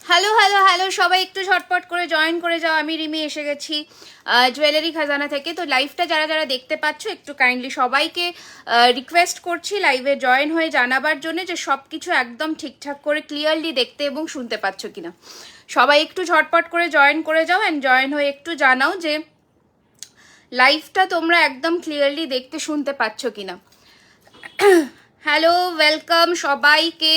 Hello hello hello, সবাই একটু ঝটপট করে জয়েন করে যাও। আমি রিমি এসে গেছি জুয়েলারি খাজানা থেকে। তো লাইভটা যারা যারা দেখতে পাচ্ছ একটু কাইন্ডলি সবাইকে রিকোয়েস্ট করছি লাইভে জয়েন হয়ে জানাবার জন্য যে সব কিছু একদম ঠিকঠাক করে ক্লিয়ারলি দেখতে এবং শুনতে পাচ্ছ কিনা। সবাই একটু ঝটপট করে জয়েন করে যাও অ্যান্ড জয়েন হয়ে একটু জানাও যে লাইভটা তোমরা একদম ক্লিয়ারলি দেখতে শুনতে পাচ্ছ কিনা। हेलो वेलकम সবাইকে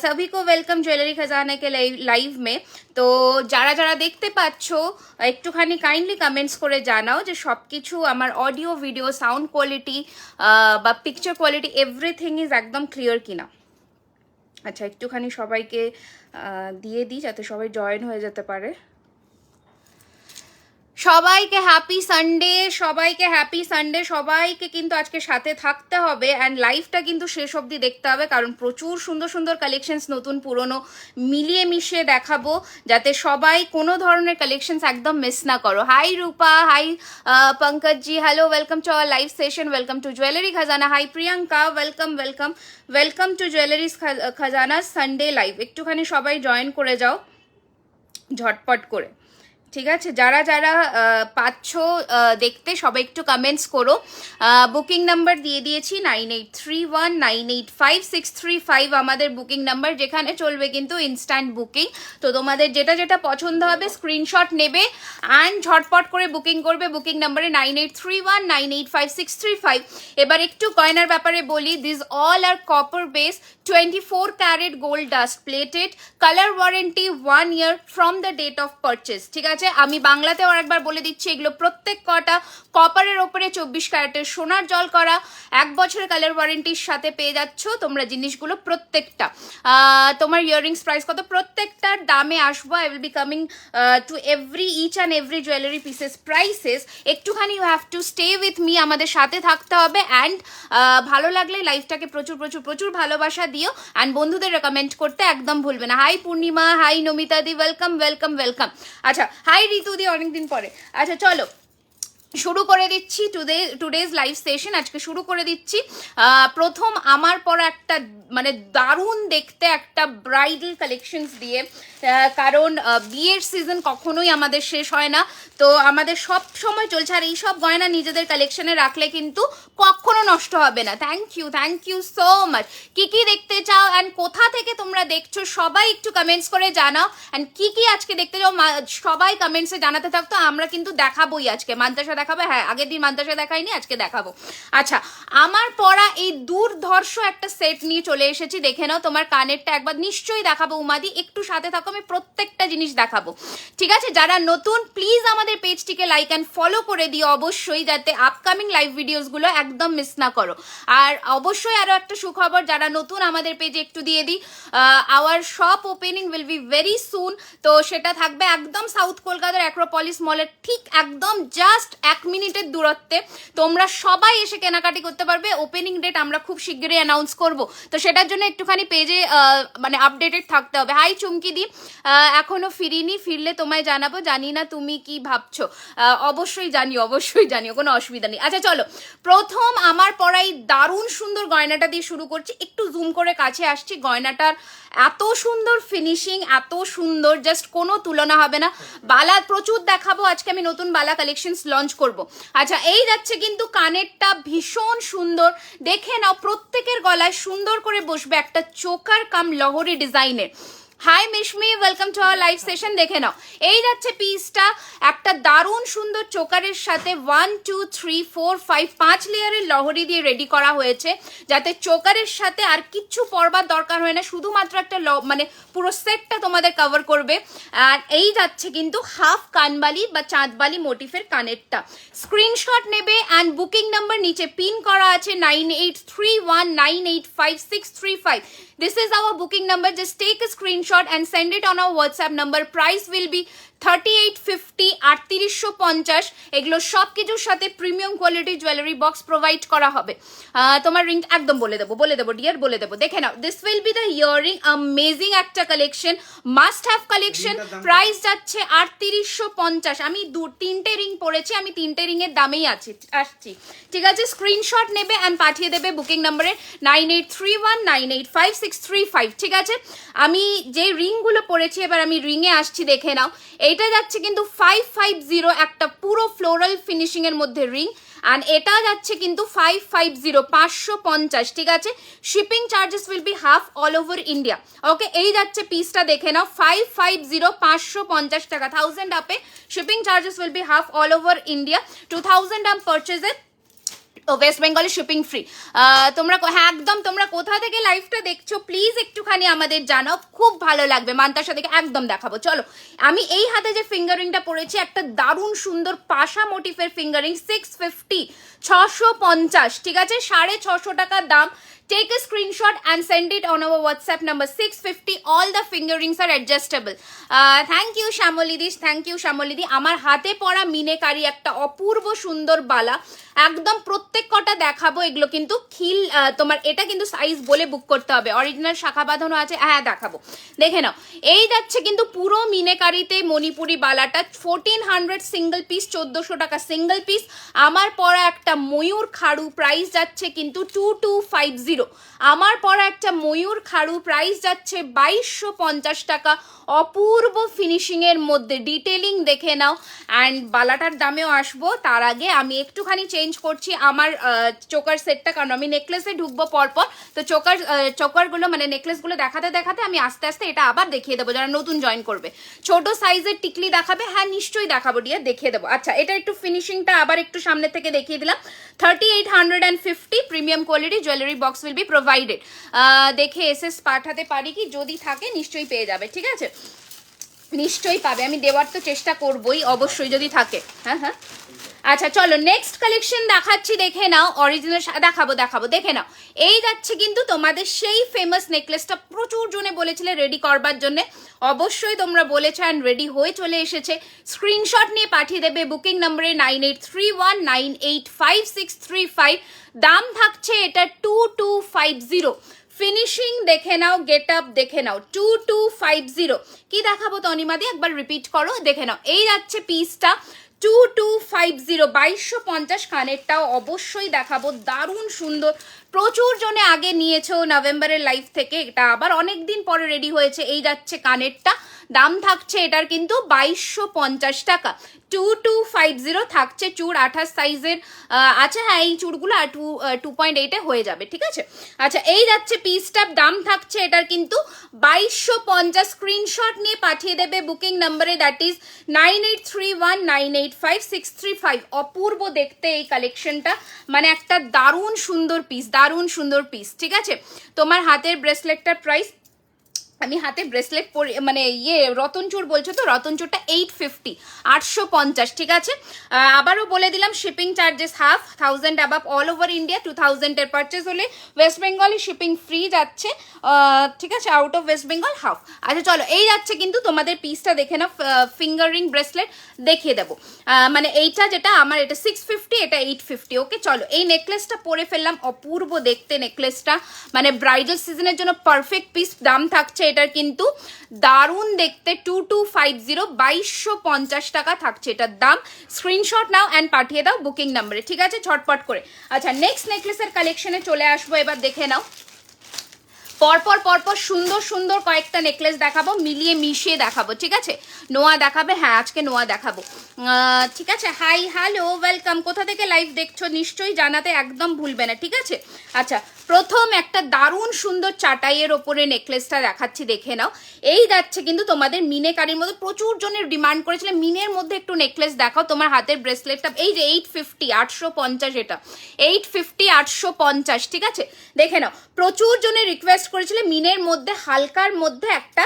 सभी को वेलकम ज्वेलरी खजाना के लाइव में। তো যারা যারা দেখতে পাচ্ছ একটুখানি কাইন্ডলি কমেন্টস করে জানাও যে সব কিছু আমার অডিও ভিডিও সাউন্ড কোয়ালিটি বা পিকচার কোয়ালিটি এভরিথিং ইজ একদম ক্লিয়ার কিনা। আচ্ছা, একটুখানি সবাইকে দিয়ে দিই যাতে সবাই জয়েন হয়ে যেতে পারে। সবাইকে হ্যাপি সানডে, সবাইকে হ্যাপি সানডে। সবাইকে কিন্তু আজকে সাথে থাকতে হবে অ্যান্ড লাইভটা কিন্তু শেষ অবধি দেখতে হবে, কারণ প্রচুর সুন্দর সুন্দর কালেকশনস নতুন পুরনো মিলিয়ে মিশিয়ে দেখাবো, যাতে সবাই কোনো ধরনের কালেকশনস একদম মিস না করো। Hi Rupa, hi Pankaj ji, hello, welcome to our live session, welcome to jewellery Khazana. Hi Priyanka, welcome welcome welcome to jewellery Khazana Sunday live. একটুখানি সবাই জয়েন করে যাও ঝটপট করে, ঠিক আছে? যারা যারা পাচ্ছ দেখতে সবাই একটু কমেন্টস করো। বুকিং নাম্বার দিয়ে দিয়েছি 9831985635 আমাদের বুকিং নাম্বার, যেখানে চলবে কিন্তু ইনস্ট্যান্ট বুকিং। তো তোমাদের যেটা যেটা পছন্দ হবে স্ক্রিনশট নেবে অ্যান্ড ঝটপট করে বুকিং করবে বুকিং নাম্বারে 9831985635। এবার একটু গয়নার ব্যাপারে বলি। This all are copper base 24 carat gold dust plated, colour warranty 1 year from the date of purchase. ঠিক আছে, আমি বাংলাতেও আরেকবার বলে দিচ্ছি, এগুলো প্রত্যেক কটা কপারের ওপরে 24 ক্যারেটের সোনার জল করা, 1 বছরের কালার ওয়ারেন্টির সাথে পেয়ে যাচ্ছ তোমরা জিনিসগুলো প্রত্যেকটা। তোমার ইয়াররিংস প্রাইস কত? প্রত্যেকটার দামে আসবো। I will be coming to each and every jewellery pieces prices. একটুখানি you have to stay with me, আমাদের সাথে থাকতে হবে অ্যান্ড ভালো লাগলে লাইফটাকে প্রচুর প্রচুর প্রচুর ভালোবাসা দিও অ্যান্ড বন্ধুদের রেকমেন্ড করতে একদম ভুলবে না। হাই পূর্ণিমা, হাই নমিতা দি, ওয়েলকাম ওয়েলকাম ওয়েলকাম। আচ্ছা, হাই ঋতু দি, অনেকদিন পরে। আচ্ছা চলো শুরু করে দিচ্ছি টুডেজ লাইভ সেশন। আজকে শুরু করে দিচ্ছি প্রথম আমার পরা একটা মানে দারুণ দেখতে একটা ব্রাইডাল কালেকশনস দিয়ে, কারণ বিয়ের সিজন কখনোই আমাদের শেষ হয় না, তো আমাদের সব সময় চলছে। আর এই সব গয়না নিজেদের কালেকশনে রাখলে কিন্তু কখনো নষ্ট হবে না। Thank you so much. কি কি দেখতে চাও অ্যান্ড কোথা থেকে তোমরা দেখছো সবাই একটু কমেন্টস করে জানাও অ্যান্ড কি কি আজকে দেখতে চাও সবাই কমেন্টসে জানাতে থাকতো। আমরা কিন্তু দেখাবোই আজকে, মান্তাসা দেখাবে। হ্যাঁ, আগের দিন মান্তাসা দেখাইনি, আজকে দেখাবো। আচ্ছা, আমার পরা এই দুর্ধর্ষ একটা সেট নিয়ে চলে এসেছি, দেখে নাও। তোমার কানেরটা একবার নিশ্চয়ই দেখাবো উমাদি, একটু সাথে থাকো, আমি প্রত্যেকটা জিনিস দেখাবো, ঠিক আছে? যারা নতুন প্লিজ আমাদের পেজটিকে লাইক অ্যান্ড ফলো করে দিও অবশ্যই, যাতে আপকামিং লাইভ ভিডিওসগুলো একদম মিস না করো। আর অবশ্যই আরও একটা সুখবর, যারা নতুন আমাদের পেজে একটু দিয়ে দিই, our shop opening will be very soon. তো সেটা থাকবে একদম সাউথ কলকাতার অ্যাক্রোপলিস মলের ঠিক একদম জাস্ট 1 মিনিটের দূরত্বে। তোমরা সবাই এসে কেনাকাটি করতে পারবে। ওপেনিং ডেট আমরা খুব শীঘ্রই অ্যানাউন্স করব, তো সেটার জন্য একটুখানি পেজে মানে আপডেটেড থাকতে হবে। হাই চুমকি দি, এখনো ফিরিনি, ফিরলে তোমায় জানাবো। জানি না তুমি কি ভাবছো, অবশ্যই জানিও, কোনো অসুবিধা নেই। আচ্ছা চলো, প্রথম আমার পরাই দারুণ সুন্দর গয়নাটা দিয়ে শুরু করছি। একটু জুম করে কাছে আসছি। গয়নাটার এত সুন্দর ফিনিশিং, এত সুন্দর, জাস্ট কোনো তুলনা হবে না। বালা প্রচুর দেখাবো আজকে, আমি নতুন বালা কালেকশনস লঞ্চ করব। আচ্ছা, এই যাচ্ছে কিন্তু কানেরটা ভীষণ সুন্দর, দেখে নাও। প্রত্যেকের গলায় সুন্দর করে বসবে একটা চোকার কাম লহরি ডিজাইনের। Hi Mishmi, welcome to our live session. দেখে নাও, এই যাচ্ছে পিসটা একটা দারুণ সুন্দর চোকারের সাথে 1 2 3 4 5 5 লেয়ারের লহরি দিয়ে রেডি করা হয়েছে, যাতে চোকারের সাথে আর কিচ্ছু পরবার দরকার হয় না, শুধুমাত্র একটা মানে পুরো সেটটা তোমাদের কভার করবে। আর এই যাচ্ছে কিন্তু হাফ কানবালি বা চাঁদবালি মোটিফের কানেরটা। স্ক্রিনশট নেবে অ্যান্ড বুকিং নাম্বার নিচে পিন করা আছে 9831985635। This is our booking number. Just take a screenshot and send it on our WhatsApp number. Price will be 3850, 3850, এগুলো সব কিছুর সাথে premium quality jewellery box provide করা হবে। তোমার রিং একদম বলে দেবো ডিয়ার, বলে দেবো। দেখে নাও, this will be the earring, amazing একটা collection, must have collection. Price যাচ্ছে 3850। আমি তিনটে রিং পরেছি, আমি তিনটে রিং এর দামেই আসছি, ঠিক আছে? স্ক্রিনশট নেবে অ্যান্ড পাঠিয়ে দেবে বুকিং নাম্বারে 9831985635, ঠিক আছে? আমি যে রিংগুলো পরেছি, এবার আমি রিংয়ে আসছি, দেখে নাও। এইটা যাচ্ছে কিন্তু 550, একটা পুরো ফ্লোরাল ফিনিশিং এর মধ্যে রিং, অ্যান্ড এটা যাচ্ছে কিন্তু 550, 550, ঠিক আছে? Shipping charges will be half all over India. Okay, এই যাচ্ছে পিসটা, দেখে নাও, 550, 550 টাকা, 1000 আপে shipping charges will be half all over India. 2000 up পারচেজে ওয়েস্ট বেঙ্গলে শিপিং ফ্রি। তোমরা, হ্যাঁ একদম, তোমরা কোথা থেকে লাইভটা দেখছো প্লিজ একটুখানি আমাদের জানাও, খুব ভালো লাগবে। মান্তার সাথে একদম দেখাবো। চলো, আমি এই হাতে যে ফিঙ্গারিংটা পরেছি, একটা দারুণ সুন্দর পাশা মোটিফের ফিঙ্গারিং, 650, 650, ঠিক আছে? 650 টাকা দাম। Take a screenshot and send it on our WhatsApp number 650. All the fingerings are adjustable. Thank you Shamolidi, thank you Shamolidi. আমার হাতে পরা মিনেকারি একটা অপূর্ব সুন্দর বালা, একদম প্রত্যেক কটা দেখাবো। এগুলো কিন্তু খিল, তোমার এটা কিন্তু সাইজ বলে বুক করতে হবে। অরিজিনাল শাখা বাঁধানো আছে, হ্যাঁ দেখাবো, দেখে নাও। এই যাচ্ছে কিন্তু পুরো মিনেকারিতে মণিপুরি বালাটা, 1400 সিঙ্গেল পিস, 1400 টাকা সিঙ্গেল পিস। আমার পরা একটা ময়ূর খাড়ু, প্রাইস যাচ্ছে কিন্তু 2250। আমার পরা একটা ময়ূর খাড়ু, প্রাইস যাচ্ছে 2250 টাকা, অপূর্ব ফিনিশিং এর মধ্যে। ডিটেলিং দেখে নাও, অ্যান্ড বালাটার দামেও আসবো। তার আগে আমি একটুখানি চেঞ্জ করছি আমার চোকার সেটটা, কারণ আমি নেকলেসে ঢুকবো পরপর, তো চোকারগুলো মানে নেকলেসগুলো দেখাতে দেখাতে আমি আস্তে আস্তে এটা আবার দেখিয়ে দেবো যারা নতুন জয়েন করবে। ছোট সাইজের টিকলি দেখাবে? হ্যাঁ নিশ্চয়ই দেখাবো ডিয়ার, দেখিয়ে দেবো। আচ্ছা, এটা একটু ফিনিশিংটা আবার একটু সামনে থেকে দেখিয়ে দিলাম। 3850 premium quality jewellery box will be provided. দেখে এসএস পাঠাতে পারি কি, যদি থাকে নিশ্চয়ই পেয়ে যাবে, ঠিক আছে? নিশ্চয়ই পাবে, আমি দেওয়ার তো চেষ্টা করবোই অবশ্যই যদি থাকে। হ্যাঁ হ্যাঁ, আচ্ছা চলো নেক্সট কালেকশন দেখাচ্ছি, দেখে নাও। অরিজিনাল দেখাবো, দেখে নাও। এই যাচ্ছে কিন্তু তোমাদের সেই ফেমাস নেকলেসটা, প্রচুর জনে বলেছিলে রেডি করবার জন্য, অবশ্যই তোমরা বলেছো অ্যান্ড রেডি হয়ে চলে এসেছে। স্ক্রিনশট নিয়ে পাঠিয়ে দেবে বুকিং নম্বরে 9831985635। দাম থাকছে এটা 2250। ফিনিশিং দেখে নাও, গেট আপ দেখে নাও, 2250। কি দেখাবো তনিমাদি, একবার রিপিট করো, দেখে নাও। এই যাচ্ছে পিসটা 2250, 2250। কানেরটাও অবশ্যই দেখাবো, দারুণ সুন্দর। প্রচুর জনে আগে নিয়েছো নভেম্বরের লাইভ থেকে, এটা আবার অনেক দিন পরে রেডি হয়েছে। এই যাচ্ছে কানেরটা, দাম থাকছে এটার কিন্তু 2250 টাকা। 2250 থাকছে। চুড় 28 সাইজের আচ্ছা, হ্যাঁ এই চুড়গুলো 2.8 হয়ে যাবে, ঠিক আছে? আচ্ছা, এই যাচ্ছে পিসটার, দাম থাকছে এটার কিন্তু 2250। স্ক্রিনশট নিয়ে পাঠিয়ে দেবে বুকিং নাম্বারে, দ্যাট ইজ 9831985635। অপূর্ব দেখতে এই কালেকশনটা, মানে একটা দারুণ সুন্দর পিস, দারুণ সুন্দর পিস, ঠিক আছে? তোমার হাতের ব্রেসলেটটার প্রাইস, আমি হাতে ব্রেসলেট পরে মানে রতনচুর বলছো তো, রতনচুরটা 850, 850, ঠিক আছে? আবারও বলে দিলাম, shipping charges half, 1000 above all over India. 2000 এর পারচেজ হলে ওয়েস্ট বেঙ্গলে শিপিং ফ্রি যাচ্ছে, ঠিক আছে? Out of West Bengal half. আচ্ছা চলো, এই যাচ্ছে কিন্তু তোমাদের পিসটা, দেখে নাও। ফিঙ্গার রিং ব্রেসলেট দেখিয়ে দেবো, মানে এইটা যেটা আমার, এটা 650, এটা 850। ওকে চলো, এই নেকলেসটা পরে ফেললাম, অপূর্ব দেখতে নেকলেসটা, মানে ব্রাইডাল সিজনের জন্য পারফেক্ট পিস। দাম থাকছে এটার কিন্তু দারুণ দেখতে 2250, 2250 টাকা থাকছে এটার দাম। স্ক্রিনশট নাও অ্যান্ড পাঠিয়ে দাও বুকিং নাম্বারে, ঠিক আছে? ঝটপট করে। আচ্ছা, নেক্সট নেকলেসের কালেকশনে চলে আসবো, এবার দেখে নাও। পরপর সুন্দর সুন্দর কয়েকটা নেকলেস দেখাবো, মিলিয়ে মিশিয়ে দেখাবো, ঠিক আছে? নোয়া দেখাবে, হ্যাঁ আজকে নোয়া দেখাবো, ঠিক আছে? Hi, hello, welcome. কোথা থেকে লাইভ দেখছো নিশ্চয়ই জানাতে একদম ভুলবে না, ঠিক আছে? আচ্ছা, প্রথম একটা দারুণ সুন্দর চাটাইয়ের ওপরে নেকলেসটা দেখাচ্ছি, দেখে নাও। এই যাচ্ছে কিন্তু তোমাদের মিনেকারির মধ্যে, প্রচুর জনের ডিমান্ড করেছিল মিনের মধ্যে একটু নেকলেস দেখাও। তোমার হাতের ব্রেসলেটটা এই যে 850, 850, এটা 850, 850, ঠিক আছে? দেখে নাও, প্রচুর জনের রিকোয়েস্ট করেছিল মিনের মধ্যে, হালকার মধ্যে একটা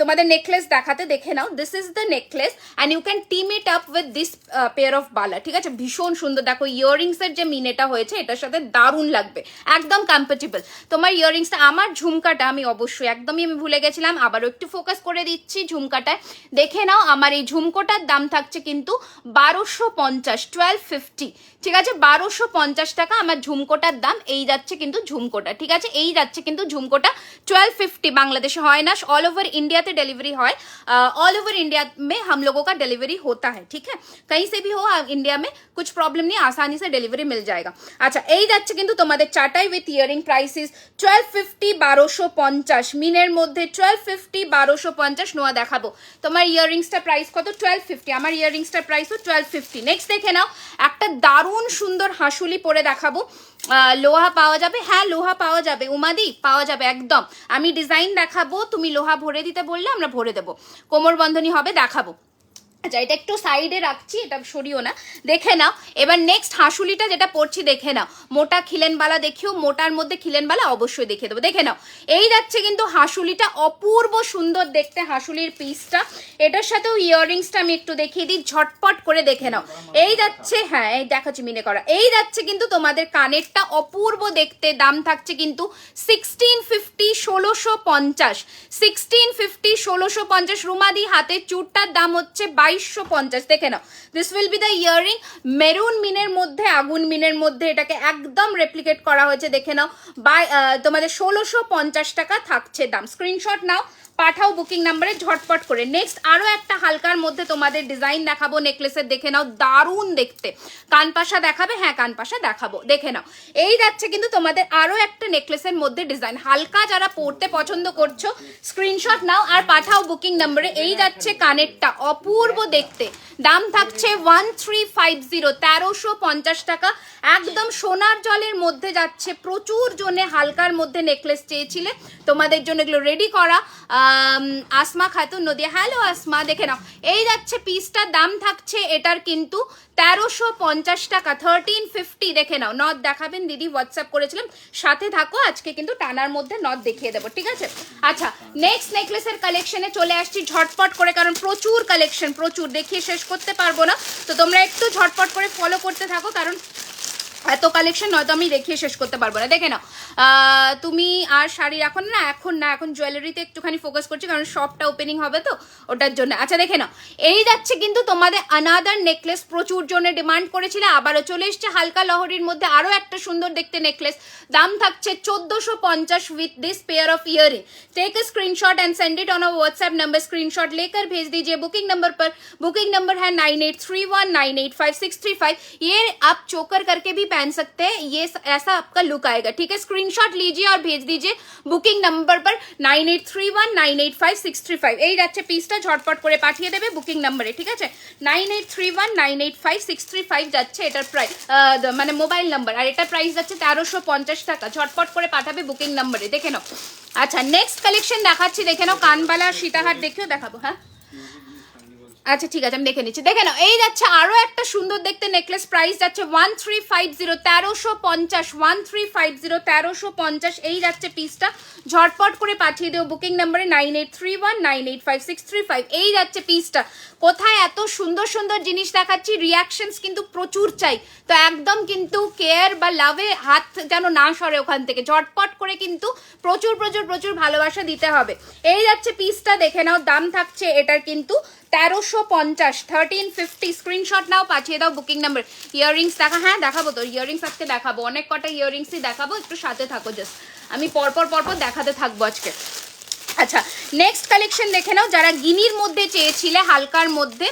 তোমাদের নেকলেস দেখাতে, দেখে নাও। This is the necklace and you can team it up with this pair of বালা, ঠিক আছে? ভীষণ সুন্দর, দেখো ইয়াররিংসের যে মিনেটা হয়েছে এটার সাথে দারুণ লাগবে, একদম কম্পাটেবল। তোমার ইয়াররিংসটা, আমার ঝুমকাটা আমি অবশ্যই একদমই আমি ভুলে গেছিলাম, আবারও একটু ফোকাস করে দিচ্ছি ঝুমকাটায়। দেখে নাও, আমার এই ঝুমকোটার দাম থাকছে কিন্তু 1250, 1250, ঠিক আছে? 1250 টাকা আমার ঝুমকোটার দাম। এই যাচ্ছে কিন্তু ঝুমকোটা, ঠিক আছে? এই যাচ্ছে কিন্তু ঝুমকোটা 1250। बांग्लादेश হয় না, ऑल ओवर इंडिया ते डिलीवरी হয়, ऑल ओवर इंडिया में हम लोगों का डिलीवरी होता है, ठीक है? कहीं से भी हो इंडिया में कुछ प्रॉब्लम नहीं, आसानी से डिलीवरी मिल जाएगा। अच्छा, এই যাচ্ছে কিন্তু তোমাদের চাটাই উইথ ইয়ারিং, প্রাইসিস 1250, 1250 মিনের মধ্যে, 1250, 1250। নোয়া দেখাবো তোমার ইয়াররিংসটার প্রাইস কত? 1250। আমার ইয়াররিংসটার প্রাইসও 1250। নেক্সট দেখে নাও, একটা দারুণ সুন্দর হাসুলি পরে দেখাবো। লোহা পাওয়া যাবে? হ্যাঁ, লোহা পাওয়া যাবে উমাদি, পাওয়া যাবে একদম। আমি ডিজাইন দেখাবো, তুমি লোহা ভরে দিতে বললে আমরা ভরে দেবো। কোমর বন্ধনী হবে, দেখাবো। আচ্ছা, এটা একটু সাইডে রাখছি, এটা সরিও না, দেখে নাও। এবার নেক্সট হাসুলিটা যেটা পড়ছি দেখে নাও, মোটা খিলেনবালা দেখিও, মোটার মধ্যে খিলেনবালা অবশ্যই দেখিয়ে দেবো, দেখে নাও। এই যাচ্ছে কিন্তু হাসুলিটা, অপূর্ব সুন্দর দেখতে হাসুলির পিসটা। এটার সাথেও ইয়াররিংসটা আমি একটু দেখিয়ে দিই, ঝটপট করে দেখে নাও। এই যাচ্ছে, হ্যাঁ এই দেখাচ্ছি মিনে করা। এই যাচ্ছে কিন্তু তোমাদের কানেরটা, অপূর্ব দেখতে, দাম থাকছে কিন্তু 1650, 1650, 1650, 1650। রুমাদি হাতের চুরটার দাম হচ্ছে 2250, দেখে নাও। This will be the earring, maroon মিনের মধ্যে, আগুন মিনের মধ্যে এটাকে একদম রেপ্লিকেট করা হয়েছে, দেখে নাও। তোমাদের 1650 টাকা থাকছে দাম। স্ক্রিনশট নাও, পাঠাও বুকিং নাম্বারে ঝটপট করে। নেক্সট আরো একটা হালকার মধ্যে তোমাদের ডিজাইন দেখাবো নেকলেসের, দেখে নাও, দারুণ দেখতে। কানপাশা দেখাবে? হ্যাঁ কানপাশা দেখাবো, দেখে নাও। এই যাচ্ছে কিন্তু তোমাদের আরো একটা নেকলেসের মধ্যে ডিজাইন, হালকা যারা পড়তে পছন্দ করছো স্ক্রিনশট নাও আর পাঠাও বুকিং নাম্বারে। এই যাচ্ছে কানেরটা, অপূর্ব দেখতে, দাম থাকছে 1350, 1350 টাকা। একদম সোনার জলের মধ্যে যাচ্ছে, প্রচুর জনে হালকার মধ্যে নেকলেস চেয়েছিলে, তোমাদের জন্য এগুলো রেডি করা। আসমা খাতুন নদিয়া, হ্যালো আসমা, দেখে নাও। এই যাচ্ছে পিসটার দাম থাকছে এটার কিন্তু 1350 টাকা, 1350, দেখে নাও। নথ দেখাবেন দিদি, হোয়াটসঅ্যাপ করেছিলাম, সাথে থাকো, আজকে কিন্তু টানার মধ্যে নথ দেখিয়ে দেবো, ঠিক আছে? আচ্ছা, নেক্সট নেকলেসের কালেকশনে চলে আসছি ঝটপট করে, কারণ প্রচুর কালেকশন, প্রচুর, দেখিয়ে শেষ করতে পারবো না। তো তোমরা একটু ঝটপট করে ফলো করতে থাকো, কারণ এত কালেকশন নয়তো আমি দেখিয়ে শেষ করতে পারবো না। দেখে নাও, তুমি আর শাড়ি এখন না, এখন জুয়েলারিতে একটুখানি ফোকাস করছি, কারণ শপটা ওপেনিং হবে তো ওটার জন্য। আচ্ছা, দেখে নাও, এই যাচ্ছে কিন্তু তোমাদের আনাদার নেকলেস, প্রচুর জনে ডিমান্ড করেছিলে, আবারও চলে এসছে হালকা লহরির মধ্যে আরো একটা সুন্দর দেখতে নেকলেস। দাম থাকছে 1450 with this pair of earring. Take a screenshot and send it on a WhatsApp number, screenshot लेकर भेज दीजिए बुकिंग नंबर पर। बुकिंग नंबर है 9831985635। ये आप चोकर करके भी पहन सकते हैं, ये ऐसा आपका लुक आएगा, ठीक है? स्क्रीनशॉट लीजिए और भेज दीजिए बुकिंग नंबर पर 9831985635। এই যাচ্ছে পিসটা, ঝটপট করে পাঠিয়ে দেবে বুকিং নাম্বারে, ঠিক আছে? 9831985635 যাচ্ছে এটার প্রাইস, মানে মোবাইল নাম্বার, আর এটার প্রাইস যাচ্ছে 1350 টাকা। ঝটপট করে পাঠাবে বুকিং নাম্বারে, দেখে নাও। আচ্ছা, নেক্সট কালেকশন দেখাচ্ছি, দেখে নাও। কানবালা সীতাহার দেখিও, দেখাবো, হ্যাঁ আচ্ছা ঠিক আছে, আমি দেখে নিচ্ছি, দেখে নাও। এই যাচ্ছে আরো একটা সুন্দর দেখতে নেকলেস, প্রাইস যাচ্ছে 1350, 1350, 1350, 1350। এই যাচ্ছে পিসটা, ঝটপট করে পাঠিয়ে দেবো বুকিং নাম্বারে 9831985635। এই যাচ্ছে পিসটা। কোথায় এত সুন্দর সুন্দর জিনিস দেখাচ্ছি, রিয়াকশনস কিন্তু প্রচুর চাই, তো একদম কিন্তু কেয়ার বা লাভে হাত যেন না সরে ওখান থেকে, ঝটপট করে কিন্তু প্রচুর প্রচুর প্রচুর ভালোবাসা দিতে হবে। এই যাচ্ছে পিসটা, দেখে নাও। দাম থাকছে এটার কিন্তু 1350, 1350। স্ক্রিনশট নাও, পাঠিয়ে দাও বুকিং নাম্বার। ইয়াররিংস দেখা, হ্যাঁ দেখাবো তো, ইয়াররিংস আজকে দেখাবো, অনেক কটা ইয়াররিংসই দেখাবো, একটু সাথে থাকো, জাস্ট আমি পরপর দেখাতে থাকবো আজকে। আচ্ছা, নেক্সট কালেকশন দেখে নাও। যারা গিনির মধ্যে চেয়েছিলে হালকার মধ্যে,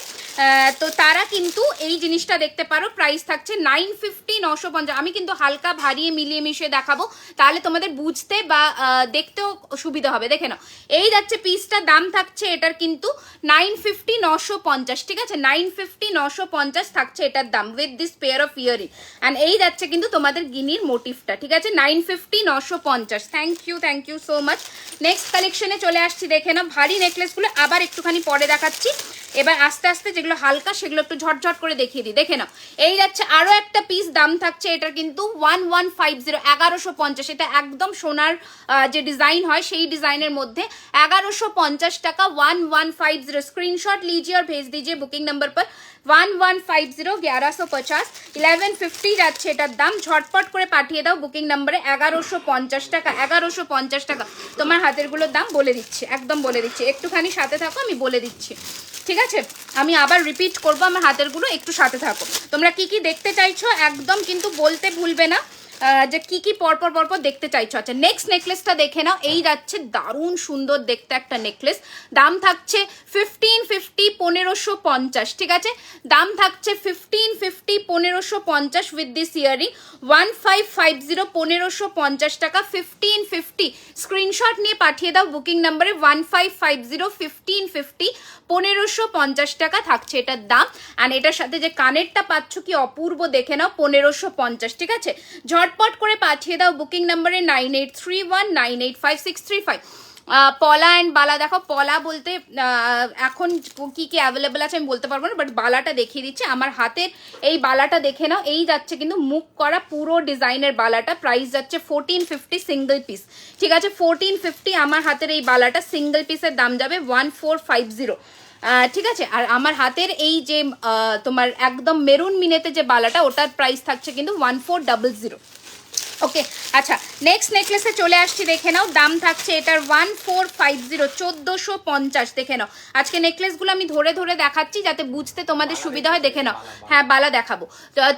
তো তারা কিন্তু এই জিনিসটা দেখতে পারো, প্রাইস থাকছে 950, 950। আমি কিন্তু হালকা ভারিয়ে মিলিয়ে মিশিয়ে দেখাবো, তাহলে তোমাদের বুঝতে বা দেখতেও সুবিধা হবে, দেখে নাও। এই যাচ্ছে পিসটা, দাম থাকছে এটার কিন্তু 950, 950, ঠিক আছে? 950, 950 থাকছে এটার দাম with this pair of earring. And এই যাচ্ছে কিন্তু তোমাদের গিনির মোটিভটা, ঠিক আছে? 950, 950। Thank you so much. Next কালেকশনে চলে আসছি, দেখে নাও। ভারী নেকলেসগুলো আবার একটুখানি পরে দেখাচ্ছি, এবার আস্তে আস্তে যেগুলো যেগুলো হালকা সেগুলো একটু ঝটঝট করে দেখিয়ে দিই, দেখে নাও। এই যাচ্ছে আরো একটা পিস, দাম থাকছে এটার কিন্তু 1150, 1150। এটা একদম সোনার যে ডিজাইন হয় সেই ডিজাইনের মধ্যে 1150 টাকা, 1150। स्क्रीनशॉट लीजिए और भेज दीजिए बुकिंग नंबर पर 1150, 1150, 1150 যাচ্ছে এটার দাম। ঝটপট করে পাঠিয়ে দাও বুকিং নাম্বারে 1150 টাকা, 1150 টাকা। তোমার হাতেরগুলোর দাম বলে দিচ্ছি, একদম বলে দিচ্ছি, একটুখানি সাথে থাকো, আমি বলে দিচ্ছি, ঠিক আছে? আমি আবার রিপিট করবো, আমার হাতেরগুলো একটু সাথে থাকো। তোমরা কি কি দেখতে চাইছো একদম কিন্তু বলতে ভুলবে না যে কি কি পরপর পরপর দেখতে চাইছো। আচ্ছা নেক্সট নেকলেসটা দেখে নাও। এই যাচ্ছে দারুণ সুন্দর দেখতে একটা নেকলেস, দাম থাকছে 1550, 1550, ঠিক আছে? দাম থাকছে 1550, 1550 উইথ দিস ইয়ারিং। 1550, 1550 টাকা, 1550। স্ক্রিনশট নিয়ে পাঠিয়ে দাও বুকিং নাম্বারে 1550, 1550, 1550 টাকা থাকছে এটার দাম। অ্যান্ড এটার সাথে যে কানেরটা পাচ্ছ কি অপূর্ব, দেখে নাও, 1550, ঠিক আছে? ঝটপট করে পাঠিয়ে দাও বুকিং নাম্বারে 9831985635। পলা অ্যান্ড বালা দেখো, পলা বলতে এখন কি কি অ্যাভেলেবেল আছে আমি বলতে পারবো না, বাট বালাটা দেখিয়ে দিচ্ছি। আমার হাতের এই বালাটা দেখে নাও, এই যাচ্ছে কিন্তু মুখ করা পুরো ডিজাইনের বালাটা, প্রাইস যাচ্ছে 1450 সিঙ্গেল পিস, ঠিক আছে? 1450 আমার হাতের এই বালাটা, সিঙ্গেল পিসের দাম যাবে 1450, ঠিক আছে? আর আমার হাতের এই যে তোমার একদম মেরুন মিনেতে যে বালাটা, ওটার প্রাইস থাকছে কিন্তু 1400। ওকে, আচ্ছা নেক্সট নেকলেসে চলে আসছি, দেখে নাও। দাম থাকছে এটার 1450, 1450, দেখে নাও। আজকে নেকলেসগুলো আমি ধরে ধরে দেখাচ্ছি যাতে বুঝতে তোমাদের সুবিধা হয়, দেখে নাও। হ্যাঁ বালা দেখাবো,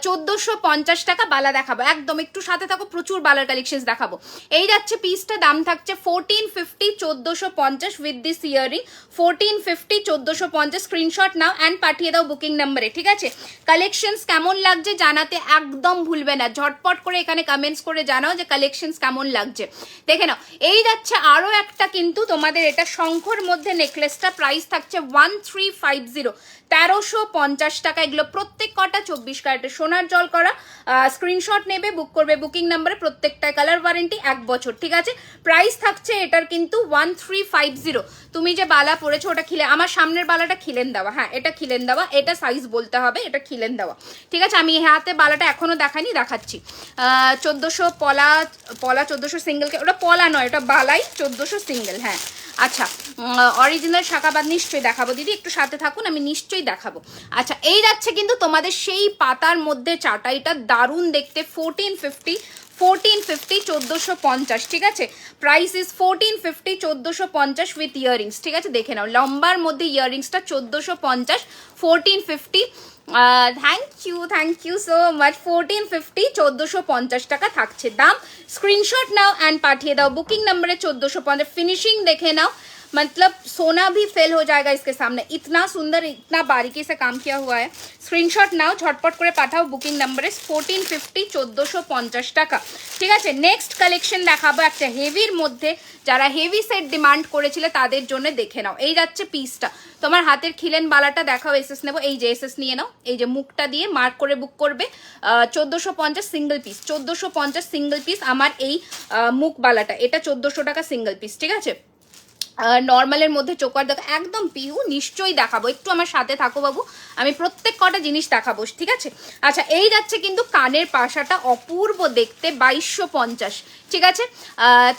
1450 টাকা বালা দেখাবো, একদম একটু সাথে থাকো, প্রচুর বালার কালেকশন দেখাবো। এই যাচ্ছে পিসটা, দাম থাকছে 1450, 1450 উইথ দিস ইয়ারিং। 1450, 1450। স্ক্রিনশট নাও অ্যান্ড পাঠিয়ে দাও বুকিং নাম্বারে, ঠিক আছে? কালেকশনস কেমন লাগছে জানাতে একদম ভুলবে না, ঝটপট করে এখানে কমেন্টস করে জানাও যে কালেকশনস কেমন লাগছে, দেখে নাও। এই যাচ্ছে আরো একটা কিন্তু তোমাদের, এটা শঙ্খর মধ্যে নেকলেসটা, প্রাইস থাকছে 1350, 1350 টাকা। এগুলো প্রত্যেক কটা 24 ক্যারেটের সোনার জল করা। স্ক্রিনশট নেবে, বুক করবে বুকিং নাম্বারে, প্রত্যেকটায় কালার ওয়ারেন্টি 1 বছর, ঠিক আছে? প্রাইস থাকছে এটার কিন্তু 1350। তুমি যে বালা পরেছো ওটা খিলে, আমার সামনের বালাটা খিলেন দেওয়া, হ্যাঁ এটা খিলেন দেওয়া, এটা সাইজ বলতে হবে, এটা খিলেন দেওয়া, ঠিক আছে? আমি হাতে বালাটা এখনো দেখাইনি, দেখাচ্ছি। 1400 পলা, পলা 1400 সিঙ্গেল, ওটা পলা নয়, ওটা বালাই 1400 সিঙ্গেল, হ্যাঁ। আচ্ছা অরিজিনাল শাখাবাদ নিশ্চয়ই দেখাবো দিদি, একটু সাথে থাকুন, আমি নিশ্চয়ই দেখাবো। আচ্ছা এই যাচ্ছে কিন্তু তোমাদের সেই পাতার মধ্যে চাটাইটা, দারুণ দেখতে, 1450, 1450, 1450, ঠিক আছে? প্রাইস ইজ 1450, 1450 উইথ ইয়ারিংস, ঠিক আছে? দেখে নাও লম্বার মধ্যে ইয়ারিংসটা 1450, 1450। Thank you so much. 1450, 1450 টাকা থাকছে দাম। স্ক্রিনশট নাও অ্যান্ড পাঠিয়ে দাও বুকিং নাম্বারে 1450। फिनिशिंग देखे नाउ, मतलब सोना भी फेल हो जाएगा इसके सामने, इतना सुंदर, इतना बारीकी से काम किया हुआ है। स्क्रीनशॉट नाও, ঝটপট করে পাঠাও বুকিং নাম্বারে 1450, 1450 টাকা, ঠিক আছে? নেক্সট কালেকশন দেখাবো একটা হেভির মধ্যে, যারা হেভি সেট ডিমান্ড করেছিল তাদের জন্য, দেখে নাও। এই যাচ্ছে পিসটা, তোমার হাতের খিলেন বালাটা দেখাও, এসএস নেবো, এই যে এসএস নিয়ে নাও, এই যে মুখটা দিয়ে মার্ক করে বুক করবে। 1450 সিঙ্গেল পিস, 1450 সিঙ্গেল পিস আমার এই মুখ বালাটা, এটা 1400 টাকা সিঙ্গেল পিস, ঠিক আছে? নর্মালের মধ্যে চোকার দেখা, একদম পিউ, নিশ্চয়ই দেখাবো, একটু আমার সাথে থাকো বাবু, আমি প্রত্যেক কটা জিনিস দেখাবো, ঠিক আছে? আচ্ছা এই যাচ্ছে কিন্তু কানের পাশাটা, অপূর্ব দেখতে, 2250, ঠিক আছে?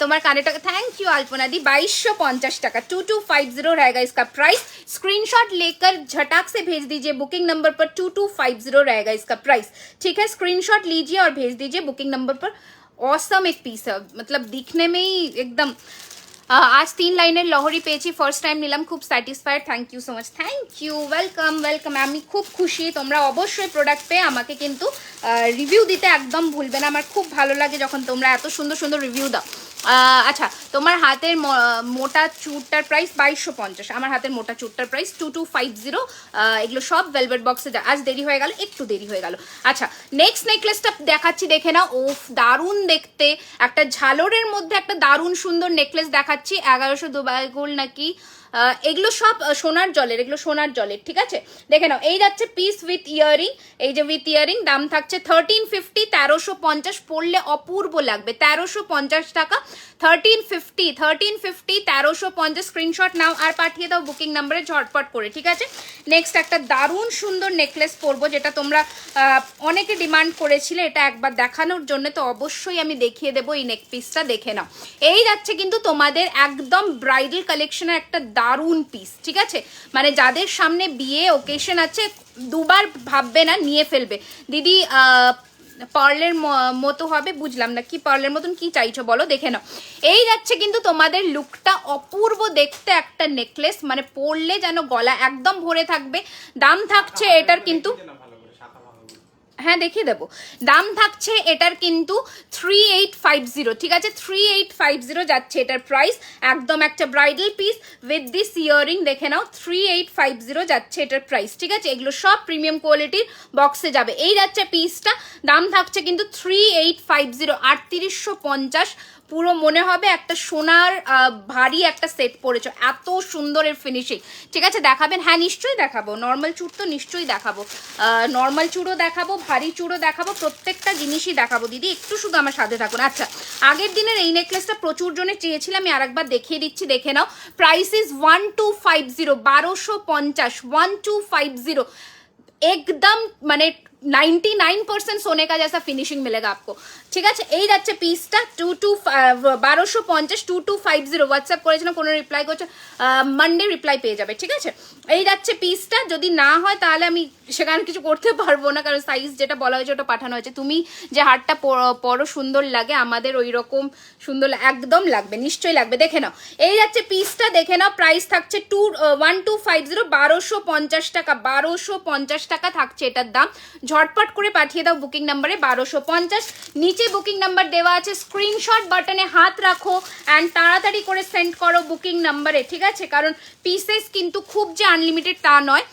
তোমার কানেরটা, थैंक यू अल्पना दी, 2250 টাকা, 2250 रहेगा इसका प्राइस। स्क्रीनशॉट लेकर झटाक से भेज दीजिए बुकिंग नंबर पर, 2250 रहेगा इसका प्राइस, ठीक है? स्क्रीनशॉट लीजिए और भेज दीजिए बुकिंग नंबर पर। ऑसम एक पीस है, मतलब दिखने में ही एकदम। आज 3 লাইনের লহরি পেয়েছি, ফার্স্ট টাইম নিলাম, খুব satisfied, thank you so much, thank you, welcome welcome. আমি খুব খুশি, তোমরা অবশ্যই প্রোডাক্ট পেয়ে আমাকে কিন্তু রিভিউ দিতে একদম ভুলবে না, আমার খুব ভালো লাগে যখন তোমরা এত সুন্দর সুন্দর রিভিউ দাও। আচ্ছা তোমার হাতের মোটা চুটটার প্রাইস 2250, আমার হাতের মোটা চুটটার প্রাইস 2250। এগুলো সব ভেলভেট বক্সে, আজ দেরি হয়ে গেল, একটু দেরি হয়ে গেল। আচ্ছা নেক্সট নেকলেসটা দেখাচ্ছি, দেখে নাও, ওফ দারুণ দেখতে, একটা ঝালরের মধ্যে একটা দারুণ সুন্দর নেকলেস দেখাচ্ছি। 1100 দুবাই গোল্ড নাকি এগুলো সব সোনার জলের, এগুলো সোনার জলের, ঠিক আছে। দেখে নাও, এই যাচ্ছে পিস উইথ ইয়ারিং, এই যে উইথ ইয়ারিং, দাম থাকছে 1350, 1350, পড়লে অপূর্ব লাগবে, 1350 টাকা, 1350, 1350, স্ক্রিনশট নাও আর পাঠিয়ে দাও বুকিং নাম্বারে ঝটপট করে, ঠিক আছে। নেক্সট একটা দারুণ সুন্দর নেকলেস পরবো, যেটা তোমরা অনেকে ডিমান্ড করেছিলে, এটা একবার দেখানোর জন্য, তো অবশ্যই আমি দেখিয়ে দেবো। এই নেক পিসটা দেখে নাও, এই যাচ্ছে কিন্তু তোমাদের একদম ব্রাইডাল কালেকশনের একটা দারুণ পিস, ঠিক আছে। মানে যাদের সামনে বিয়ে ওকেশন আছে, দুবার ভাববে না, নিয়ে ফেলবে। দিদি পার্লের মতো হবে, বুঝলাম না কি পার্লের মতন কি চাইছো বলো, দেখে নাও। এই যাচ্ছে কিন্তু তোমাদের লুকটা অপূর্ব দেখতে একটা নেকলেস, মানে পরলে যেন গলা একদম ভরে থাকবে। দাম থাকছে এটার কিন্তু, হ্যাঁ দেখিয়ে দেবো, দাম থাকছে এটার কিন্তু 3850, ঠিক আছে, 3850 যাচ্ছে এটার প্রাইস। একদম একটা bridal piece with this earring, দেখে নাও, 3850 যাচ্ছে এটার প্রাইস, ঠিক আছে। এগুলো সব প্রিমিয়াম কোয়ালিটির বক্সে যাবে। এই যাচ্ছে পিসটা, দাম থাকছে কিন্তু 3850, 3850, পুরো মনে হবে একটা সোনার ভারী একটা সেট পরেছো, এত সুন্দর এর ফিনিশিং, ঠিক আছে। দেখাবেন? হ্যাঁ নিশ্চয়ই দেখাবো, নর্মাল চুড় তো নিশ্চয়ই দেখাবো, নর্মাল চুড়ও দেখাবো, ভারী চুড়ও দেখাবো, প্রত্যেকটা জিনিসই দেখাবো দিদি, একটু শুধু আমার সাথে থাকুন। আচ্ছা, আগের দিনের এই নেকলেসটা প্রচুর জনে চেয়েছিলাম, আমি আরেকবার দেখিয়ে দিচ্ছি, দেখে নাও। প্রাইস ইজ 1250, 1250, 1250, एकदम মানে 99% सोने का जैसा फिनिशिंग मिलेगा आपको, ঠিক আছে। এই যাচ্ছে পিসটা 1250, 2250, হোয়াটসঅ্যাপ করেছিল, কোনো রিপ্লাই করছে, মানডে রিপ্লাই পেয়ে যাবে, ঠিক আছে। এই যাচ্ছে পিসটা, যদি না হয় তাহলে আমি সেখানে কিছু করতে পারবো না, কারণ সাইজ যেটা বলা হয়েছে ওটা পাঠানো হয়েছে। তুমি যে হারটা পরো সুন্দর লাগে, আমাদের ওই রকম সুন্দর একদম লাগবে, নিশ্চয়ই লাগবে, দেখে নাও। এই যাচ্ছে পিসটা, দেখে নাও, প্রাইস থাকছে 1250, 1250 টাকা, 1250 টাকা থাকছে এটার দাম। ঝটপট করে পাঠিয়ে দাও বুকিং নাম্বারে 1250, নিচে বুকিং নাম্বার দেওয়া আছে, স্ক্রিনশট বাটনে হাত রাখো অ্যান্ড তাড়াতাড়ি করে সেন্ড করো বুকিং নাম্বারে, ঠিক আছে, কারণ পিসেস কিন্তু খুব যে আনলিমিটেড তা নয়,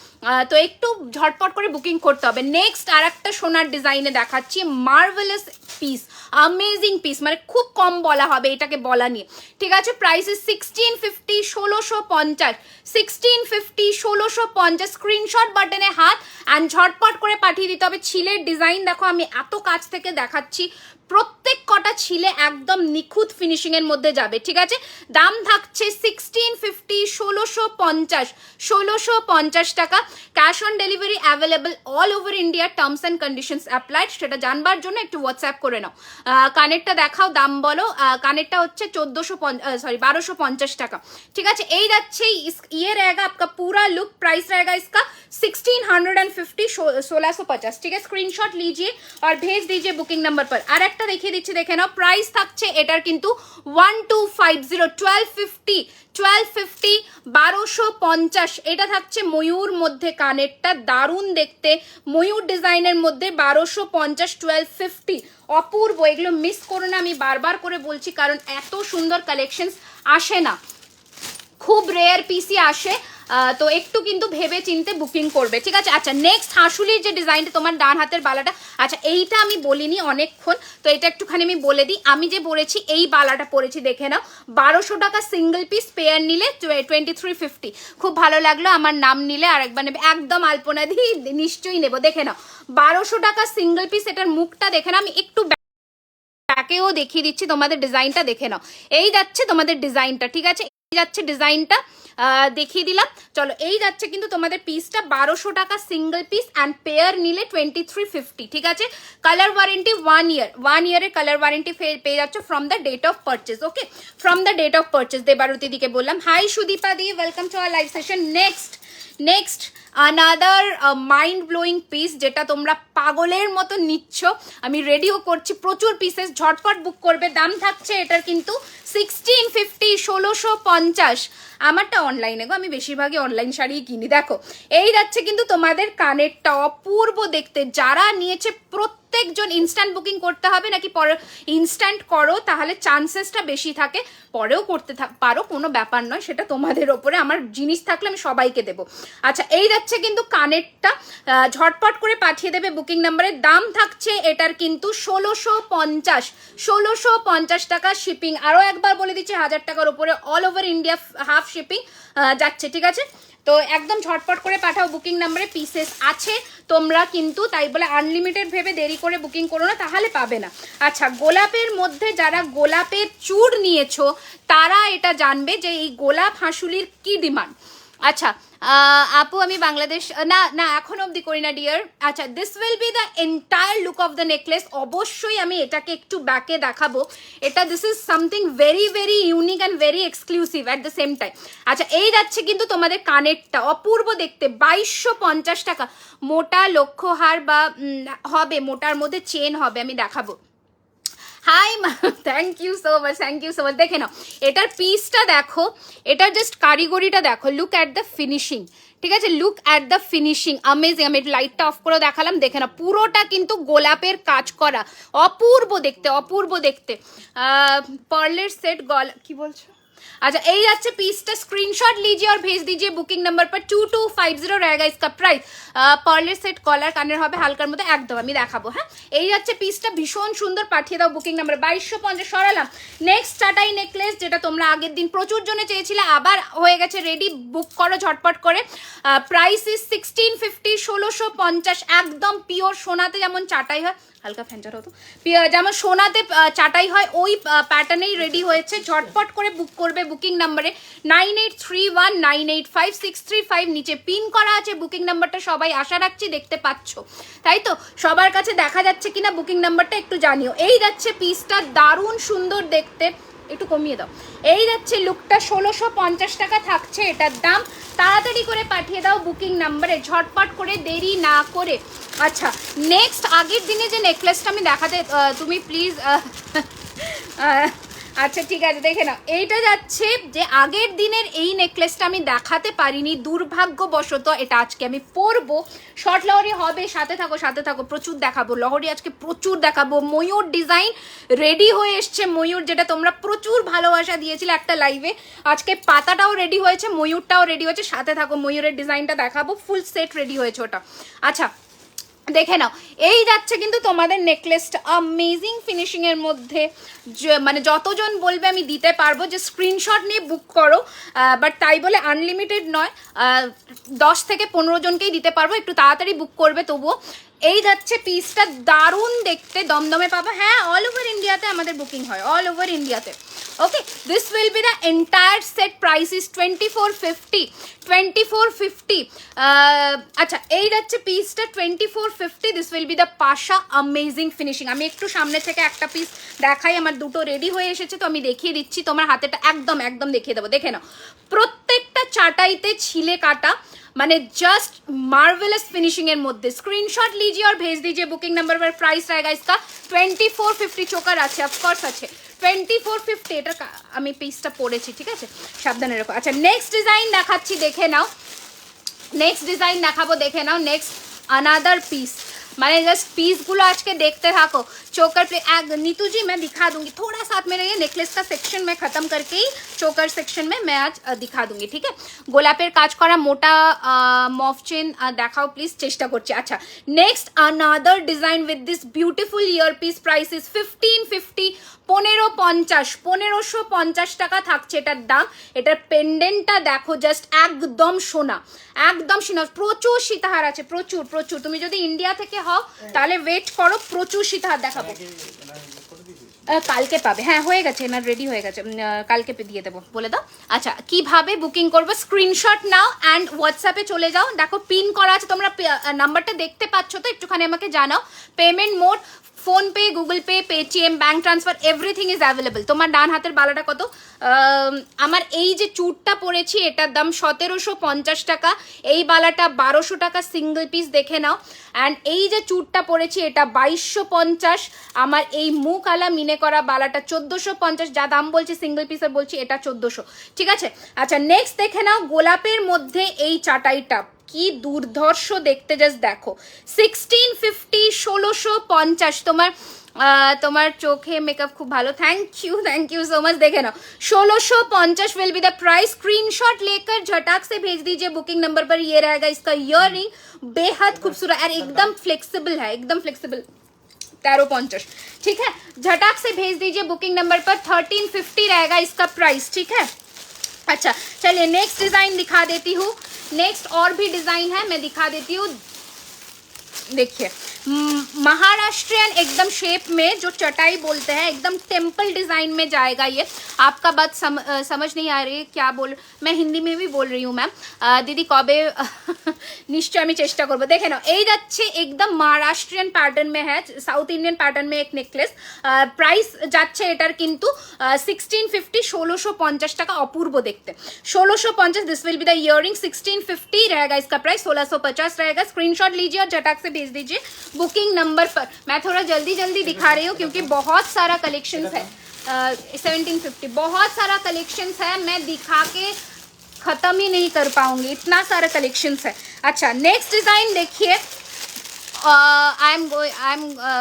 তো একটু ঝটপট করে বুকিং করতে হবে। নেক্সট আর একটা সোনার ডিজাইনে দেখাচ্ছি, মার্ভেলাস পিস, অ্যামেজিং পিস, মানে খুব কম বলা হবে এটাকে বলা নিয়ে, ঠিক আছে। প্রাইস ইজ 1650, 1650, 1650, 1650, স্ক্রিনশট বাটনে হাত অ্যান্ড ঝটপট করে পাঠিয়ে দিতে হবে। ছিলের ডিজাইন দেখো, আমি এত কাছ থেকে দেখাচ্ছি, প্রত্যেক কটা ছিলে একদম নিখুঁত ফিনিশিং এর মধ্যে যাবে, ঠিক আছে। দাম থাকছে 1650, 1650, 1650 টাকা। Cash on delivery available all over India, terms and conditions applied, সেটা জানবার জন্য একটু হোয়াটসঅ্যাপ করে নাও। কানেরটা দেখাও, দাম বলো। কানেরটা হচ্ছে 1250 টাকা, ঠিক আছে। এই যাচ্ছে ये रहेगा आपका पूरा लुक, प्राइस रहेगा इसका 1650, 1650, ठीक है। स्क्रीनशॉट लीजिए और भेज दीजिए बुकिंग नंबर पर। আর একটা দেখিয়ে দিচ্ছি, দেখে নাও, প্রাইস থাকছে এটার কিন্তু 1250, 1250, 1250, 1250, এটা থাকছে ময়ূর মধ্যে, কানেরটা দারুণ দেখতে, ময়ূর ডিজাইনের মধ্যে 1250, 1250, অপূর্ব। এগুলো মিস করো না, আমি বারবার করে বলছি, কারণ এত সুন্দর কালেকশনস আসে না, খুব রেয়ার পিসি আসে, তো একটু কিন্তু ভেবে চিনতে বুকিং করবে, ঠিক আছে। আচ্ছা, নেক্সট হাসুলির যে ডিজাইনটা, তোমার ডান হাতের বালাটা, আচ্ছা এইটা আমি বলিনি অনেকক্ষণ, তো এটা একটুখানি আমি বলে দিই। আমি যে পরেছি এই বালাটা পরেছি, দেখে নাও, 1200 টাকা সিঙ্গেল পিস, পেয়ার নিলে 2350, খুব ভালো লাগলো। আমার নাম নিলে আরেকবার নেবে, একদম আলপনা দিয়ে নিশ্চয়ই নেবো, দেখে নাও, 1200 টাকা সিঙ্গেল পিস। এটার মুখটা দেখে নাও, আমি একটু ব্যাকেও দেখিয়ে দিচ্ছি, তোমাদের ডিজাইনটা দেখে নাও। এই যাচ্ছে তোমাদের ডিজাইনটা, ঠিক আছে, এই যাচ্ছে ডিজাইনটা, দেখিয়ে দিলাম। চলো, এই যাচ্ছে কিন্তু তোমাদের পিসটা 1200 টাকা সিঙ্গেল পিস অ্যান্ড পেয়ার নিলে 2350, ঠিক আছে। কালার ওয়ারেন্টি 1 ইয়ার, 1 ইয়ারের কালার ওয়ারেন্টি পেয়ে যাচ্ছ from the date of purchase, okay, from the date of purchase. Debarati দিকে বললাম হাই, সুদীপা দি, welcome to our live session. Next another mind blowing piece, যেটা তোমরা পাগলের মতো নিচ্ছ, আমি রেডিও করছি, প্রচুর পিসেস, ঝটপট বুক করবে। দাম থাকছে এটার কিন্তু 1650, 1650, আমারটা অনলাইনে গো, আমি বেশিরভাগই অনলাইন শাড়িই কিনি। দেখো, এই যাচ্ছে কিন্তু তোমাদের কানেরটা, অপূর্ব দেখতে, যারা নিয়েছে প্রত্যেক প্রত্যেকজন ইনস্ট্যান্ট বুকিং করতে হবে নাকি পরে ইনস্ট্যান্ট করো তাহলে চান্সেসটা বেশি থাকে, পরেও করতে পারো, কোনো ব্যাপার নয়, সেটা তোমাদের ওপরে। আমার জিনিস থাকলে আমি সবাইকে দেবো। আচ্ছা, এই যাচ্ছে কিন্তু কানেরটা, ঝটপট করে পাঠিয়ে দেবে বুকিং নাম্বারে। দাম থাকছে এটার কিন্তু 1650 টাকা শিপিং। আরও একবার বলে দিচ্ছি 1000 টাকার উপরে all over India half shipping যাচ্ছে, ঠিক আছে? তো একদম ঝটপট করে পাঠাও বুকিং নাম্বারে, পিসেস আছে তোমরা কিন্তু, তাই বলে আনলিমিটেড ভেবে দেরি করে বুকিং করো না, তাহলে পাবে না। আচ্ছা, গোলাপের মধ্যে যারা গোলাপের চূড় নিয়েছো তারা এটা জানবে যে এই গোলাপ হাঁসুলির কি ডিমান্ড। আচ্ছা আপু, আমি বাংলাদেশ না এখন অবধি করি না ডিয়ার। আচ্ছা, this will be the entire look of the necklace. অবশ্যই আমি এটাকে একটু ব্যাকে দেখাবো। এটা this is something very very unique and very exclusive at the same time. আচ্ছা, এই যাচ্ছে কিন্তু তোমাদের কানেরটা, অপূর্ব দেখতে, 2250 টাকা। মোটা লক্ষ্যহার বা হবে, মোটার মধ্যে চেন হবে, আমি দেখাবো। হাই মা, thank you so much, thank you so much. দেখে নাও এটার পিসটা দেখো, এটার জাস্ট কারিগরিটা দেখো, লুক অ্যাট দ্য ফিনিশিং, ঠিক আছে? Look at the finishing, amazing. আমি লাইটটা অফ করে দেখালাম, দেখে না, পুরোটা কিন্তু গোলাপের কাজ করা, অপূর্ব দেখতে, অপূর্ব দেখতে। পার্লের সেট গলা, কি বলছো? अच्छा यही যাচ্ছে পিসটা স্ক্রিনশট लीजिए और भेज दीजिए बुकिंग नंबर पर 2250 रहेगा इसका प्राइस। পার্লের সেট কলার কানের হবে হালকার মধ্যে, একদম আমি দেখাবো। হ্যাঁ, এই যাচ্ছে পিসটা, ভীষণ সুন্দর, পাঠিয়ে দাও বুকিং নাম্বার। 2250 সরালাম। নেক্সট চাটাই নেকলেস, যেটা তোমরা আগের দিন প্রচুর জনে চেয়েছিলে, আবার হয়ে গেছে রেডি, বুক করো ঝটপট করে। প্রাইস ইজ 1650, 1650, একদম পিওর সোনাতে যেমন চাটাই হয়, হালকা ফ্যানচার হতো, যেমন সোনাতে চাটাই হয় ওই প্যাটার্নেই রেডি হয়েছে। ঝটপট করে বুক করবে বুকিং নাম্বারে 9831985635, নিচে পিন করা আছে বুকিং নাম্বারটা, সবাই আশা রাখছি দেখতে পাচ্ছ, তাই তো? সবার কাছে দেখা যাচ্ছে কিনা বুকিং নাম্বারটা একটু জানিও। এই যাচ্ছে পিসটা, দারুণ সুন্দর দেখতে, একটু কমিয়ে দাও। এই যাচ্ছে লুকটা, 1650 টাকা থাকছে এটার দাম। তাড়াতাড়ি করে পাঠিয়ে দাও বুকিং নাম্বারে, ঝটপট করে, দেরি না করে। আচ্ছা, নেক্সট আগের দিনে যে নেকলেসটা আমি দেখাতে, তুমি প্লিজ আচ্ছা ঠিক আছে দেখে নাও। এইটা যাচ্ছে যে আগের দিনের এই নেকলেসটা আমি দেখাতে পারিনি দুর্ভাগ্যবশত, এটা আজকে আমি পরবো। শর্ট লহরি হবে, সাথে থাকো সাথে থাকো, প্রচুর দেখাবো লহরি আজকে, প্রচুর দেখাবো। ময়ূর ডিজাইন রেডি হয়ে এসছে, ময়ূর যেটা তোমরা প্রচুর ভালোবাসা দিয়েছিলে একটা লাইভে, আজকে পাতাটাও রেডি হয়েছে, ময়ূরটাও রেডি হয়েছে, সাথে থাকো, ময়ূরের ডিজাইনটা দেখাবো, ফুল সেট রেডি হয়েছে ওটা। আচ্ছা দেখে নাও, এই যাচ্ছে কিন্তু তোমাদের নেকলেসটা, অ্যামেজিং ফিনিশিং এর মধ্যে, মানে যতজন বলবে আমি দিতে পারবো, যে স্ক্রিনশট নিয়ে বুক করো, বাট তাই বলে আনলিমিটেড নয়, 10 থেকে 15 জনকেই দিতে পারবো, একটু তাড়াতাড়ি বুক করবে তবুও। এই যাচ্ছে পিসটা, দারুণ দেখতে, দমদমে পাবো। হ্যাঁ, অল ওভার ইন্ডিয়াতে আমাদের বুকিং হয়, অল ওভার ইন্ডিয়াতে। Okay, this will be the entire set, price is 2450, 2450। আচ্ছা, এই যাচ্ছে পিসটা 2450, দিস উইল বি দ্য পাশা, অ্যামেজিং ফিনিশিং। আমি একটু সামনে থেকে একটা পিস দেখাই, আমার দুটো রেডি হয়ে এসেছে তো আমি দেখিয়ে দিচ্ছি, তোমার হাতেটা একদম একদম দেখিয়ে দেবো। দেখে নাও, প্রত্যেকটা চাটাইতে ছিলে কাটা, মানে জাস্ট मार्वेलस फिनिशिंग এর মধ্যে। স্ক্রিনশট लीजिए और भेज दीजिए बुकिंग नंबर पर। प्राइस रहेगा इसका 2450, চোকার আছে, অফকোর্স আছে, 2450। এটা আমি পিসটা পড়েছি, ঠিক আছে, সাবধানে রাখো। আচ্ছা, নেক্সট ডিজাইন দেখাচ্ছি, দেখে নাও, নেক্সট ডিজাইন দেখাবো, দেখে নাও। নেক্সট अनदर पीस, मैंने जस्ट पीस गुलो आज के देखते थाको। चोकर पे नीतू जी मैं दिखा दूंगी थोड़ा साथ में रहिए, नेकलेस का सेक्शन में खत्म करके ही चोकर सेक्शन में मैं आज दिखा दूंगी, ठीक है? गोलापेर काज करा मोटा मफ चेन देखाओ प्लिज, चेष्टा करছি। अच्छा, next another design with this beautiful ear piece. Price is 1550, 1550, 1550 টাকা থাকছে এটার দাম। এটার পেন্ডেন্টটা দেখো, জাস্ট একদম সোনা, একদম সোনা, প্রচুর সীতাহার আছে, প্রচুর প্রচুর। তুমি যদি ইন্ডিয়া থেকে হও তাহলে ওয়েট করো, প্রচুর সীতাহার দেখাবো। কালকে পাবে, হ্যাঁ হয়ে গেছে, এনার রেডি হয়ে গেছে, কালকে দিয়ে দেবো, বলে দাও। আচ্ছা, কিভাবে বুকিং করবো, স্ক্রিনশট নাও অ্যান্ড হোয়াটসঅ্যাপে চলে যাও, দেখো পিন করা আছে, তোমরা নাম্বারটা দেখতে পাচ্ছ তো, একটুখানি আমাকে জানাও। Payment mode phone pay, Google pay, Paytm, bank transfer, everything is available. তোমার ডান হাতের বালাটা কত? আমার এই যে চুটটা পরেছি এটার দাম 1750 টাকা, এই বালাটা 1200 টাকা সিঙ্গেল পিস, দেখে নাও। অ্যান্ড এই যে চুটটা পরেছি এটা 2250, আমার এই মুখ আলা মিনে করা বালাটা 1450, যা দাম বলছি সিঙ্গেল পিসের বলছি, এটা 1400, ঠিক আছে? আচ্ছা, নেক্সট দেখে নাও, গোলাপের মধ্যে এই চাটাইটা কি দুর্ধর্ষ দেখতে, জাস্ট দেখো 1650 1650 তোমার চোখে মেকআপ খুব ভালো, থ্যাংক ইউ सो मच। देखे ना 1650 will be the price. Screenshot लेकर झटाक से भेज दीजिए बुकिंग नंबर पर। ये रहेगा इसका ईयररिंग, बेहद खूबसूरत और एकदम फ्लेक्सिबल है, एकदम फ्लेक्सिबल 1350, ठीक है। झटाक से भेज दीजिए बुकिंग नंबर पर। 1350 रहेगा इसका प्राइस, ठीक है। अच्छा चलिए नेक्स्ट डिजाइन दिखा देती हूँ। नेक्स्ट और भी डिजाइन है, मैं दिखा देती हूँ। देखिए महाराष्ट्रियन एकदम शेप में, जो चटाई बोलते हैं, एकदम टेम्पल डिजाइन में जाएगा ये। आपका बात समझ नहीं आ रही है क्या बोल, मैं हिंदी में भी बोल रही हूँ मैम। दीदी कबे निश्चय আমি চেষ্টা করব। দেখে নাও এই যাচ্ছে একদম মহারাষ্ট্রিয়ান প্যাটার্ন में है, साउथ इंडियन पैटर्न में एक नेकलेस। प्राइस যাচ্ছে এটার কিন্তু 1650 1650 টাকা, অপূর্ব দেখতে। 1650 this will be the earring. 1650 रहेगा इसका प्राइस, 1650 रहेगा। स्क्रीनशॉट लीजिए और झटाक से भेज दीजिए बुकिंग नंबर पर। मैं थोड़ा जल्दी जल्दी दिखा रही हूँ क्योंकि बहुत सारा कलेक्शंस है। 1750 बहुत सारा कलेक्शंस है, मैं दिखा के खत्म ही नहीं कर पाऊंगी, इतना सारा कलेक्शंस है। अच्छा नेक्स्ट डिजाइन देखिए। I am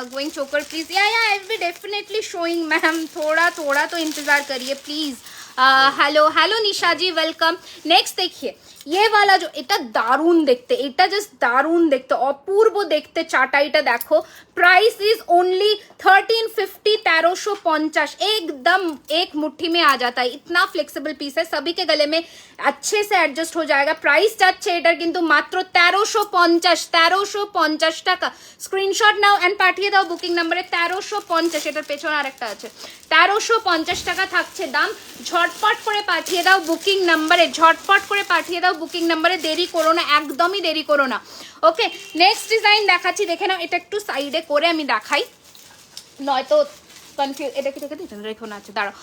going choker please. या I will be definitely showing ma'am, थोड़ा तो इंतजार करिए please. Hello hello Nisha ji, welcome. Next देखिए ये वाला जो, এটা দারুণ দেখতে, এটা জাস্ট দারুণ দেখতে, অপূর্ব দেখতে চাটাইটা দেখো। प्राइस इज ओनली 1350 1350, एकदम एक मुट्ठी में आ जाता है। इतना फ्लेक्सिबल पीस है, सभी के गले में अच्छे से एडजस्ट हो जाएगा। प्राइस যাচ্ছে এটার কিন্তু মাত্র 1350 টাকা। স্ক্রিনশট নাও এন্ড পাঠিয়ে দাও বুকিং নম্বরে 1350। এটার পেছনে আরেকটা আছে, 1350 টাকা থাকছে দাম। ঝটপট করে পাঠিয়ে দাও বুকিং নম্বরে, ঝটপট করে পাঠিয়ে দাও বুকিং নম্বরে, দেরি করো না, একদমই দেরি করো না। ওকে নেক্সট ডিজাইন দেখাচ্ছি, দেখে নাও। এটা একটু সাইডে করে আমি দেখাই, নয়তো কনফিউজ। এটা কি রেখো না, আছে দাঁড়াও।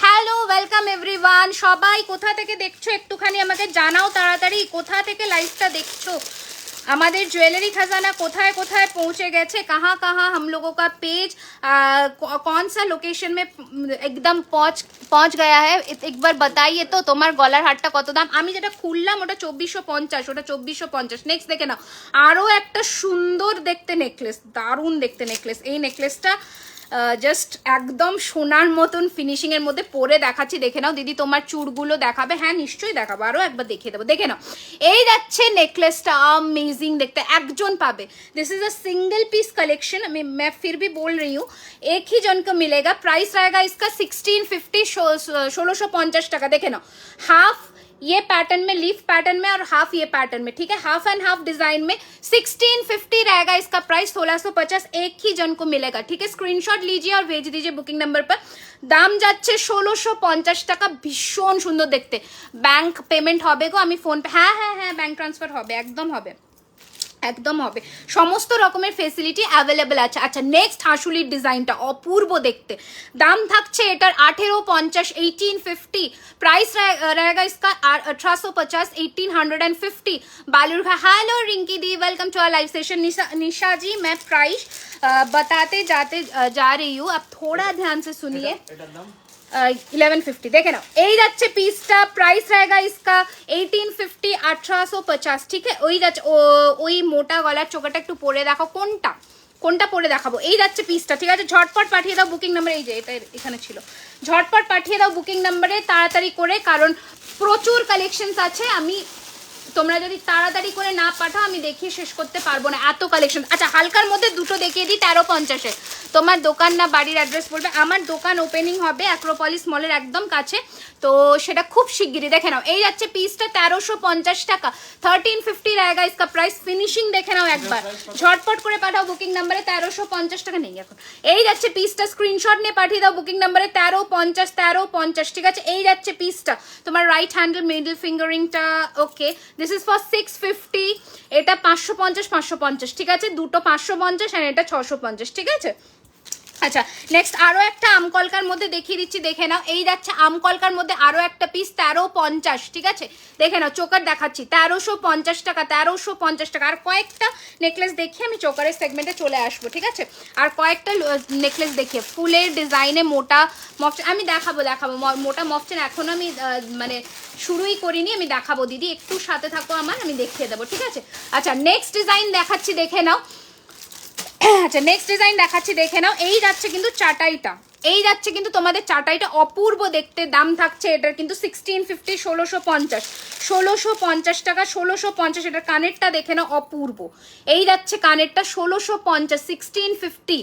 হ্যালো ওয়েলকাম এভরিওয়ান, সবাই কোথা থেকে দেখছো একটুখানি আমাকে জানাও তাড়াতাড়ি, কোথা থেকে লাইভটা দেখছো। हमारे ज्वेलरी खजाना কোথায় কোথায় পৌঁছে গেছে, कहाँ कहाँ हम लोगों का पेज कौन सा लोकेशन में एकदम पहुंच गया है, एक बार बताइए तो। তোমার গলার হারটা কত দাম? আমি যেটা খুললাম ওটা 2450, ওটা 2450। নেক্সট দেখে নাও আরও একটা সুন্দর দেখতে নেকলেস, দারুণ দেখতে নেকলেস। এই নেকলেসটা জাস্ট একদম সোনার মতন ফিনিশিং এর মধ্যে পরে দেখাচ্ছি, দেখে নাও। দিদি তোমার চুড়গুলো দেখাবে? হ্যাঁ নিশ্চয়ই দেখাবো, আরও একবার দেখিয়ে দেবো। দেখে নাও এই যাচ্ছে নেকলেসটা, अमेजिंग देखते একজন পাবে। This is a single piece collection, मैं फिर भी बोल रही हूँ एक ही जन को मिलेगा। प्राइस रहेगा इसका 1650 1650 টাকা। देखे नाओ हाफ ये पैटर्न में, लीफ पैटर्न में, और हाफ ये पैटर्न में, ठीक है, हाफ एंड हाफ डिजाइन में। 1650 रहेगा इसका प्राइस, 1650 एक ही जन को मिलेगा, ठीक है। स्क्रीनशॉट लीजिए और भेज दीजिए बुकिंग नंबर पर। দাম যাচ্ছে 1650 টাকা, ভীষণ সুন্দর দেখতে। ব্যাংক পেমেন্ট হবে গো? আমি ফোন পে, হ্যাঁ ব্যাংক ট্রান্সফার হবে, একদম হবে, একদম হবে, সমস্ত রকমের ফেসিলিটি অ্যাভেলেবেল আছে। আচ্ছা নেক্সট হাসুলির ডিজাইনটা অপূর্ব দেখতে, দাম থাকছে এটার 1850 1850। प्राइस रहेगा इसका 1850 1850। बालूरघाट। हेलो रिंकी दी, welcome to our live session. Nisha ji मैं प्राइस बताते जाते जा रही हूँ, आप थोड़ा ध्यान से सुनिए। 1150 देखे ना এই যাচ্ছে পিসটা। প্রাইস रहेगा इसका 1850 1850, ঠিক है। ওই যাচ্ছে ওই মোটা গলার চোকাটা একটু পরে দেখো, কোনটা পরে দেখাবো। এই যাচ্ছে পিসটা, ঠিক আছে। ঝটপট পাঠিয়ে দাও বুকিং নাম্বারে, এই যে এটা এখানে ছিল, ঝটপট পাঠিয়ে দাও বুকিং নাম্বারে তাড়াতাড়ি করে, কারণ প্রচুর কালেকশনস আছে। আমি তোমরা যদি তাড়াতাড়ি করে না পাঠাও আমি দেখিয়ে শেষ করতে পারবো না, এত কালেকশন। আচ্ছা হালকার মধ্যে দুটো দেখিয়ে দিই 1350-এ। তোমার দোকান না বাড়ির অ্যাড্রেস বলবে। আমার দোকান ওপেনিং হবে অ্যাক্রোপলিস মলের একদম কাছে, তো সেটা খুব শিগগিরই। দেখে নাও এই যাচ্ছে পিসটা 1350 টাকা। 1350 रहेगा इसका प्राइस। ফিনিশিং দেখে নাও একবার, ঝটপট করে পাঠাও বুকিং নাম্বারে। 1350 টাকা নেই এখন। এই যাচ্ছে পিসটা, স্ক্রিনশট নিয়ে পাঠিয়ে দাও বুকিং নাম্বারে 1350 1350, ঠিক আছে। এই যাচ্ছে পিসটা, তোমার রাইট হ্যান্ডেল মিডল ফিঙ্গারিংটা, ওকে। This is for 650। এটা 550 550, ঠিক আছে। দুটো 550 আর এটা 650, ঠিক আছে। আচ্ছা নেক্সট আরো একটা আমকলকার মধ্যে দেখিয়ে দিচ্ছি, দেখে নাও। এই যাচ্ছে আমকলকার মধ্যে আরো একটা পিস 1350, ঠিক আছে, দেখে নাও। চোকার দেখাচ্ছি 1350 টাকা, 1350 টাকা। আর কয়েকটা নেকলেস দেখিয়ে আমি চোকারের সেগমেন্টে চলে আসবো, ঠিক আছে। আর কয়েকটা নেকলেস দেখিয়ে ফুলের ডিজাইনে মোটা মফচেন আমি দেখাবো মোটা মফচেন এখন আমি মানে শুরুই করিনি, আমি দেখাবো দিদি, একটু সাথে থাকো আমার, আমি দেখিয়ে দেবো, ঠিক আছে। আচ্ছা নেক্সট ডিজাইন দেখাচ্ছি, দেখে নাও। আচ্ছা নেক্সট ডিজাইন দেখাচ্ছি, দেখে নাও। এই যাচ্ছে কিন্তু চাটাইটা, এই যাচ্ছে কিন্তু তোমাদের চাটাইটা অপূর্ব দেখতে। দাম থাকছে এটার কিন্তু 1650, 1650, 1650 টাকা, 1650। এটার কানেরটা দেখে নাও অপূর্ব। এই যাচ্ছে কানেরটা 1650, 1650।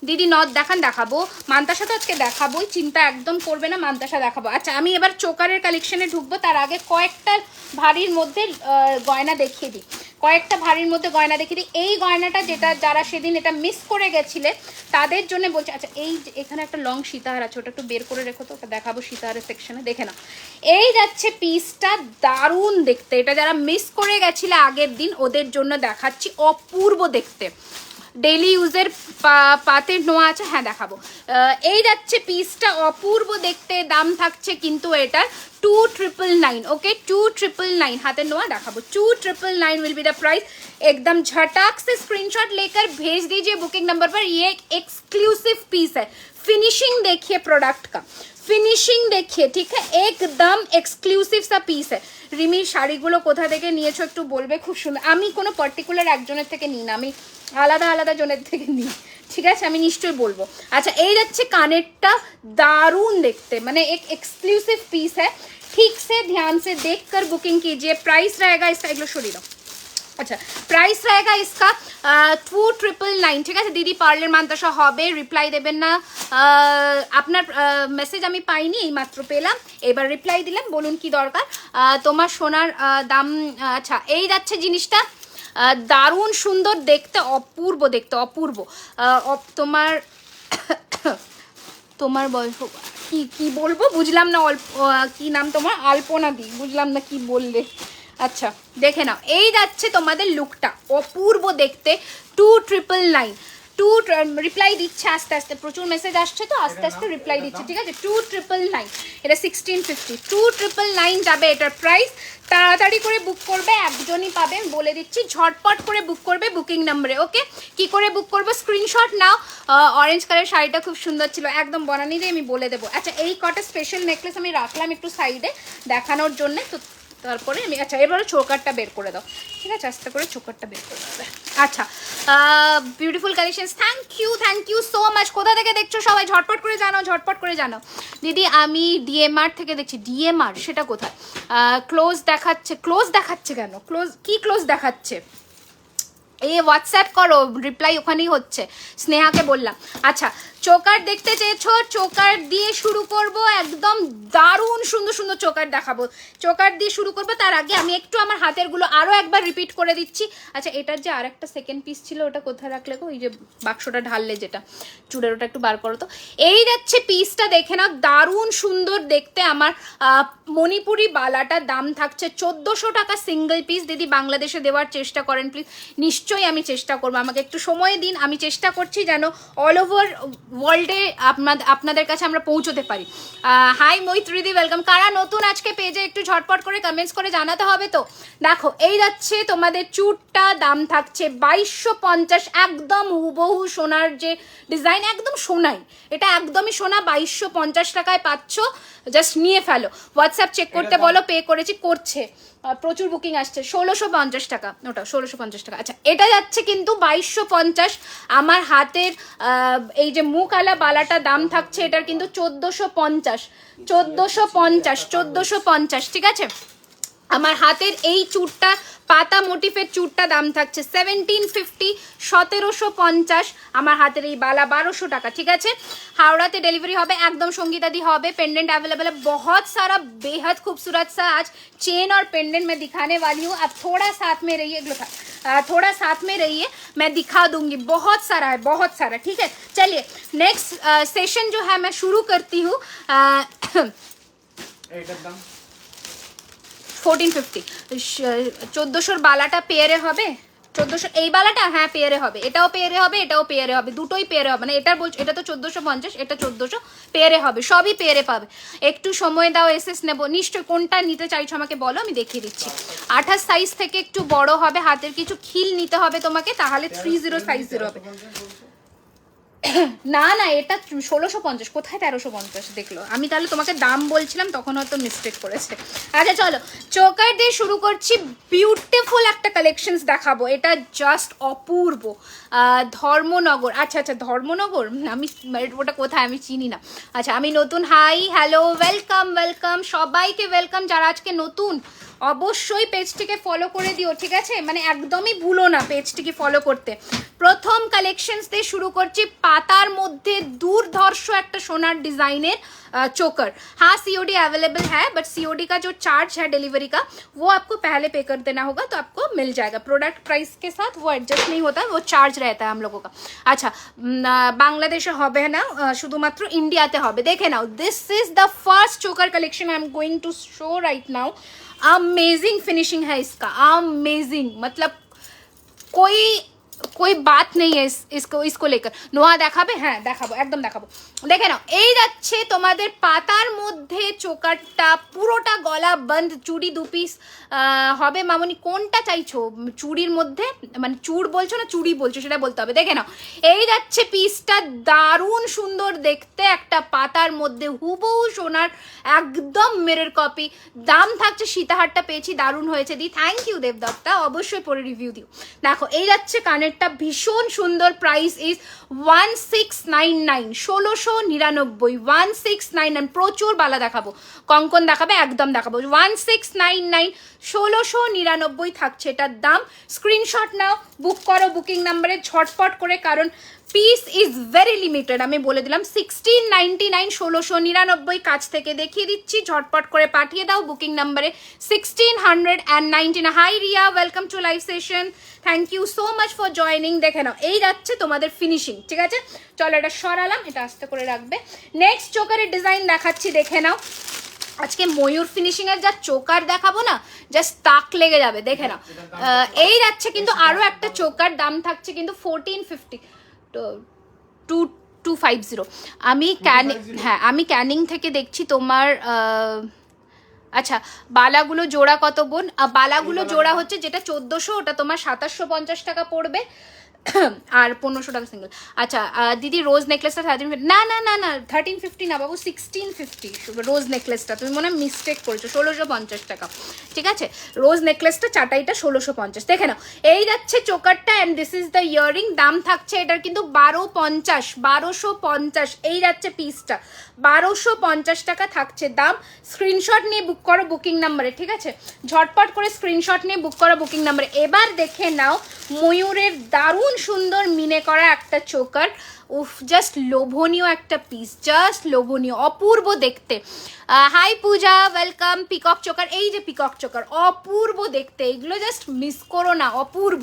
দিদি নথ দেখান, দেখাবো। মান্তাসা তো আজকে দেখাবোই, চিন্তা একদম করবে না, মান্তাসা দেখাবো। আচ্ছা আমি এবার চোকারের কালেকশনে ঢুকবো, তার আগে কয়েকটা ভারীর মধ্যে গয়না দেখিয়ে দিই, কয়েকটা ভারীর মধ্যে গয়না দেখিয়ে দিই। এই গয়নাটা যেটা যারা সেদিন এটা মিস করে গেছিলে তাদের জন্য বলছি। আচ্ছা এই এখানে একটা লং সীতাহার আছে, ওটা একটু বের করে রেখো তো, ওটা দেখাবো সীতাহারের সেকশনে, দেখে না। এই যাচ্ছে পিসটা দারুণ দেখতে, এটা যারা মিস করে গেছিলে আগের দিন ওদের জন্য দেখাচ্ছি, অপূর্ব দেখতে। ডেলি ইউজের পাতের নোয়া আছে, হ্যাঁ দেখাবো। এই যাচ্ছে পিসটা অপূর্ব দেখতে, দাম থাকছে কিন্তু এটার 2999, ओके 2999। हाथेर नोआ देखाबो 2999 विल बी द प्राइस। एकदम झटाक से स्क्रीनशॉट लेकर भेज दीजिए बुकिंग नंबर पर। ये एक एक्सक्लूसिव पीस है, फिनिशिंग देखिए प्रोडक्ट का, फिनिशिंग देखिए, ठीक है, एकदम एक्सक्लूसिव सा पीस है। রিমির শাড়িগুলো কোথা থেকে নিয়েছো একটু বলবে, খুব সুন্দর। আমি কোনো পার্টিকুলার একজনের থেকে নিই না, আমি আলাদা আলাদা জনের থেকে নিই, ঠিক আছে, আমি নিশ্চয়ই বলবো। আচ্ছা এই যাচ্ছে কানেরটা, দারুণ দেখতে, মানে এক एक्सक्लूसिव पीस है। ठीक से ध्यान से देखकर बुकिंग कीजिए। प्राइस रहेगा इसका, एगलो सरी दो। अच्छा प्राइस रहेगा इसका 2999, ঠিক আছে। দিদি পার্লার মান্তাসা হবে, রিপ্লাই দেবেন না, আপনার মেসেজ আমি পাইনি, এই মাত্র পেলাম, এবার রিপ্লাই দিলাম, বলুন কি দরকার তোমার সোনার দাম। আচ্ছা এই যাচ্ছে জিনিসটা, দারুণ সুন্দর দেখতে, অপূর্ব দেখতে, অপূর্ব। তোমার তোমার বয়স কি কি বলবো বুঝলাম না, অল্প কি নাম তোমার, আলপনা দি, বুঝলাম না কি বললে। আচ্ছা দেখে নাও, এই যাচ্ছে তোমাদের লুকটা, অপূর্ব দেখতে। 2999, রিপ্লাই দিচ্ছে আস্তে আস্তে, প্রচুর মেসেজ আসছে তো আস্তে আস্তে রিপ্লাই দিচ্ছে, ঠিক আছে। 2999, এটা 1650, 2999 যাবে এটার প্রাইস। তাড়াতাড়ি করে বুক করবে, একজনই পাবেন বলে দিচ্ছি, ঝটপট করে বুক করবে বুকিং নাম্বারে, ওকে। কি করে বুক করবো, স্ক্রিনশট নাও। অরেঞ্জ কালার শাড়িটা খুব সুন্দর ছিল, একদম বনানি দিয়ে আমি বলে দেবো। আচ্ছা এই কটা স্পেশাল নেকলেস আমি রাখলাম একটু সাইডে দেখানোর জন্য, তো তারপরে আমি আচ্ছা এবারে চোকারটা বের করে দাও, ঠিক আছে, আস্তে করে চোকারটা বের করে দেবে। আচ্ছা beautiful collections, thank you so much. কোথা থেকে দেখছো সবাই ঝটপট করে জানাও, ঝটপট করে জানাও। দিদি আমি ডিএমআর থেকে দেখছি। ডিএমআর সেটা কোথায়? ক্লোজ দেখাচ্ছে, ক্লোজ দেখাচ্ছে কেন? ক্লোজ কি ক্লোজ দেখাচ্ছে? এই হোয়াটসঅ্যাপ করো, রিপ্লাই ওখানেই হচ্ছে, স্নেহাকে বললাম। আচ্ছা চোকার দেখতে চেয়েছো, চোকার দিয়ে শুরু করব, একদম দারুণ সুন্দর সুন্দর চোকার দেখাবো, চোকার দিয়ে শুরু করবো। তার আগে আমি একটু আমার হাতেরগুলো আরও একবার রিপিট করে দিচ্ছি। আচ্ছা এটার যে আর একটা সেকেন্ড পিস ছিল ওটা কোথায় রাখলে গো, ওই যে বাক্সটা ঢাললে যেটা চুড়ের, ওটা একটু বার করো তো। এই যাচ্ছে পিসটা, দেখে নাও, দারুণ সুন্দর দেখতে। আমার মণিপুরি বালাটা দাম থাকছে 1400 টাকা সিঙ্গেল পিস। দিদি বাংলাদেশে দেওয়ার চেষ্টা করেন প্লিজ। নিশ্চয়ই আমি চেষ্টা করবো, আমাকে একটু সময় দিন, আমি চেষ্টা করছি যেন অল ওভার ওয়ার্ল্ডে আপনাদের কাছে আমরা পৌঁছতে পারি। হাই মৈত্রীদি, ওয়েলকাম। কারা নতুন আজকে পেজে একটু ঝটপট করে কমেন্টস করে জানাতে হবে তো। দেখো এই যাচ্ছে তোমাদের চুটটা, দাম থাকছে 2250, একদম হুবহু সোনার যে ডিজাইন, একদম সোনাই, এটা একদমই সোনা। 2250 টাকায় পাচ্ছ, জাস্ট নিয়ে ফেলো। হোয়াটসঅ্যাপ চেক করতে বলো, পে করেছি, করছে, প্রচুর বুকিং আসছে। 1650 টাকা, ওটা 1650 টাকা। আচ্ছা এটা যাচ্ছে কিন্তু 2250। আমার হাতের এই যে মুখআলা বালাটা দাম থাকছে এটার কিন্তু 1450, 1450, 1450, ঠিক আছে। আমার হাতের এই চুটটা, পাতা মোটিফের চুটটা দাম থাকছে 1750, 1750। আমার হাতের এই বালা 1200 টাকা, ঠিক আছে। हावड़ा डिलीवरी হবে, একদম সঙ্গীতাদি হবে। पेंडेंट अवेलेबल है बहुत सारा, बेहद खूबसूरत सा आज चेन और पेंडेंट मैं दिखाने वाली हूँ। अब थोड़ा साथ में रहिए, थोड़ा साथ में रहिए, मैं दिखा दूंगी। बहुत सारा है, बहुत सारा, ठीक है। चलिए नेक्स्ट सेशन जो है मैं शुरू करती हूँ। 1450, 1400 বালাটা পেয়ারে হবে, 1400 এই বালাটা হ্যাঁ পেয়ারে হবে, এটাও পেয়ারে হবে, এটাও পেয়ারে হবে, দুটোই পেয়ারে হবে, মানে এটা বলছো এটা তো 1450, এটা 1400 পেয়ারে হবে, সবই পেয়ারে পাবে। একটু সময় দাও, এসএস নেব নিশ্চয়ই। কোনটা নিতে চাইছো আমাকে বলো, আমি দেখিয়ে দিচ্ছি। 28 সাইজ থেকে একটু বড় হবে, হাতের কিছু খিল নিতে হবে তোমাকে, তাহলে 30 সাইজের হবে। না না এটা 1650, কোথায় 1350 দেখলো, আমি তাহলে তোমাকে দাম বলছিলাম তখন হয়তো মিস্টেক করেছে। আচ্ছা চলো চোকার দিয়ে শুরু করছি, বিউটিফুল একটা কালেকশনস দেখাবো, এটা জাস্ট অপূর্ব। ধর্মনগর, আচ্ছা আচ্ছা ধর্মনগর, আমি ওটা কোথায় আমি চিনি না। আচ্ছা আমি নতুন, হাই হ্যালো ওয়েলকাম ওয়েলকাম সবাইকে ওয়েলকাম, যারা আজকে নতুন অবশ্যই পেজটিকে ফলো করে দিও, ঠিক আছে, মানে একদমই ভুলো না পেজটিকে ফলো করতে। প্রথম কালেকশনস দিয়ে শুরু করছি, পাতার মধ্যে দুর্ধর্ষ একটা সোনার ডিজাইনের चोकर। हाँ सीओडी अवेलेबल है, बट सीओडी का जो चार्ज है डिलीवरी का वो आपको पहले पे कर देना होगा, तो आपको मिल जाएगा। प्रोडक्ट प्राइस के साथ वो एडजस्ट नहीं होता, वो चार्ज रहता है हम लोगों का। अच्छा बांग्लादेशे হবে না, শুধুমাত্র ইন্ডিয়াতে হবে। দেখে নাও, this is the first choker collection I am going to show right now. Amazing finishing है इसका, अमेजिंग, मतलब कोई बात नहीं है इसको लेकर। নোয়া দেখাবে, হ্যাঁ দেখাবো, একদম দেখাবো। দেখে নাও, এই যাচ্ছে তোমাদের পাতার মধ্যে চোকারটা, পুরোটা গলা বন্ধ, চুড়ি 2 পিস হবে। মামনি কোনটা চাইছো, চুড়ির মধ্যে মানে চুড় বলছো না চুড়ি বলছো সেটা বলতে হবে। দেখে নাও, এই যাচ্ছে পিসটা, দারুণ সুন্দর দেখতে, একটা পাতার মধ্যে হুবহু সোনার একদম মিরর কপি। দাম থাকছে, সীতাহারটা পেয়েছি, দারুণ হয়েছে দি, থ্যাংক ইউ দেবদত্তা, অবশ্যই পরে রিভিউ দিও। দেখো এই যাচ্ছে কানেরটা, ভীষণ সুন্দর, প্রাইস ইজ 1699, 1699, 1699। প্রচুর বালা দেখাবো, কঙ্কন দেখাবে, একদম দেখাবো, 1699, 1699 থাকছে এটার দাম। স্ক্রিনশট নাও, বুক করো বুকিং নাম্বারে ঝটপট করে, কারণ পিস ইজ ভেরি লিমিটেড। আমি বলে দিলাম 1699, 1699 কাছ থেকে দেখিয়ে দিচ্ছি, ঝটপট করে পাঠিয়ে দাও বুকিং নাম্বারে 1699। Hi Riya, welcome to live session, thank you so much for joining. দেখে নাও, এই যাচ্ছে তোমাদের ফিনিশিং, ঠিক আছে। চলো এটা সরালাম, এটা আস্তে করে রাখবে। নেক্সট চোকারের ডিজাইন দেখাচ্ছি, দেখে নাও। আজকে ময়ূর ফিনিশিং এর যা চোকার দেখাবো না, জাস্ট তাক লেগে যাবে। দেখে নাও, এই যাচ্ছে কিন্তু আরো একটা চোকার, দাম থাকছে কিন্তু 1450, 2250। আমি হ্যাঁ আমি ক্যানিং থেকে দেখছি তোমার। আচ্ছা বালাগুলো জোড়া কত বোন? বালাগুলো জোড়া হচ্ছে যেটা 1400, ওটা তোমার 2750 টাকা পড়বে, আর 1500 টাকা সিঙ্গেল। আচ্ছা দিদি রোজ নেকলেসটা 1350, না না না না 1350 না বাবু, 1650 রোজ নেকলেসটা, তুমি মনে হয় মিস্টেক করেছো, 1650 টাকা, ঠিক আছে। রোজ নেকলেসটা চাটাইটা 1650। দেখে নাও, এই যাচ্ছে চোকারটা, and this is the earring. দাম থাকছে এটার কিন্তু 1250, 1250। এই যাচ্ছে পিসটা, 1250 টাকা থাকছে দাম। স্ক্রিনশট নিয়ে বুক করো বুকিং নাম্বারে, ঠিক আছে, ঝটপট করে স্ক্রিনশট নিয়ে বুক করো বুকিং নাম্বারে। এবার দেখে নাও ময়ূরের দারুণ সুন্দর মিনে করা একটা চোকার, উফ জাস্ট লোভনীয় একটা পিস, জাস্ট লোভনীয়, অপূর্ব দেখতে। হাই পূজা, ওয়েলকাম। পিকক চোকার, এই যে পিকক চোকার, অপূর্ব দেখতে, এগুলো জাস্ট মিস করো না, অপূর্ব,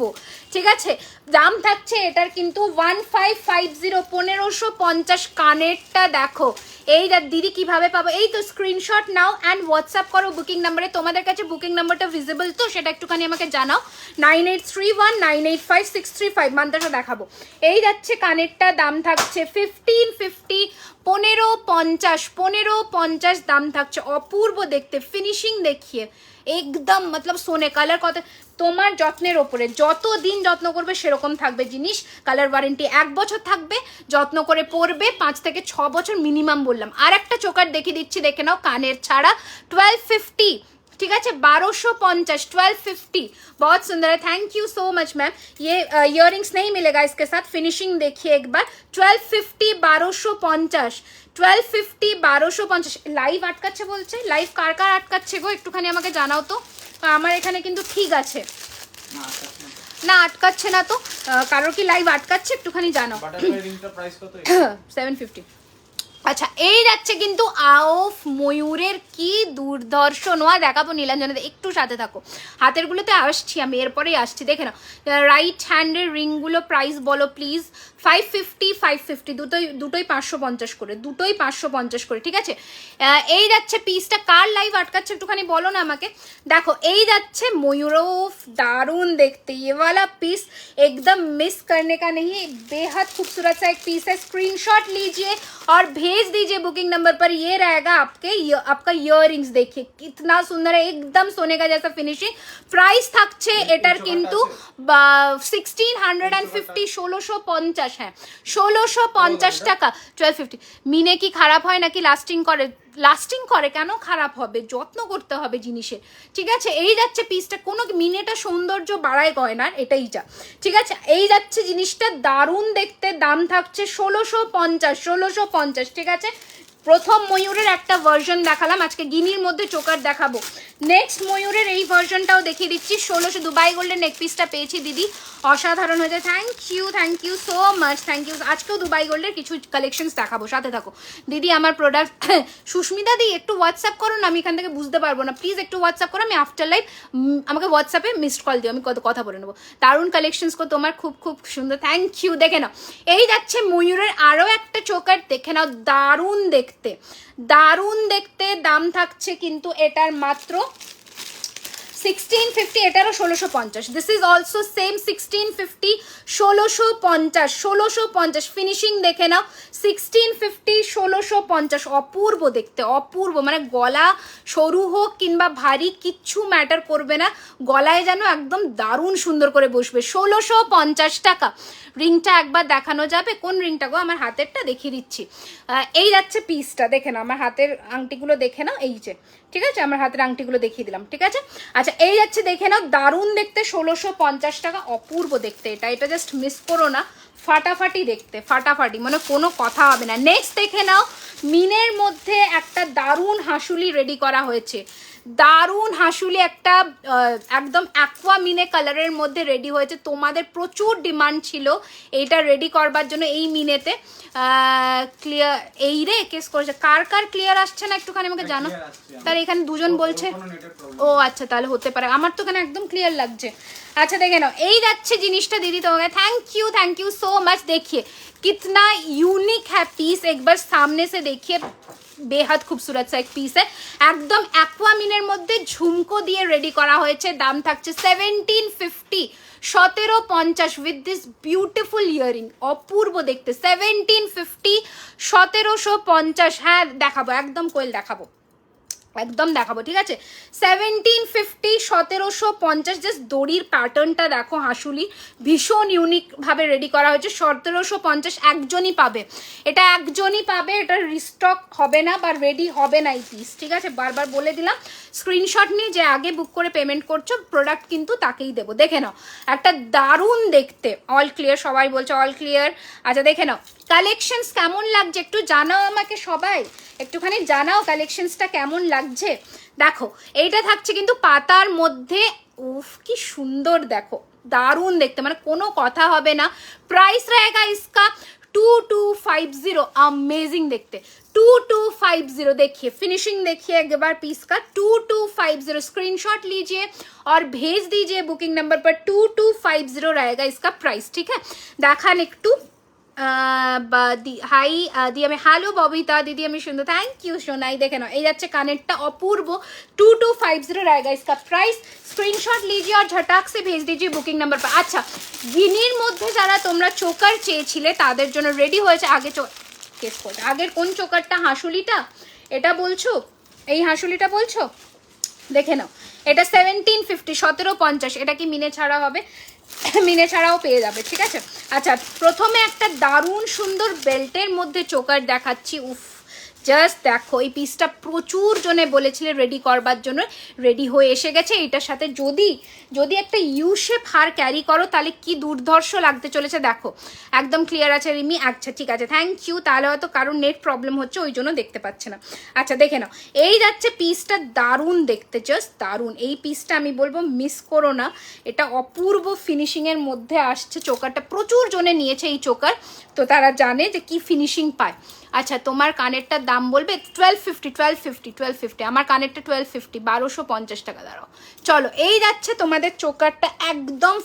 ঠিক আছে। দাম থাকছে এটার কিন্তু 1550, 1550। কানেরটা দেখো, এই দিদি কিভাবে পাবো, এই তো স্ক্রিনশট নাও অ্যান্ড হোয়াটসঅ্যাপ করো বুকিং নাম্বারে। তোমাদের কাছে বুকিং নাম্বারটা ভিজিবল তো সেটা একটুখানি আমাকে জানাও, 9831985635। মান্তাসা দেখাবো, এই যাচ্ছে কানেরটা, দাম থাকছে 1550, 1550, 1550 দাম থাকছে। অপূর্ব দেখতে, ফিনিশিং দেখিয়ে একদম মতলব সোনে কালার, কত তোমার যত্নের ওপরে, যত দিন যত্ন করবে সেরকম থাকবে জিনিস। কালার ওয়ারেন্টি 1 বছর থাকবে, যত্ন করে পরবে 5 থেকে 6 বছর মিনিমাম বললাম। আর একটা চোকার দেখিয়ে দিচ্ছি, দেখে নাও, কানের ছাড়া 1250, ठीक है 1250, 1250, बहुत सुंदर है, thank you so much ma'am. ये इयररिंग्स नहीं मिलेगा इसके साथ, फिनिशिंग देखिए एक बार, 1250, 1250, 1250, 1250। লাইভ আটকাচ্ছে বলছে, লাইভ কার কার আটকাচ্ছে গো একটুখানি আমাকে জানাও তো, আমার এখানে কিন্তু ঠিক আছে, না আটকাচ্ছে না তো, কারোর কি লাইভ আটকাচ্ছে একটুখানি জানাও। 750। আচ্ছা এই যাচ্ছে কিন্তু আউফ ময়ূরের কি দুর্ধর্ষ নোয়া দেখাবো নীলাঞ্জনাতে, একটু সাথে থাকো। হাতেরগুলোতে আসছি আমি, এরপরেই আসছি। দেখে নাও রাইট হ্যান্ডের রিংগুলো প্রাইস বলো প্লিজ। 550 দুটোই 550 করে, দুটোই 550 করে, ঠিক আছে। এই যাচ্ছে পিসটা, কার লাইভ আটকাচ্ছে একটুখানি বলো না আমাকে। দেখো এই যাচ্ছে ময়ূরফ, দারুণ দেখতে, ये वाला पीस एकदम मिस करने का नहीं है, बेहद खूबसूरत सा एक पीस है। स्क्रीनशॉट लीजिए और भेज दीजिए बुकिंग नंबर पर, ये रहेगा आपका ইয়াররিংস। देखिए कितना सुंदर है, एकदम सोने का जैसा फिनिशिंग। प्राइस থাকছে এটার কিন্তু 1650, 1650 হ্যাঁ, 1650 টাকা, 1250। মিনে কি খারাপ হয় নাকি লাস্টিং করে? লাস্টিং করে কেন খারাপ হবে, যত্ন করতে হবে জিনিসের, ঠিক আছে। এই যাচ্ছে পিসটা, কোনো মিনেটা সৌন্দর্য বাড়ায় গয়নার, এটাই যা, ঠিক আছে। এই যাচ্ছে জিনিসটা দারুণ দেখতে, দাম থাকছে 1650, 1650, ঠিক আছে। প্রথম ময়ূরের একটা ভার্সন দেখালাম, আজকে গিনির মধ্যে চোকার দেখাবো। নেক্সট ময়ূরের এই ভার্সনটাও দেখিয়ে দিচ্ছি। 1600 দুবাই গোল্ডের নেক পিসটা পেয়েছি দিদি, অসাধারণ হয়েছে। Thank you so much, thank you. আজকেও দুবাই গোল্ডের কিছু কালেকশনস দেখাবো, সাথে থাকো। দিদি আমার প্রোডাক্ট সুস্মিতা দি একটু হোয়াটসঅ্যাপ করো না, আমি এখান থেকে বুঝতে পারবো না, প্লিজ একটু হোয়াটসঅ্যাপ করো। আমি আফটার লাইভ আমাকে হোয়াটসঅ্যাপে মিসড কল দিও, আমি কথা বলে নেবো। দারুণ কালেকশনস কো তোমার, খুব খুব সুন্দর, থ্যাংক ইউ। দেখে নাও এই যাচ্ছে ময়ূরের আরও একটা চোকার, দেখে নাও দারুণ দেখতে, দারুণ দেখতে। দাম থাকছে কিন্তু এটার মাত্র 1650, এটারও 1650। This is also same 1650, 1650, 1650। Finishing দেখে নাও, 1650, 1650। অপূর্ব দেখতে, অপূর্ব, মানে গলা সরু হোক কিংবা ভারী কিচ্ছু ম্যাটার করবে না, গলায় যেন একদম দারুণ সুন্দর করে বসবে। 1650 টাকা। রিংটা একবার দেখানো যাবে? কোন রিংটা গো? আমার হাতেরটা দেখিয়ে দিচ্ছি। এই যাচ্ছে পিসটা, দেখে নাও আমার হাতের আংটিগুলো দেখে নাও, এই যে, ঠিক আছে, আমার হাতের আংটিগুলো দেখিয়ে দিলাম, ঠিক আছে। আচ্ছা এই যাচ্ছে দেখে নাও, দারুণ দেখতে, 1650 টাকা, অপূর্ব দেখতে। এটা জাস্ট মিস করো না, ফাটাফাটি দেখতে, ফাটাফাটি, মানে কোনো কথা হবে না। নেক্সট দেখে নাও, মিনের মধ্যে একটা দারুণ হাসুলি রেডি করা হয়েছে, দারুণ হাসুলি একটা একদম অ্যাকোয়া মিনে কালারের মধ্যে রেডি হয়েছে। তোমাদের প্রচুর ডিমান্ড ছিল এইটা রেডি করবার জন্য এই মিনেতে। ক্লিয়ার এই রে কেস করেছে, কার ক্লিয়ার আসছে না একটুখানি আমাকে জানো। তার এখানে দুজন বলছে, ও আচ্ছা তাহলে হতে পারে, আমার তো এখানে একদম ক্লিয়ার লাগছে। আচ্ছা দেখে নাও এই যাচ্ছে জিনিসটা দিদি তোমাকে, थैंक यू सो मच। देखिए कितना यूनिक है पीस, एक बार सामने से देखिए, বেহাদ খুবসুরত সা এক পিস একদম অ্যাকুয়ামিনের মধ্যে ঝুমকো দিয়ে রেডি করা হয়েছে। দাম থাকছে 1750, 1750 উইথ দিস বিউটিফুল ইয়ারিং, অপূর্ব দেখতে। 1750, 1750। হ্যাঁ দেখাবো, একদম কোয়েল দেখাবো, একদম দেখাবো, ঠিক আছে। 1750, 1750। জাস্ট দড়ির প্যাটার্নটা দেখো, হাসুলি ভীষণ ইউনিক ভাবে রেডি করা হয়েছে। 1750 একজনই পাবে, এটা একজনই পাবে, এটা রিস্টক হবে না বা রেডি হবে না এই পিস, ঠিক আছে, বারবার বলে দিলাম। স্ক্রিনশট নিয়ে যে আগে বুক করে পেমেন্ট করছো প্রোডাক্ট কিন্তু তাকেই দেবো। দেখে নাও একটা দারুণ দেখতে, অল ক্লিয়ার, সবাই বলছে অল ক্লিয়ার। আচ্ছা দেখে নাও কালেকশনস কেমন লাগছে একটু জানাও আমাকে সবাই, একটুখানি জানাও কালেকশনসটা কেমন লাগছে। দেখো এইটা থাকছে কিন্তু পাতার মধ্যে, উফ কি সুন্দর দেখো, দারুণ দেখতে, মানে কোনো কথা হবে না। প্রাইস रहेगा इसका 2250, अमेजिंग देखते 2250। देखिए फिनिशिंग देखिए एक बार पीस का, 2250। स्क्रीनशॉट लीजिए और भेज दीजिए बुकिंग नंबर पर, 2250 रहेगा इसका प्राइस, ठीक है। দেখান একটু হাই দি আমি, হ্যালো ববিতা দিদি আমি সুন্দর, থ্যাংক ইউ সোনাই। দেখে নাও এই যাচ্ছে কানেরটা, অপূর্ব, 2250 रहेगा इसका प्राइस। स्क्रीनशॉट लीजिए और झटाक से भेज दीजिए बुकिंग नंबर पर। আচ্ছা গিনির মধ্যে যারা তোমরা চোকার চেয়েছিলে তাদের জন্য রেডি হয়েছে। আগে কেস করছে, আগের কোন চোকারটা, হাসুলিটা এটা বলছো, এই হাসুলিটা বলছো, দেখে নাও এটা 1750, 1750। এটা কি মিনে ছাড়া হবে? মিনে ছাড়াও পেয়ে যাবে, ঠিক আছে। আচ্ছা প্রথমে একটা দারুণ সুন্দর বেল্টের মধ্যে চোকার দেখাচ্ছি, উফ জাস্ট দেখো এই পিসটা প্রচুর জনে বলেছিলে রেডি করবার জন্য, রেডি হয়ে এসে গেছে। এটার সাথে যদি একটা ইউ শেপ হার ক্যারি করো তাহলে কি দুর্ধর্ষ লাগতে চলেছে দেখো, একদম ক্লিয়ার আছে রিমি। আচ্ছা ঠিক আছে, থ্যাংক ইউ। তাহলে হয়তো কারণ নেট প্রবলেম হচ্ছে ওই জন্য দেখতে পাচ্ছে না। আচ্ছা দেখে নাও, এই যাচ্ছে পিসটা, দারুণ দেখতে, জাস্ট দারুণ। এই পিসটা আমি বলবো মিস করো না, এটা অপূর্ব ফিনিশিংয়ের মধ্যে আসছে। চোকারটা প্রচুর জনে নিয়েছে এই চোকার, তো তারা জানে যে কি ফিনিশিং পায়। আচ্ছা তোমার কানেরটার দাম বলবে 1250, আমার কানেরটা 1250, 1250 টাকা। দাঁড়াও, চলো এই যাচ্ছে তোমাদের চোকারটা, একদম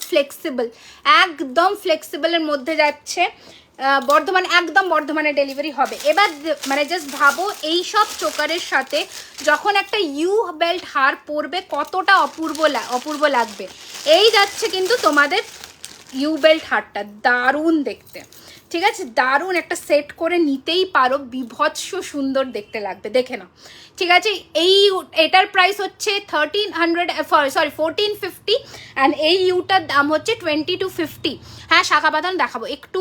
ফ্লেক্সিবলের মধ্যে যাচ্ছে। বর্ধমান, একদম বর্ধমানে ডেলিভারি হবে। এবার মানে জাস্ট ভাবো এই সব চোকারের সাথে যখন একটা ইউ বেল্ট হার পরবে কতটা অপূর্ব লাগবে। এই যাচ্ছে কিন্তু তোমাদের ইউ বেল্ট হারটা, দারুণ দেখতে, ঠিক আছে, দারুণ। একটা সেট করে নিতেই পারো, বিভৎস সুন্দর দেখতে লাগবে, দেখে নাও, ঠিক আছে। এটার প্রাইস হচ্ছে 1450 অ্যান্ড এই ইউটার দাম হচ্ছে 2250। হ্যাঁ শাখা বাঁধান দেখাবো, একটু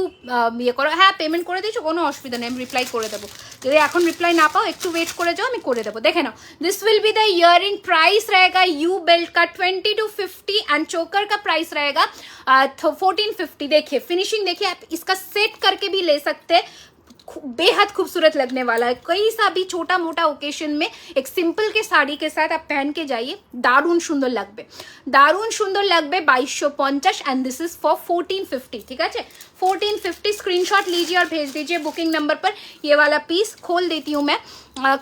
ইয়ে করো। হ্যাঁ পেমেন্ট করে দিয়েছো, কোনো অসুবিধা নেই, আমি রিপ্লাই করে দেবো। যদি এখন রিপ্লাই না পাও একটু ওয়েট করে যাও, আমি করে देबो। देखे ना, this will be the earring, price रहेगा यू बेल्ट का 2250 एंड चोकर का प्राइस रहेगा 1450। देखिए फिनिशिंग, देखिए आप इसका सेट करके भी ले सकते हैं, बेहद खूबसूरत लगने वाला है। कई सा भी छोटा मोटा ओकेशन में एक सिंपल के साड़ी के साथ आप पहन के जाइए, दारुण सुंदर लगबे, 2250 एंड दिस इज फॉर 1450, ठीक है। 1450 स्क्रीनशॉट लीजिए और भेज दीजिए बुकिंग नंबर पर। ये वाला पीस खोल देती हूँ मैं,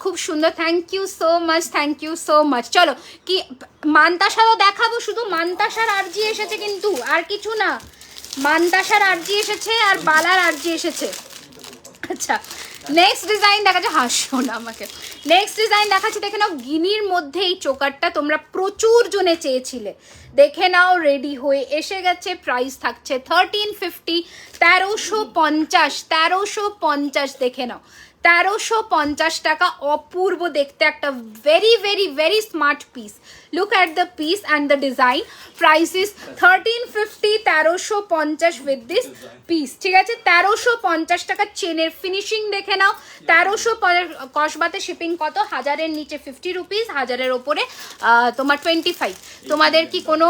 खूब सुंदर, थैंक यू सो मच। चलो कि मानताशाরও দেখাবো, শুধু মানতাশার আরজি এসেছে কিন্তু আর কিছু না, মানতাশার আরজি এসেছে আর বালার আরজি এসেছে। আচ্ছা নেক্সট ডিজাইন দেখাচ্ছে, হাসো না আমাকে, নেক্সট ডিজাইন দেখাচ্ছি, দেখে নাও। গিনির মধ্যে এই চোকারটা তোমরা প্রচুর জনে চেয়েছিলে, দেখে নাও রেডি হয়ে এসে গেছে। প্রাইস থাকছে 1350, 1350, দেখে নাও 1350 টাকা। অপূর্ব দেখতে একটা very smart piece. Look at the piece and the design. Price is 1350, 1350 with this piece, ঠিক আছে। 1350 টাকা। চেনের ফিনিশিং দেখে নাও, 1350 কসবাতে শিপিং কত, 1000-এর নিচে 50 রুপিস, 1000-এর ওপরে তোমার 25। তোমাদের কি কোনো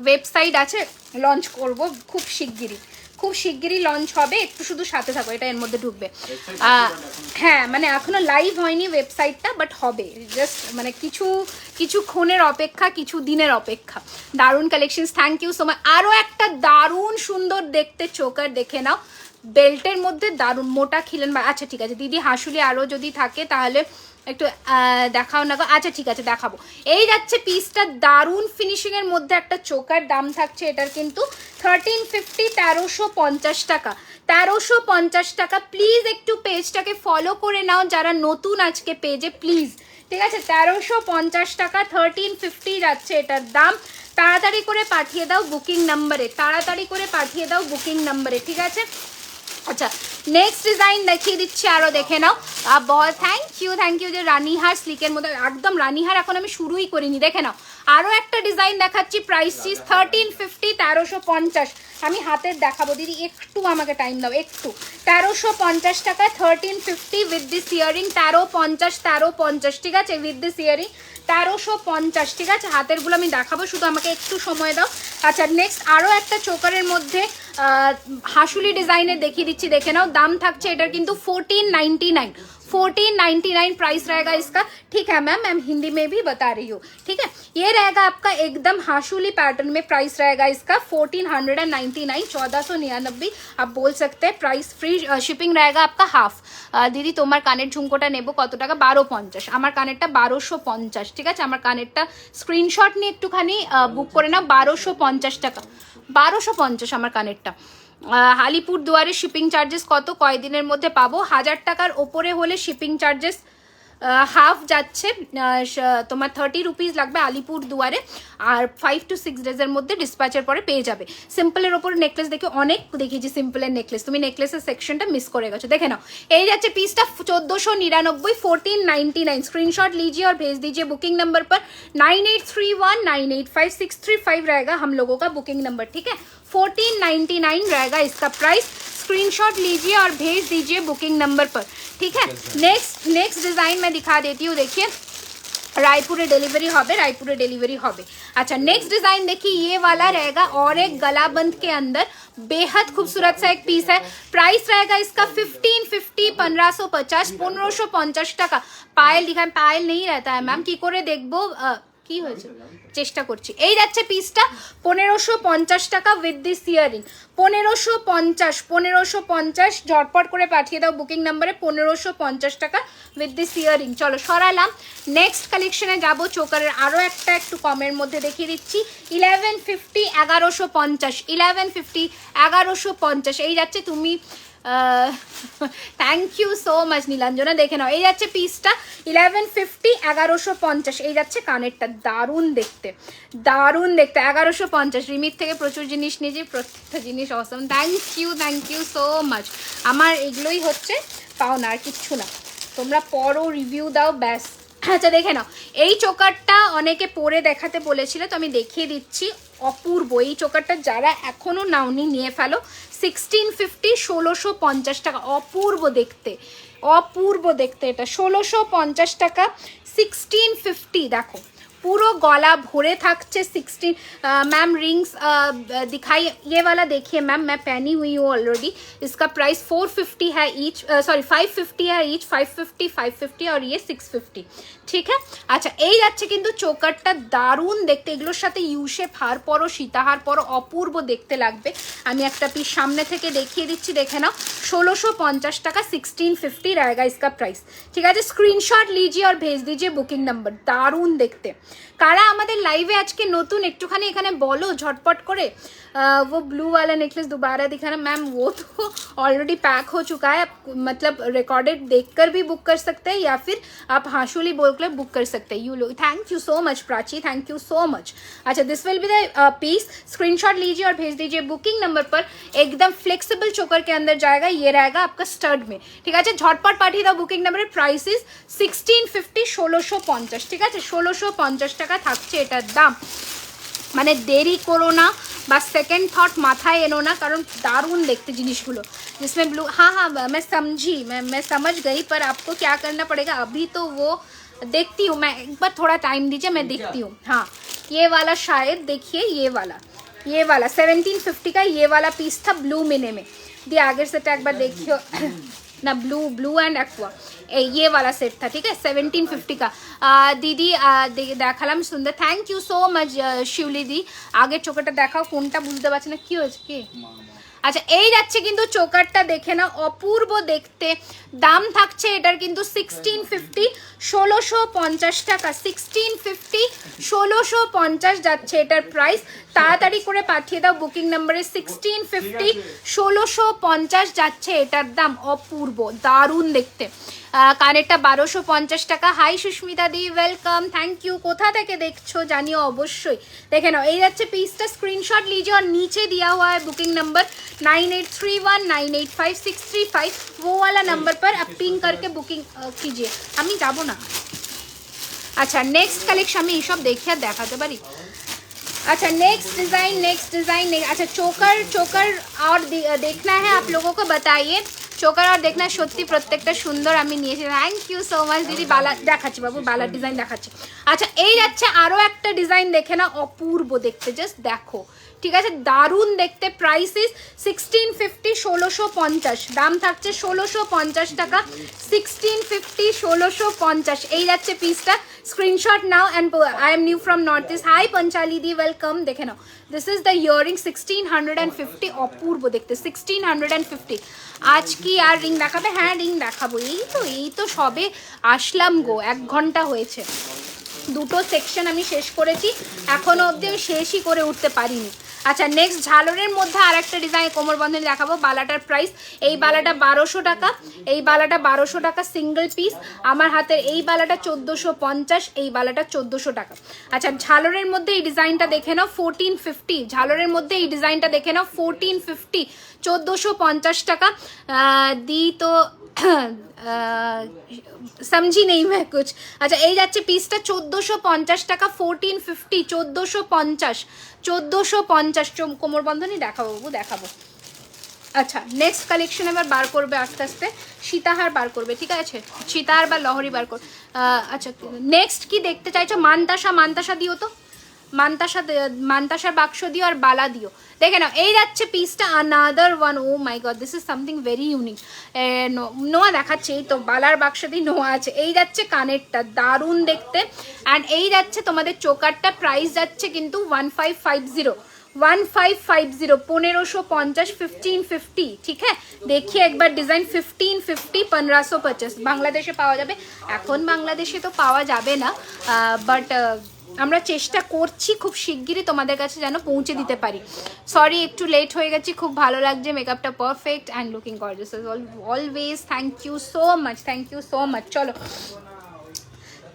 ওয়েবসাইট আছে? লঞ্চ করব খুব শিগগিরই লঞ্চ হবে, একটু শুধু সাথে থাকো, এটা এর মধ্যে ঢুকবে। হ্যাঁ মানে এখনো লাইভ হয়নি ওয়েবসাইটটা, বাট হবে, জাস্ট মানে কিছুক্ষণের অপেক্ষা, কিছু দিনের অপেক্ষা। দারুণ collections, thank you so much. আরও একটা দারুণ সুন্দর দেখতে চোকার দেখে নাও, বেল্টের মধ্যে দারুণ মোটা খিলেন। আচ্ছা ঠিক আছে দিদি, হাসুলি আরও যদি থাকে তাহলে একটু দেখাও না গো। আচ্ছা ঠিক আছে দেখাবো। এই যাচ্ছে পিসটা, দারুণ ফিনিশিংয়ের মধ্যে একটা চোকার। দাম থাকছে এটার কিন্তু 1350, 1350 টাকা, 1350 টাকা। প্লিজ একটু পেজটাকে ফলো করে নাও যারা নতুন আজকে পেজে, প্লিজ, ঠিক আছে। 1350 টাকা, 1350 যাচ্ছে এটার দাম। তাড়াতাড়ি করে পাঠিয়ে দাও বুকিং নাম্বারে, ঠিক আছে। আচ্ছা নেক্সট ডিজাইন দেখিয়ে দিচ্ছি, আরও দেখে নাও। বহুত থ্যাংক ইউ যে রানীহার স্লিকের মধ্যে, একদম রানীহার এখন আমি শুরুই করিনি, দেখে নাও। আরও একটা ডিজাইন দেখাচ্ছি, প্রাইস ইজ 1350, 1350। আমি হাতের দেখাবো দিদি, একটু আমাকে টাইম দাও, একটু। 1350 টাকা, 1350 উইথ দিস ইয়ারিং, 1350, ঠিক আছে, উইথ দিস ইয়ারিং 1350, ঠিক আছে। হাতেরগুলো আমি দেখাবো, শুধু আমাকে একটু সময় দাও। আচ্ছা নেক্সট আরও একটা চোকারের মধ্যে হাসুলি ডিজাইনের দেখিয়ে দিচ্ছি, দেখে নাও। দাম থাকছে এটার কিন্তু 1499, प्राइस रहेगा इसका, ठीक है मैम, मैं हिंदी में भी बता रही हूँ, ठीक है। ये रहेगा आपका एकदम हाशुली पैटर्न में, प्राइस रहेगा इसका 1499, 1499 आप बोल सकते हैं। प्राइस फ्री शिपिंग रहेगा आपका हाफ। दीदी তোমার কানের ঝুমকোটা নেব কত টাকা? 1250। আমার কানেরটা 1250, ঠিক আছে। আমার কানেরটা স্ক্রিনশট নিয়ে একটুখানি বুক করে নাও, 1250 টাকা, 1250 আমার কানেরটা। আলিপুর দুয়ারে শিপিং চার্জেস কত, কয়দিনের মধ্যে পাবো? 1000 টাকার ওপরে হলে শিপিং চার্জেস হাফ যাচ্ছে, তোমার 30 রুপিস লাগবে আলিপুর দুয়ারে, আর 5 to 6 ডেজের মধ্যে ডিসপ্যাচের পরে পেয়ে যাবে। সিম্পলের ওপর নেকলেস দেখে অনেক দেখিয়েছি, সিম্পলের নেকলেস, তুমি নেকলেসের সেকশনটা মিস করে গেছো, দেখে নাও। এই যাচ্ছে পিসটা 1499, 1499। स्क्रीनशॉट लीजिए और भेज दीजिए बुकिंग नंबर पर। 9831985635 रहेगा हम लोगों का बुकिंग नंबर, ठीक है। 1499 रहेगा इसका प्राइस। स्क्रीनशॉट लीजिए और भेज दीजिए बुकिंग नंबर पर, ठीक है। नेक्स्ट डिजाइन मैं दिखा देती हूँ, देखिए रायपुरे डिलीवरी होबे, रायपुरे डिलीवरी होबे। अच्छा नेक्स्ट डिजाइन देखिए, ये वाला रहेगा और एक गलाबंद के अंदर बेहद खूबसूरत सा एक पीस है। प्राइस रहेगा इसका 1550, 1550, 1550 টাকা। পায়েল দিখান, পায়েল नहीं रहता है मैम, কি করে দেখবো কি হয়েছে, চেষ্টা করছি। এই যাচ্ছে পিসটা 1550 টাকা উইথ দিস ইয়ারিং। 1550 ঝটপট করে পাঠিয়ে দাও বুকিং নাম্বারে, 1550 টাকা উইথ দিস ইয়ারিং। চলো সরালাম, নেক্সট কালেকশনে যাব। চোকারের আরও একটা একটু কমের মধ্যে দেখিয়ে দিচ্ছি। 1150, 1150, 1150, 1150 এই যাচ্ছে। তুমি thank you so much Nilanjana, দেখে নাও এই যাচ্ছে পিসটা 1150, 1150 এই যাচ্ছে। কানেরটা দারুণ দেখতে, দারুণ দেখতে, 1150। রিমির থেকে প্রচুর জিনিস নিয়েছি, প্রত্যেকটা জিনিস awesome. Thank you so much. আমার এগুলোই হচ্ছে পাওনা, আর কিচ্ছু না। তোমরা পড়ো, রিভিউ দাও, ব্যাস। আচ্ছা দেখে নাও, এই চোকারটা অনেকে পরে দেখাতে বলেছিল, তো আমি দেখিয়ে দিচ্ছি। অপূর্ব এই চোকারটা, যারা এখনো নাওনি নিয়ে ফেলো। 1650, 1650 টাকা। অপূর্ব দেখতে, অপূর্ব দেখতে এটা 1650 টাকা। 1650 দেখো, पूरो गला भरे थकचे। 16 मैम रिंग्स दिखाई, ये वाला देखिए मैम, मैं पहनी हुई हूँ ऑलरेडी। इसका प्राइस 450 है ईच, सॉरी 550 है ईच। 550, 550 और ये 650, ঠিক আছে। আচ্ছা এই যাচ্ছে কিন্তু চোকারটা দারুণ দেখতে, এগুলোর সাথে ইউশেপ হার পরো, সীতাহার পরো, অপূর্ব দেখতে লাগবে। আমি একটা পিস সামনে থেকে দেখিয়ে দিচ্ছি, দেখে নাও। 1650 টাকা, 1650 रहेगा इसका प्राइस, ঠিক আছে। স্ক্রিনশট লিজিয়ে আর ভেজ দিজিয়ে বুকিং নাম্বার। দারুণ দেখতে। কারা আমাদের লাইভে আজকে নতুন একটুখানি এখানে বলো ঝটপট করে। वो ब्लू वाला नेकलेस दोबारा दिखाना मैम, वो तो ऑलरेडी पैक हो चुका है। मतलब रिकॉर्डेड देखकर भी बुक कर सकते हैं, या फिर आप हाशुली बोल कर बुक कर सकते हैं। यू लो, thank you so much Prachi, thank you so much. अच्छा this will be the piece. Screenshot लीजिए और भेज दीजिए बुकिंग नंबर पर। एकदम फ्लेक्सिबल चोकर के अंदर जाएगा, ये रहेगा आपका स्टड में, ठीक है। झटपट पाठिए दाओ बुकिंग नंबर। प्राइस इज 1650, 1650, ঠিক আছে। 1650 টাকা থাকছে এটার দাম। মানে দেরি করো না বা সেকেন্ড থট মাথায় এনো না, কারণ দারুণ দেখতে জিনিসগুলো। जिसमें ब्लू, हाँ मैं समझी, मैं समझ गई, पर आपको क्या करना पड़ेगा अभी, तो वो देखती हूँ मैं, एक बार थोड़ा टाइम दीजिए, मैं देखती हूँ। हाँ ये वाला शायद देखिए, ये वाला 1750 का ये वाला पीस था ब्लू मिने में। दिए आगे से एक बार देखियो ना, ब्लू एंड एक्वा, ये वाला सेट था, ठीक है। 1750 का। दीदी দেখালাম সুন্দর, থ্যাংক ইউ সো মাচ শিউলি দি। আগের চোকারটা দেখাও, কোনটা বুঝতে পারছি না, কি হয়েছে কি। আচ্ছা এই যাচ্ছে কিন্তু চোকারটা, দেখে না অপূর্ব দেখতে। দাম থাকছে এটার কিন্তু 1650, 1650 টাকা। 1650, 1650 যাচ্ছে এটার প্রাইস। তাড়াতাড়ি করে পাঠিয়ে দাও বুকিং নাম্বারে। 1650, 1650 যাচ্ছে এটার দাম। অপূর্ব দারুণ দেখতে। কানেরটা 1250 টাকা। হাই সুস্মিতা দি, ওয়েলকাম, থ্যাংক ইউ। কোথা থেকে দেখছো জানিও অবশ্যই। দেখে নাও এই যাচ্ছে পিসটা। স্ক্রিনশট लीजिए और नीचे दिया हुआ है बुकिंग नंबर 9831985635। वो वाला नंबर पर आप पिंग करके बुकिंग कीजिए। আমি যাব না। আচ্ছা নেক্সট কালেকশন আমি এইসব দেখিয়ে দেখাতে পারি। अच्छा नेक्स्ट डिज़ाइन। अच्छा चोकर और देखना है आप लोगों को, बताइए। চোকার আর দেখনা সত্যি প্রত্যেকটা সুন্দর আমি নিয়েছি। থ্যাংক ইউ সো মাচ দিদি। বালা দেখাচ্ছি বাবু, বালার ডিজাইন দেখাচ্ছি। আচ্ছা এই যাচ্ছে আরও একটা ডিজাইন, দেখে না অপূর্ব দেখতে, জাস্ট দেখো, ঠিক আছে। দারুণ দেখতে। Price is 1650, 1650। দাম থাকছে 1650 টাকা। 1650, 1650 এই যাচ্ছে পিসটা। স্ক্রিনশট নাও and I am new from north east. Hi Panchali দি, ওয়েলকাম। দেখে নাও, দিস ইজ দ্য ইয়ারিং 1650। অপূর্ব দেখতে 1650। আজ কি আর রিং দেখাবে? হ্যাঁ রিং দেখাবো। এই তো সবে আসলাম গো, 1 ঘন্টা হয়েছে। দুটো সেকশন আমি শেষ করেছি, এখনো অবধি আমি শেষই করে উঠতে পারিনি। আচ্ছা নেক্সট ঝালরের মধ্যে আর একটা ডিজাইন কোমর বন্ধনী দেখাবো। বালাটার প্রাইস, এই বালাটা 1200 টাকা, এই বালাটা 1200 টাকা সিঙ্গেল পিস। আমার হাতের এই বালাটা 1450, এই বালাটা 1400 টাকা। আচ্ছা ঝালরের মধ্যে এই ডিজাইনটা দেখে নাও 1450। ঝালরের মধ্যে এই ডিজাইনটা দেখে নাও 1450, 1450 টাকা। দি তো समझी नहीं मैं कुछ। আচ্ছা এই যাচ্ছে পিসটা 1450 টাকা, 1450, 1450 কোমর বন্ধনী দেখাবো বাবু, দেখাবো। আচ্ছা নেক্সট কালেকশন এবার বার করবে আস্তে আস্তে, সীতাহার বার করবে, ঠিক আছে, সীতাহার বা লহরি বার কর। আচ্ছা নেক্সট কি দেখতে চাইছো? মানতাসা, মানতাসা দিও তো, মানতাসার বাক্স দিও আর বালা দিও। দেখে নাও এই যাচ্ছে পিসটা, another one, oh my god this is something very unique. নোয়া দেখাচ্ছে, এই তো বালার বাক্স দিয়ে নোয়া আছে। এই যাচ্ছে কানেরটা, দারুণ দেখতে। অ্যান্ড এই যাচ্ছে তোমাদের চোকারটা, প্রাইস যাচ্ছে কিন্তু 1550, 1550, 1550, 1550, ঠিক হ্যাঁ। দেখিয়ে একবার ডিজাইন, 1550, 1550 বাংলাদেশে পাওয়া যাবে। এখন বাংলাদেশে তো পাওয়া যাবে না, বাট আমরা চেষ্টা করছি খুব শিগগিরই তোমাদের কাছে যেন পৌঁছে দিতে পারি। সরি একটু লেট হয়ে গেছি, খুব ভালো লাগছে, মেকআপটা perfect and looking gorgeous always. Thank you so much, thank you so much. চলো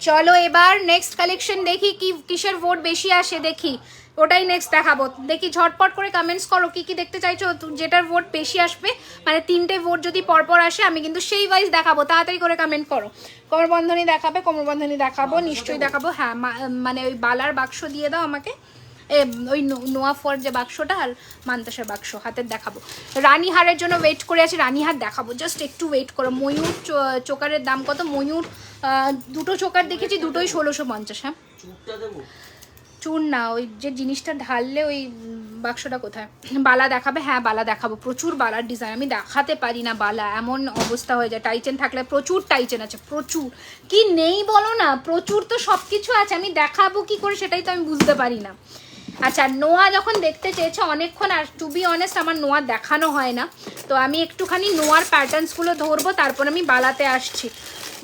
চলো এবার নেক্সট কালেকশন দেখি, কি কিসের ভোট বেশি আসে দেখি, ওটাই নেক্সট দেখাবো। দেখি ঝটপট করে কমেন্টস করো কি কি দেখতে চাইছো, যেটার ভোট বেশি আসবে, মানে 3টে ভোট যদি পরপর আসে আমি কিন্তু সেই ওয়াইজ দেখাবো, তাড়াতাড়ি করে কমেন্ট করো। কোমরবন্ধনী দেখাবে, কোমরবন্ধনী দেখাবো, নিশ্চয়ই দেখাবো। হ্যাঁ মানে ওই বালার বাক্স দিয়ে দাও আমাকে, ওই নোয়া ফর যে বাক্সটা আর মানতাসের বাক্স হাতের দেখাবো। রানীহারের জন্য ওয়েট করে আছি, রানীহার দেখাবো, জাস্ট একটু ওয়েট করো। ময়ূর চোকারের দাম কত? ময়ূর দুটো চোকার দেখেছি, দুটোই 1650। হ্যাঁ চুর না, ওই যে জিনিসটা ঢাললে ওই বাক্সটা কোথায়? বালা দেখাবে, হ্যাঁ বালা দেখাবো, প্রচুর বালার ডিজাইন, আমি দেখাতে পারি না বালা, এমন অবস্থা হয়ে যায়। টাইচেন থাকলে, প্রচুর টাইচেন আছে, প্রচুর, কি নেই বলো না, প্রচুর তো সব কিছু আছে, আমি দেখাবো কি করে সেটাই তো আমি বুঝতে পারি না। আচ্ছা নোয়া যখন দেখতে চেয়েছে অনেকক্ষণ, আর টু বি অনেস্ট আমার নোয়া দেখানো হয় না, তো আমি একটুখানি নোয়ার প্যাটার্নসগুলো ধরবো, তারপর আমি বালাতে আসছি।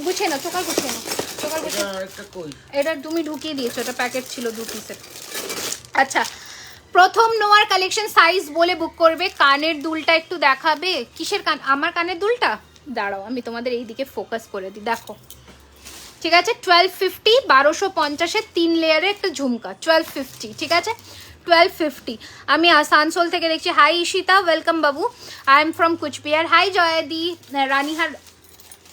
গুছিয়ে না চোখা, গুছিয়ে না চোখা, গুছিয়ে। এটা তুমি ঢুকিয়ে দিয়েছো, এটা প্যাকেট ছিল 2 পিসের। আচ্ছা প্রথম নোয়ার কালেকশন, সাইজ বলে বুক করবে। কানের দুলটা একটু দেখাবে, কিসের কান? আমার কানের দুলটা দাঁড়াও আমি তোমাদের এই দিকে ফোকাস করে দিই, দেখো ঠিক আছে। 1250, 1250-এর 3 লেয়ারের একটা ঝুমকা, 1250, ঠিক আছে 1250। আমি আসানসোল থেকে দেখছি। হাই ঈশিতা, ওয়েলকাম বাবু, I am from Coochbehar. Hi जयादी, रानीहार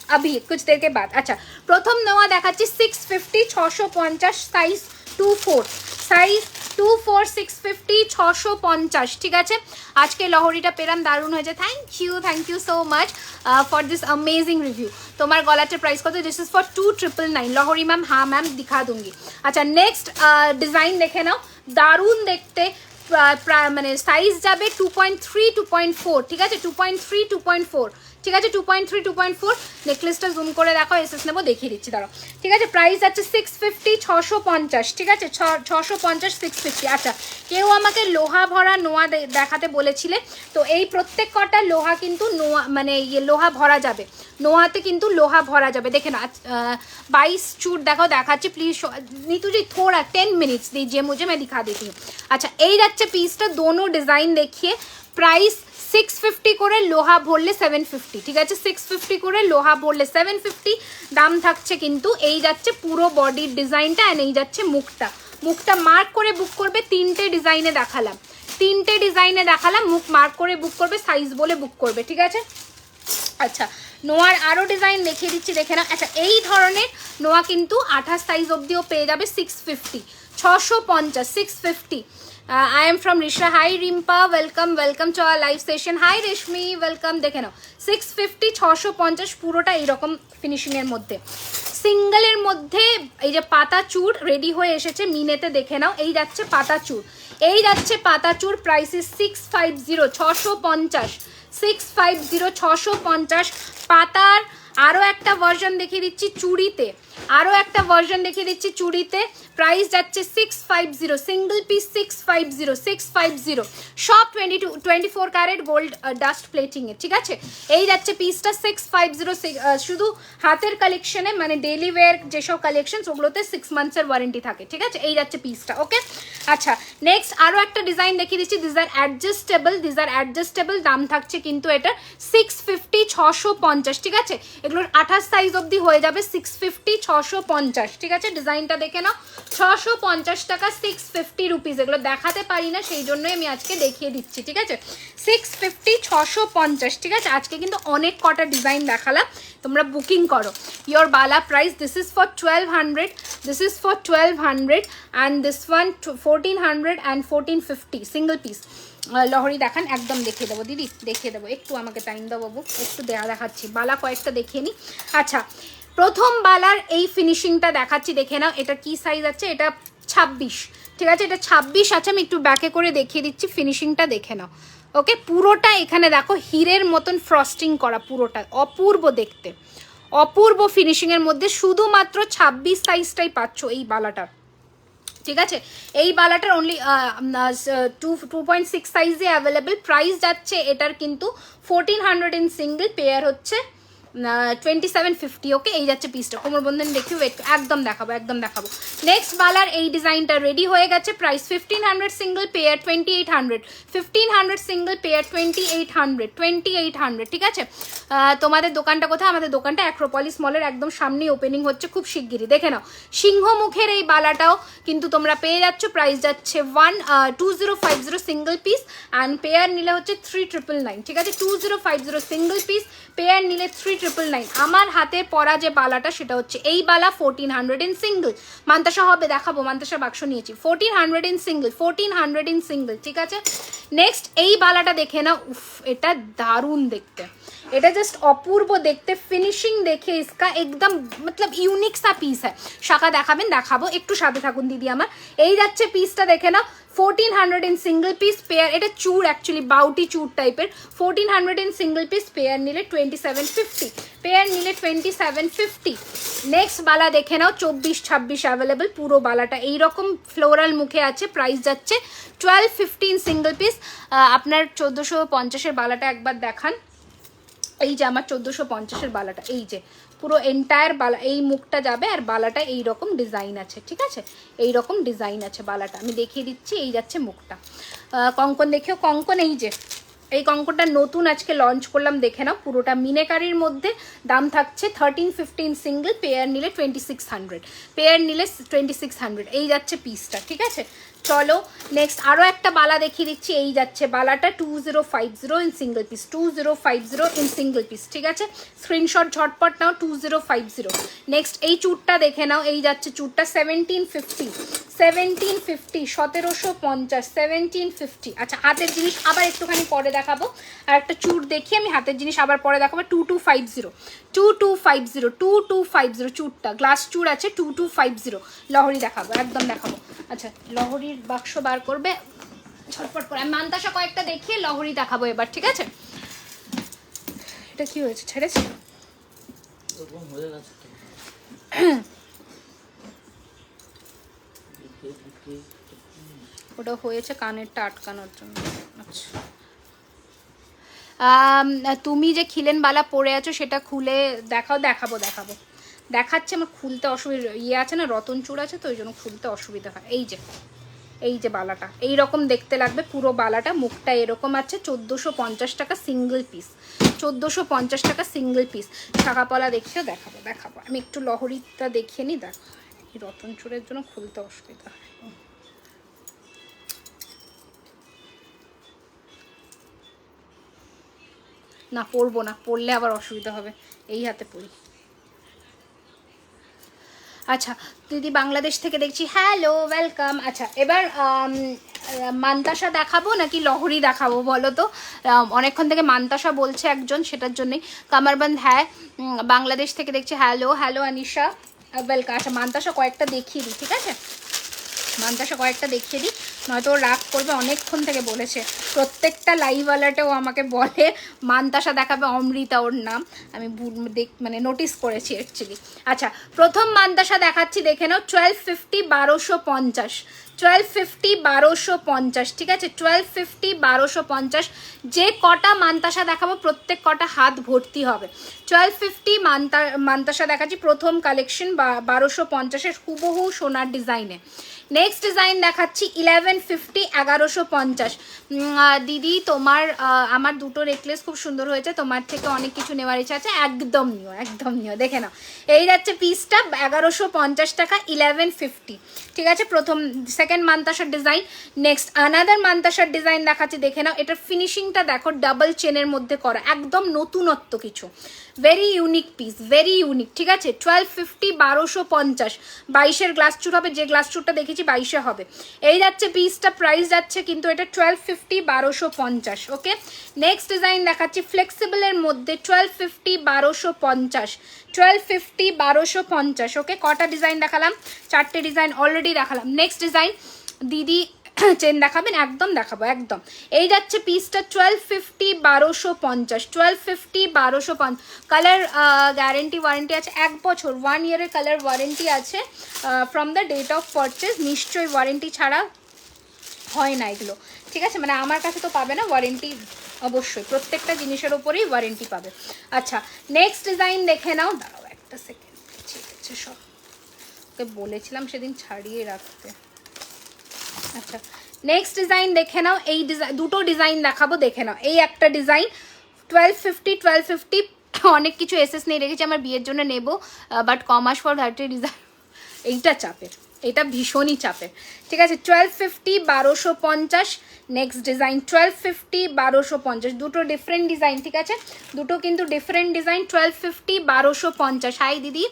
अभी कुछ देर के बाद। अच्छा प्रथम नेওয়া দেখাচ্ছি 650, 650, সাইজ 24, সাইজ 24, 650, 650, ঠিক আছে। আজকে লহরিটা পেলাম, দারুণ হয়েছে, thank you so much for this amazing review. তোমার গলাটার প্রাইস কত? This is for 2999। Lahari ma'am, হ্যাঁ ম্যাম দিখা दूंगी। আচ্ছা নেক্সট ডিজাইন দেখে নাও, দারুণ দেখতে, মানে সাইজ যাবে 2.3, 2.4, ঠিক আছে 2.3, 2.4, ঠিক আছে 2.3, 2.4। নেকলেসটা জুম করে দেখো, এসএস নেবো, দেখিয়ে দিচ্ছি দাঁড়াও, ঠিক আছে। প্রাইস আছে 650, 650, ঠিক আছে 650, 650। আচ্ছা কেউ আমাকে লোহা ভরা নোয়া দেখাতে বলেছিলে, তো এই প্রত্যেক কটা লোহা কিন্তু নোয়া মানে লোহা ভরা যাবে, নোয়াতে কিন্তু লোহা ভরা যাবে। দেখে না 22 চুট দেখো, দেখাচ্ছি প্লিজ नीतू जी, थोड़ा 10 मिनट्स दीजिए मुझे, मैं दिखा देती हूँ। अच्छा এই যাচ্ছে পিসটা, দোনো ডিজাইন দেখিয়ে। প্রাইস 650 করে, লোহা ভরলে 750, ঠিক আছে 650 করে, লোহা ভরলে 750 দাম থাকছে কিন্তু। এই যাচ্ছে পুরো বডির ডিজাইনটা, আর এই যাচ্ছে মুখটা, মুখটা মার্ক করে বুক করবে। 3টে ডিজাইনে দেখালাম, 3টে ডিজাইনে দেখালাম, মুখ মার্ক করে বুক করবে, সাইজ বলে বুক করবে, ঠিক আছে। আচ্ছা নোয়ার আরও ডিজাইন দেখিয়ে দিচ্ছি, দেখে না। আচ্ছা এই ধরনের নোয়া কিন্তু 28 সাইজ অবধিও পেয়ে যাবে, 650, 650, 650। I am from Risha. Hi Rimpa, welcome welcome to our live session. Hi Reshmi, welcome. দেখে নাও 650, 650 পুরোটা এইরকম ফিনিশিংয়ের মধ্যে। সিঙ্গেলের মধ্যে এই যে পাতা চুর রেডি হয়ে এসেছে মিনেতে, দেখে নাও। এই যাচ্ছে পাতা চুর, এই যাচ্ছে পাতা চুর, প্রাইস ইজ 650, 650, 650, 650। পাতার আরও একটা ভার্জন দেখিয়ে দিচ্ছি চুড়িতে, আরও একটা ভার্জন দেখিয়ে দিচ্ছি চুড়িতে। প্রাইস যাচ্ছে 650, সিঙ্গল পিস 650, 650, সব 24 ক্যারেট গোল্ড ডাস্ট প্লেটিংয়ে, ঠিক আছে। এই যাচ্ছে পিসটা 650, শুধু হাতের কালেকশনে মানে ডেলি ওয়্যার যেসব কালেকশন ওগুলোতে 6 মান্থসের ওয়ারেন্টি থাকে, ঠিক আছে। এই যাচ্ছে পিসটা, ওকে। আচ্ছা নেক্সট আরও একটা ডিজাইন দেখিয়ে দিচ্ছি, this are adjustable, this are adjustable, দাম থাকছে কিন্তু এটা 650, 650, ঠিক আছে। এগুলোর 28 সাইজ অবধি হয়ে যাবে 650, 650, ঠিক আছে? ডিজাইনটা দেখে নাও, 650 টাকা, 650 রুপিস। এগুলো দেখাতে পারি না, সেই জন্যই আমি আজকে দেখিয়ে দিচ্ছি, ঠিক আছে? 650, 650, ঠিক আছে? আজকে কিন্তু অনেক কটা ডিজাইন দেখালাম, তোমরা বুকিং করো। ইয়োর বালা price, this is for 1200, this is for 1200 and this one 1400 and 1450 single piece. লহরি দেখান, একদম দেখিয়ে দেবো দিদি, দেখিয়ে দেবো, একটু আমাকে টাইম দাও বাবু, একটু দেখাচ্ছি। বালা কয়েকটা দেখিয়ে নিই। আচ্ছা, প্রথম বালার এই ফিনিশিংটা দেখাচ্ছি, দেখে নাও। এটা কি সাইজ আছে? এটা 26, ঠিক আছে? এটা 26 আছে। আমি একটু ব্যাকে করে দেখিয়ে দিচ্ছি, ফিনিশিংটা দেখে নাও। ওকে, পুরোটা এখানে দেখো হীরের মতন ফ্রস্টিং করা, পুরোটা অপূর্ব দেখতে, অপূর্ব ফিনিশিংয়ের মধ্যে। শুধুমাত্র 26 সাইজটাই পাচ্ছ এই বালাটার, ঠিক আছে? এই বালাটার অনলি 2.6 সাইজে অ্যাভেলেবেল। প্রাইস যাচ্ছে এটার কিন্তু 1400 ইন সিঙ্গেল, পেয়ার হচ্ছে 2750। ওকে, এই যাচ্ছে পিসটা। কোমর বন্ধন দেখি, ওয়েট, একদম দেখাবো, একদম দেখাবো। নেক্সট বালার এই ডিজাইনটা রেডি হয়ে গেছে। Price 1500 single, pair 2800, 1500 single, pair 2800, 2800, ঠিক আছে? তোমাদের দোকানটা কোথায়? আমাদের দোকানটা অ্যাক্রোপলিস মলের একদম সামনেই ওপেনিং হচ্ছে খুব শিগগিরই, দেখে নাও। সিংহমুখের এই বালাটাও কিন্তু তোমরা পেয়ে যাচ্ছ। প্রাইস যাচ্ছে 2050 সিঙ্গেল পিস, অ্যান্ড পেয়ার নিলে হচ্ছে 3999, ঠিক আছে? 2050 সিঙ্গেল পিস, পেয়ার নিলে 3999। আমার হাতে পরা যে বালাটা সেটা হচ্ছে এই বালা, 1400 ইন সিঙ্গেল। মান্তাসা হবে, দেখাবো, মান্তাসা বাক্স নিয়েছি। 1400 ইন সিঙ্গেল, 1400 ইন সিঙ্গেল, ঠিক আছে? নেক্সট এই বালাটা দেখে না, উফ, এটা দারুণ দেখতে, এটা জাস্ট অপূর্ব দেখতে। ফিনিশিং দেখে इसका एकदम मतलब ইউনিক সা পিস है। শাখা দেখাবেন? দেখাবো, একটু সাথে থাকুন দিদি আমার। এই যাচ্ছে পিসটা, দেখে না, 1400 ইন সিঙ্গেল পিস, পেয়ার, এটা চূড় অ্যাকচুয়ালি বাউটি চূড় টাইপের। 1400 ইন সিঙ্গেল পিস, পেয়ার নিলে 2750, পেয়ার নিলে 2750। নেক্সট বালা দেখে নাও, 24, 26 অ্যাভেলেবেল। পুরো বালাটা এইরকম ফ্লোরাল মুখে আছে। প্রাইস যাচ্ছে 1250 সিঙ্গেল পিস। আপনার 1450-এর বালাটা একবার দেখান। এই যে আমার 1450-এর বালাটা, এই যে পুরো এন্টায়ার বালা, এই মুখটা যাবে, আর বালাটা এই রকম ডিজাইন আছে, ঠিক আছে? এই রকম ডিজাইন আছে বালাটা, আমি দেখিয়ে দিচ্ছি। এই যাচ্ছে মুখটা। কঙ্কন দেখিও, কঙ্কন এই যে এই কঙ্কনটা নতুন আজকে লঞ্চ করলাম, দেখে নাও। পুরোটা মিনেকারির মধ্যে, দাম থাকছে 1315 সিঙ্গেল, পেয়ার নিলে 2600, পেয়ার নিলে 2600। এই যাচ্ছে পিসটা, ঠিক আছে? চলো নেক্সট আরও একটা বালা দেখিয়ে দিচ্ছি। এই যাচ্ছে বালাটা 2050 in single piece, 2050 in single piece, ঠিক আছে? স্ক্রিনশট ঝটপট নাও, 2050। নেক্সট এই চুটটা দেখে নাও। এই যাচ্ছে চুটটা 1750, 1750, 1750, 1750। আচ্ছা, হাতের জিনিস আবার একটুখানি পরে দেখাবো। আর একটা চুট দেখি আমি, হাতের জিনিস আবার পরে দেখাবো। 2250, 2250, 2250 চুটটা, গ্লাস চুট আছে, 2250। লহরি দেখাবো, একদম দেখাবো। আচ্ছা, লহরির বাক্স বার করবে ঝটপট করে। আমি মান্তাসা কয়েকটা দেখিয়ে লহরি দেখাবো এবার, ঠিক আছে? এটা কি হয়েছে, ছেড়েছে? ওটা হয়েছে কানেরটা আটকানোর জন্য। আচ্ছা, তুমি যে খিলেন বালা পরে আছো সেটা খুলে দেখাও। দেখাবো, দেখাবো, দেখাচ্ছে। আমার খুলতে অসুবিধা, ইয়ে আছে না, রতন চূড় আছে, তো ওই জন্য খুলতে অসুবিধা হয়। এই যে, এই যে বালাটা এই রকম দেখতে লাগবে। পুরো বালাটা, মুখটা এরকম আছে। 1450 টাকা সিঙ্গেল পিস, 1450 টাকা সিঙ্গেল পিস। শাখাপলা দেখিও, দেখাবো, দেখাবো। আমি একটু লহরিটা দেখিয়ে নিই। দেখো, এই রতন চূড়ের জন্য খুলতে অসুবিধা হয়। না, পরবো না, পরলে আবার অসুবিধা হবে। এই হাতে পরি। আচ্ছা দিদি বাংলাদেশ থেকে দেখছি, হ্যালো, ওয়েলকাম। আচ্ছা, এবার মান্তাসা দেখাবো নাকি লহরি দেখাবো বলো তো? অনেকক্ষণ থেকে মান্তাসা বলছে একজন, সেটার জন্যই। কামারবন্দ, হ্যাঁ, বাংলাদেশ থেকে দেখছি। Hello, hello Anisha, welcome. আচ্ছা, মান্তাসা কয়েকটা দেখিয়ে দিই, ঠিক আছে? মান্তাসা কয়েকটা দেখিয়ে দিই, নয়তো ও রাগ করবে। অনেকক্ষণ থেকে বলেছে, প্রত্যেকটা লাইভ আলার্টেও আমাকে বলে মান্তাসা দেখাবে, অমৃতা ওর নাম। আমি মানে নোটিস করেছি অ্যাকচুয়ালি। আচ্ছা, প্রথম মান্তাসা দেখাচ্ছি, দেখে নাও। 1250, 1250, 1250, 1250, ঠিক আছে? 1250, 1250। যে কটা মান্তাসা দেখাবো প্রত্যেক কটা হাত ভর্তি হবে। 1250 মান্তাসা দেখাচ্ছি, প্রথম কালেকশন, 1250-এর হুবহু সোনার ডিজাইনে। নেক্সট ডিজাইন দেখাচ্ছি 1150 1150। দিদি তোমার আমার দুটো নেকলেস খুব সুন্দর হয়েছে, তোমার থেকে অনেক কিছু নেওয়ার ইচ্ছা আছে, একদম নিও একদম নিও। দেখে নাও এই যাচ্ছে পিসটা 1150 টাকা 1150, ঠিক আছে। প্রথম সেকেন্ড মান্তাসার ডিজাইন। নেক্সট আনাদার মান্তাসার ডিজাইন দেখাচ্ছি, দেখে নাও এটার ফিনিশিংটা দেখো, ডাবল চেনের মধ্যে করা, একদম নতুনত্ব কিছু, very unique piece, very unique, ঠিক আছে। 1250 1250, 22-এর গ্লাস চুর হবে, যে গ্লাস চুরটা দেখেছি 22-এ হবে। এই যাচ্ছে পিসটা, প্রাইস যাচ্ছে কিন্তু এটা 1250 1250, ওকে। নেক্সট ডিজাইন দেখাচ্ছি ফ্লেক্সিবলের মধ্যে 1250 1250, 1250 1250, ওকে। কটা ডিজাইন দেখালাম? 4টে ডিজাইন অলরেডি দেখালাম। নেক্সট ডিজাইন দিদি চেন দেখাবেন? একদম দেখাবো, একদম। এই যাচ্ছে পিসটা 1250 1250, 1250 1250। কালার গ্যারেন্টি ওয়ারেন্টি আছে 1 বছর, 1 ইয়ারের কালার ওয়ারেন্টি আছে from the date of purchase. নিশ্চয়ই ওয়ারেন্টি ছাড়া হয় না এগুলো, ঠিক আছে। মানে আমার কাছে তো পাবে না ওয়ারেন্টি, অবশ্যই প্রত্যেকটা জিনিসের ওপরেই ওয়ারেন্টি পাবে। আচ্ছা নেক্সট ডিজাইন দেখে নাও, দাঁড়াও একটা সেকেন্ড, ঠিক আছে। সব ওকে বলেছিলাম সেদিন ছাড়িয়ে রাখতে। আচ্ছা নেক্সট ডিজাইন দেখে নাও, এই ডিজাইন দুটো ডিজাইন দেখাবো, দেখে নাও। এই একটা ডিজাইন 1250 1250, অনেক কিছু এসএস নিয়ে রেখেছি আমার বিয়ের জন্য নেব, বাট কমাস ফর ঘাটের ডিজাইন, এইটা চাপের, এটা ভীষণই চাপের, ঠিক আছে। 1250 1250। নেক্সট ডিজাইন 1250 1250, দুটো ডিফারেন্ট ডিজাইন, ঠিক আছে, দুটো কিন্তু ডিফারেন্ট ডিজাইন। 1250 1250। হাই দিদি,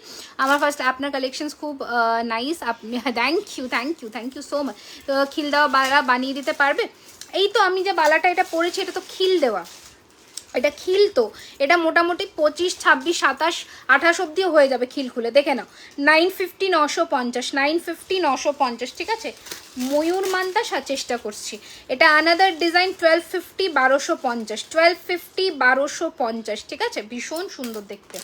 আমার ফার্স্ট আপনার কালেকশনস খুব নাইস, আপনি thank you thank you thank you so much. খিল দেওয়া বালা বানিয়ে দিতে পারবে? এই তো আমি যে বালাটা এটা পরেছি, এটা তো খিল দেওয়া, এটা খিল, তো এটা মোটামুটি 25 26 27 28 অব্দিও হয়ে যাবে খিল খুলে, দেখে নাও। 950 950, 950 950, ঠিক আছে। ময়ূর মান্তাসা চেষ্টা করছি। এটা আনাদার ডিজাইন 1250 1250, 1250 1250, ঠিক আছে। ভীষণ সুন্দর দেখতে,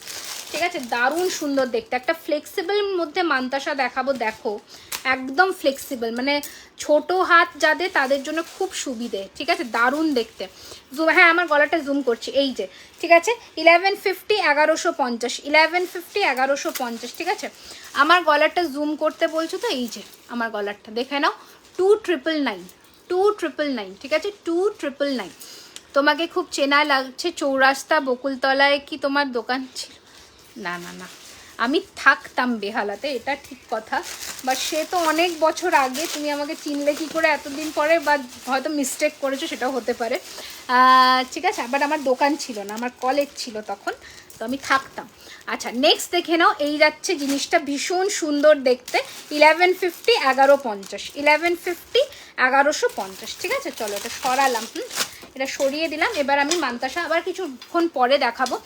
ঠিক আছে, দারুণ সুন্দর দেখতে। একটা ফ্লেক্সিবল মধ্যে মান্তাসা দেখাবো, দেখো একদম ফ্লেক্সিবল, মানে ছোট হাত যাদের তাদের জন্য খুব সুবিধে, ঠিক আছে, দারুণ দেখতে। জুম, হ্যাঁ আমার গলাটা জুম করছি, এই যে, ঠিক আছে। 1150 1150, 1150 1150, ঠিক আছে। আমার গলাটা জুম করতে বলছো তো, এই যে আমার গলাটা দেখে নাও, 2999 2999, ঠিক আছে, 2999। তোমাকে খুব চেনা লাগছে, চৌরাস্তা বকুলতলায় কি তোমার দোকান ছিল? না না না, আমি থাকতাম বেহালাতে, এটা ঠিক কথা, বাট সে তো অনেক বছর আগে, তুমি আমাকে চিনলে কি করে এতদিন পরে, বা হয়তো মিস্টেক করেছো, সেটাও হতে পারে, ঠিক আছে। বাট আমার দোকান ছিল না, আমার কলেজ ছিল তখন, তো আমি থাকতাম। আচ্ছা নেক্সট দেখে নাও, এই যাচ্ছে জিনিসটা ভীষণ সুন্দর দেখতে, 1150 1150, 1150 1150, ঠিক আছে। চলো এটা সরালাম, এটা সরিয়ে দিলাম। এবার আমি মান্তাসা আবার কিছুক্ষণ পরে দেখাবো।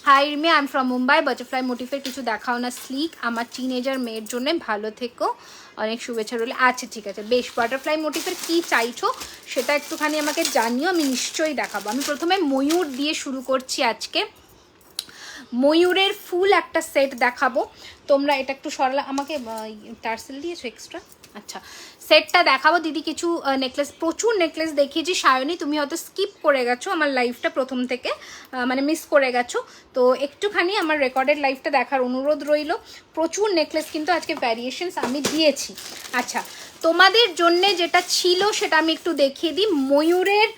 Hi Rimi, I am from Mumbai, butterfly মোটিফের কিছু দেখাও না স্লিক, আমার টিনেজার মেয়ের জন্য, ভালো থেকো, অনেক শুভেচ্ছা রইল। আচ্ছা ঠিক আছে, বেশ, বাটারফ্লাই মোটিফের কী চাইছো সেটা একটুখানি আমাকে জানিও, আমি নিশ্চয়ই দেখাবো। আমি প্রথমে ময়ূর দিয়ে শুরু করছি আজকে। ময়ূরের ফুল একটা সেট দেখাবো, তোমরা এটা একটু সরালা, আমাকে টার্সেল দিয়েছো এক্সট্রা, আচ্ছা সেটটা দেখাবো। দিদি কিছু নেকলেস, প্রচুর নেকলেস দেখিয়েছি সায়নী, তুমি হয়তো স্কিপ করে গেছো আমার লাইফটা প্রথম থেকে, মানে মিস করে গেছো, তো একটুখানি আমার রেকর্ডেড লাইফটা দেখার অনুরোধ রইল। প্রচুর নেকলেস কিন্তু আজকে ভ্যারিয়েশনস আমি দিয়েছি। আচ্ছা তোমাদের জন্যে যেটা ছিল সেটা আমি একটু দেখিয়ে দিই। ময়ূরের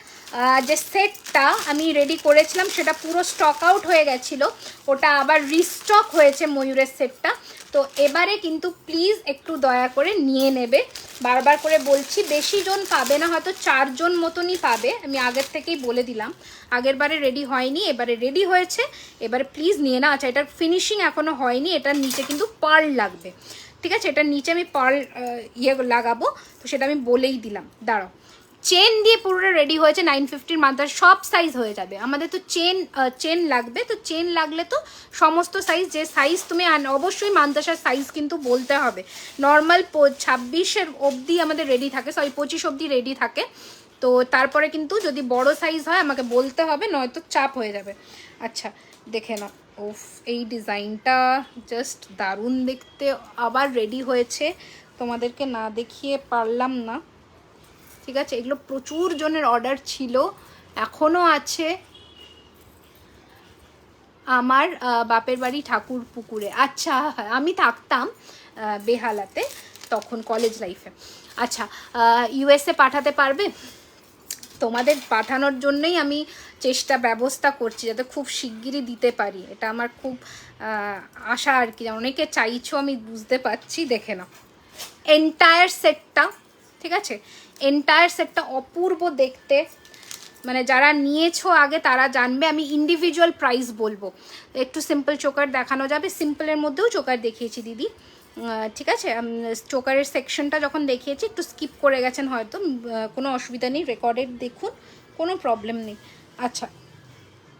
যে সেটটা আমি রেডি করেছিলাম সেটা পুরো স্টক আউট হয়ে গেছিলো, ওটা আবার রিস্টক হয়েছে ময়ূরের সেটটা। তো এবারে কিন্তু প্লিজ একটু দয়া করে নিয়ে নেবে, বারবার করে বলছি, বেশি জন পাবে না, হয়তো 4 জন মতনই পাবে, আমি আগের থেকেই বলে দিলাম। আগের বারে রেডি হয়নি, এবারে রেডি হয়েছে, এবারে প্লিজ নিয়ে না। আচ্ছা এটার ফিনিশিং এখনও হয়নি, এটার নিচে কিন্তু পার্ল লাগবে, ঠিক আছে, এটার নিচে আমি পার্ল লাগাবো, তো সেটা আমি বলেই দিলাম। দাঁড়াও, চেন দিয়ে পুরোটা রেডি হয়েছে 950 মান্তার, সব সাইজ হয়ে যাবে। আমাদের তো চেন লাগবে, তো চেন লাগলে তো সমস্ত সাইজ, যে সাইজ তুমি অবশ্যই মান্তাসার সাইজ কিন্তু বলতে হবে। নর্মাল 26-এর অবধি আমাদের রেডি থাকে, 25 অবধি রেডি থাকে, তো তারপরে কিন্তু যদি বড় সাইজ হয় আমাকে বলতে হবে, নয়তো চাপ হয়ে যাবে। আচ্ছা দেখে নাও, ওফ এই ডিজাইনটা জাস্ট দারুণ দেখতে, আবার রেডি হয়েছে, তোমাদেরকে না দেখিয়ে পারলাম না, ঠিক আছে। এগুলো প্রচুর জনের অর্ডার ছিল, এখনও আছে। আমার বাপের বাড়ি ঠাকুর পুকুরে, আচ্ছা আমি থাকতাম বেহালাতে, তখন কলেজ লাইফে। আচ্ছা, ইউএসএ পাঠাতে পারবে? তোমাদের পাঠানোর জন্যই আমি ব্যবস্থা করছি যাতে খুব শিগগিরই দিতে পারি, এটা আমার খুব আশা আর কি। অনেকে চাইছো আমি বুঝতে পারছি। দেখে নাও এন্টায়ার সেটটা, ঠিক আছে, এন্টায়ার সেটটা অপূর্ব দেখতে, মানে যারা নিয়েছো আগে তারা জানবে। আমি ইন্ডিভিজুয়াল প্রাইস বলবো। একটু সিম্পল চোকার দেখানো যাবে, সিম্পলের মধ্যেও চোকার দেখিয়েছি দিদি, ঠিক আছে। চোকারের সেকশনটা যখন দেখিয়েছি একটু স্কিপ করে গেছেন হয়তো, কোনো অসুবিধা নেই, রেকর্ডেড দেখুন, কোনো প্রবলেম নেই। আচ্ছা,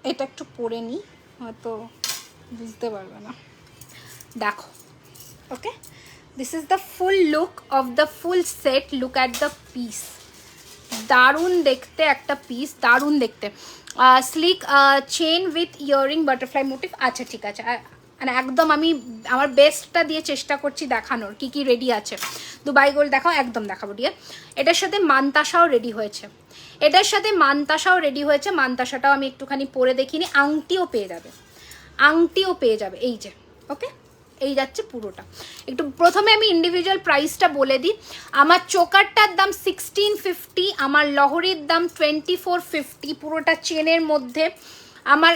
এটা একটু পরে নিই, হয়তো বুঝতে পারবে না, দেখো। Okay, this is the full look of the full set. Look at the piece, দারুণ দেখতে একটা পিস, দারুণ দেখতে। Slick chain with earring butterfly motif. আচ্ছা ঠিক আছে, মানে একদম আমি আমার বেস্টটা দিয়ে চেষ্টা করছি দেখানোর কি কি রেডি আছে। দুবাই গোল্ড দেখাও, একদম দেখাবো দিয়ে। এটার সাথে মানতাসাও রেডি হয়েছে, এটার সাথে মানতাসাও রেডি হয়েছে। মানতাসাটাও আমি একটুখানি পরে দেখিনি। আংটিও পেয়ে যাবে, আংটিও পেয়ে যাবে, এই যে। ওকে, এই যাচ্ছে পুরোটা। একটু প্রথমে আমি ইন্ডিভিজুয়াল প্রাইসটা বলে দিই। আমার চোকারটার দাম 1650, আমার লহরির দাম 2450, পুরোটা চেনের মধ্যে। আমার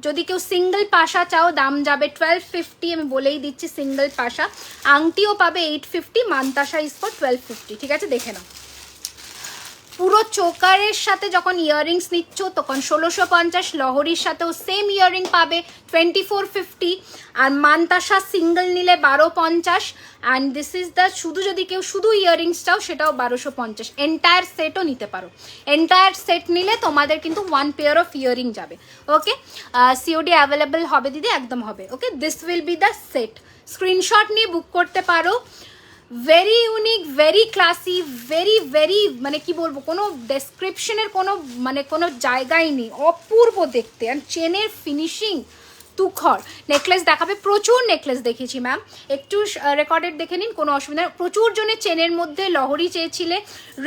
যদি কেউ সিঙ্গেল পাশা চাও দাম যাবে 1250, আমি বলেই দিচ্ছি সিঙ্গেল পাশা। আংটিও পাবে 850, মানতাসা ইজ ফর 1250, ঠিক আছে। দেখে নাও, পুরো চোকারের সাথে যখন ইয়াররিংস নিচ্ছ তখন 1650, লহরির সাথেও সেম ইয়াররিং পাবে 2450, আর মানতাসা সিঙ্গেল নিলে 1250, অ্যান্ড দিস ইজ দ্য, শুধু যদি কেউ শুধু ইয়াররিংস চাও সেটাও 1250। এন্টায়ার সেটও নিতে পারো, এন্টায়ার সেট নিলে তোমাদের কিন্তু 1 পেয়ার অফ ইয়াররিং যাবে। ওকে, সিওডি অ্যাভেলেবেল হবে দিদি, একদম হবে। Okay, this will be the set. Screenshot নিয়ে বুক করতে পারো। Very unique, very classy, very মানে কি বলবো, কোনো ডেসক্রিপশনের কোনো জায়গাই নেই, অপূর্ব দেখতে। আর চেনের ফিনিশিং তুখর। নেকলেস দেখাবে, প্রচুর নেকলেস দেখিয়েছি ম্যাম, একটু রেকর্ডেড দেখে নিন, কোনো অসুবিধা নেই। প্রচুর জনে চেনের মধ্যে লহরি চেয়েছিলে,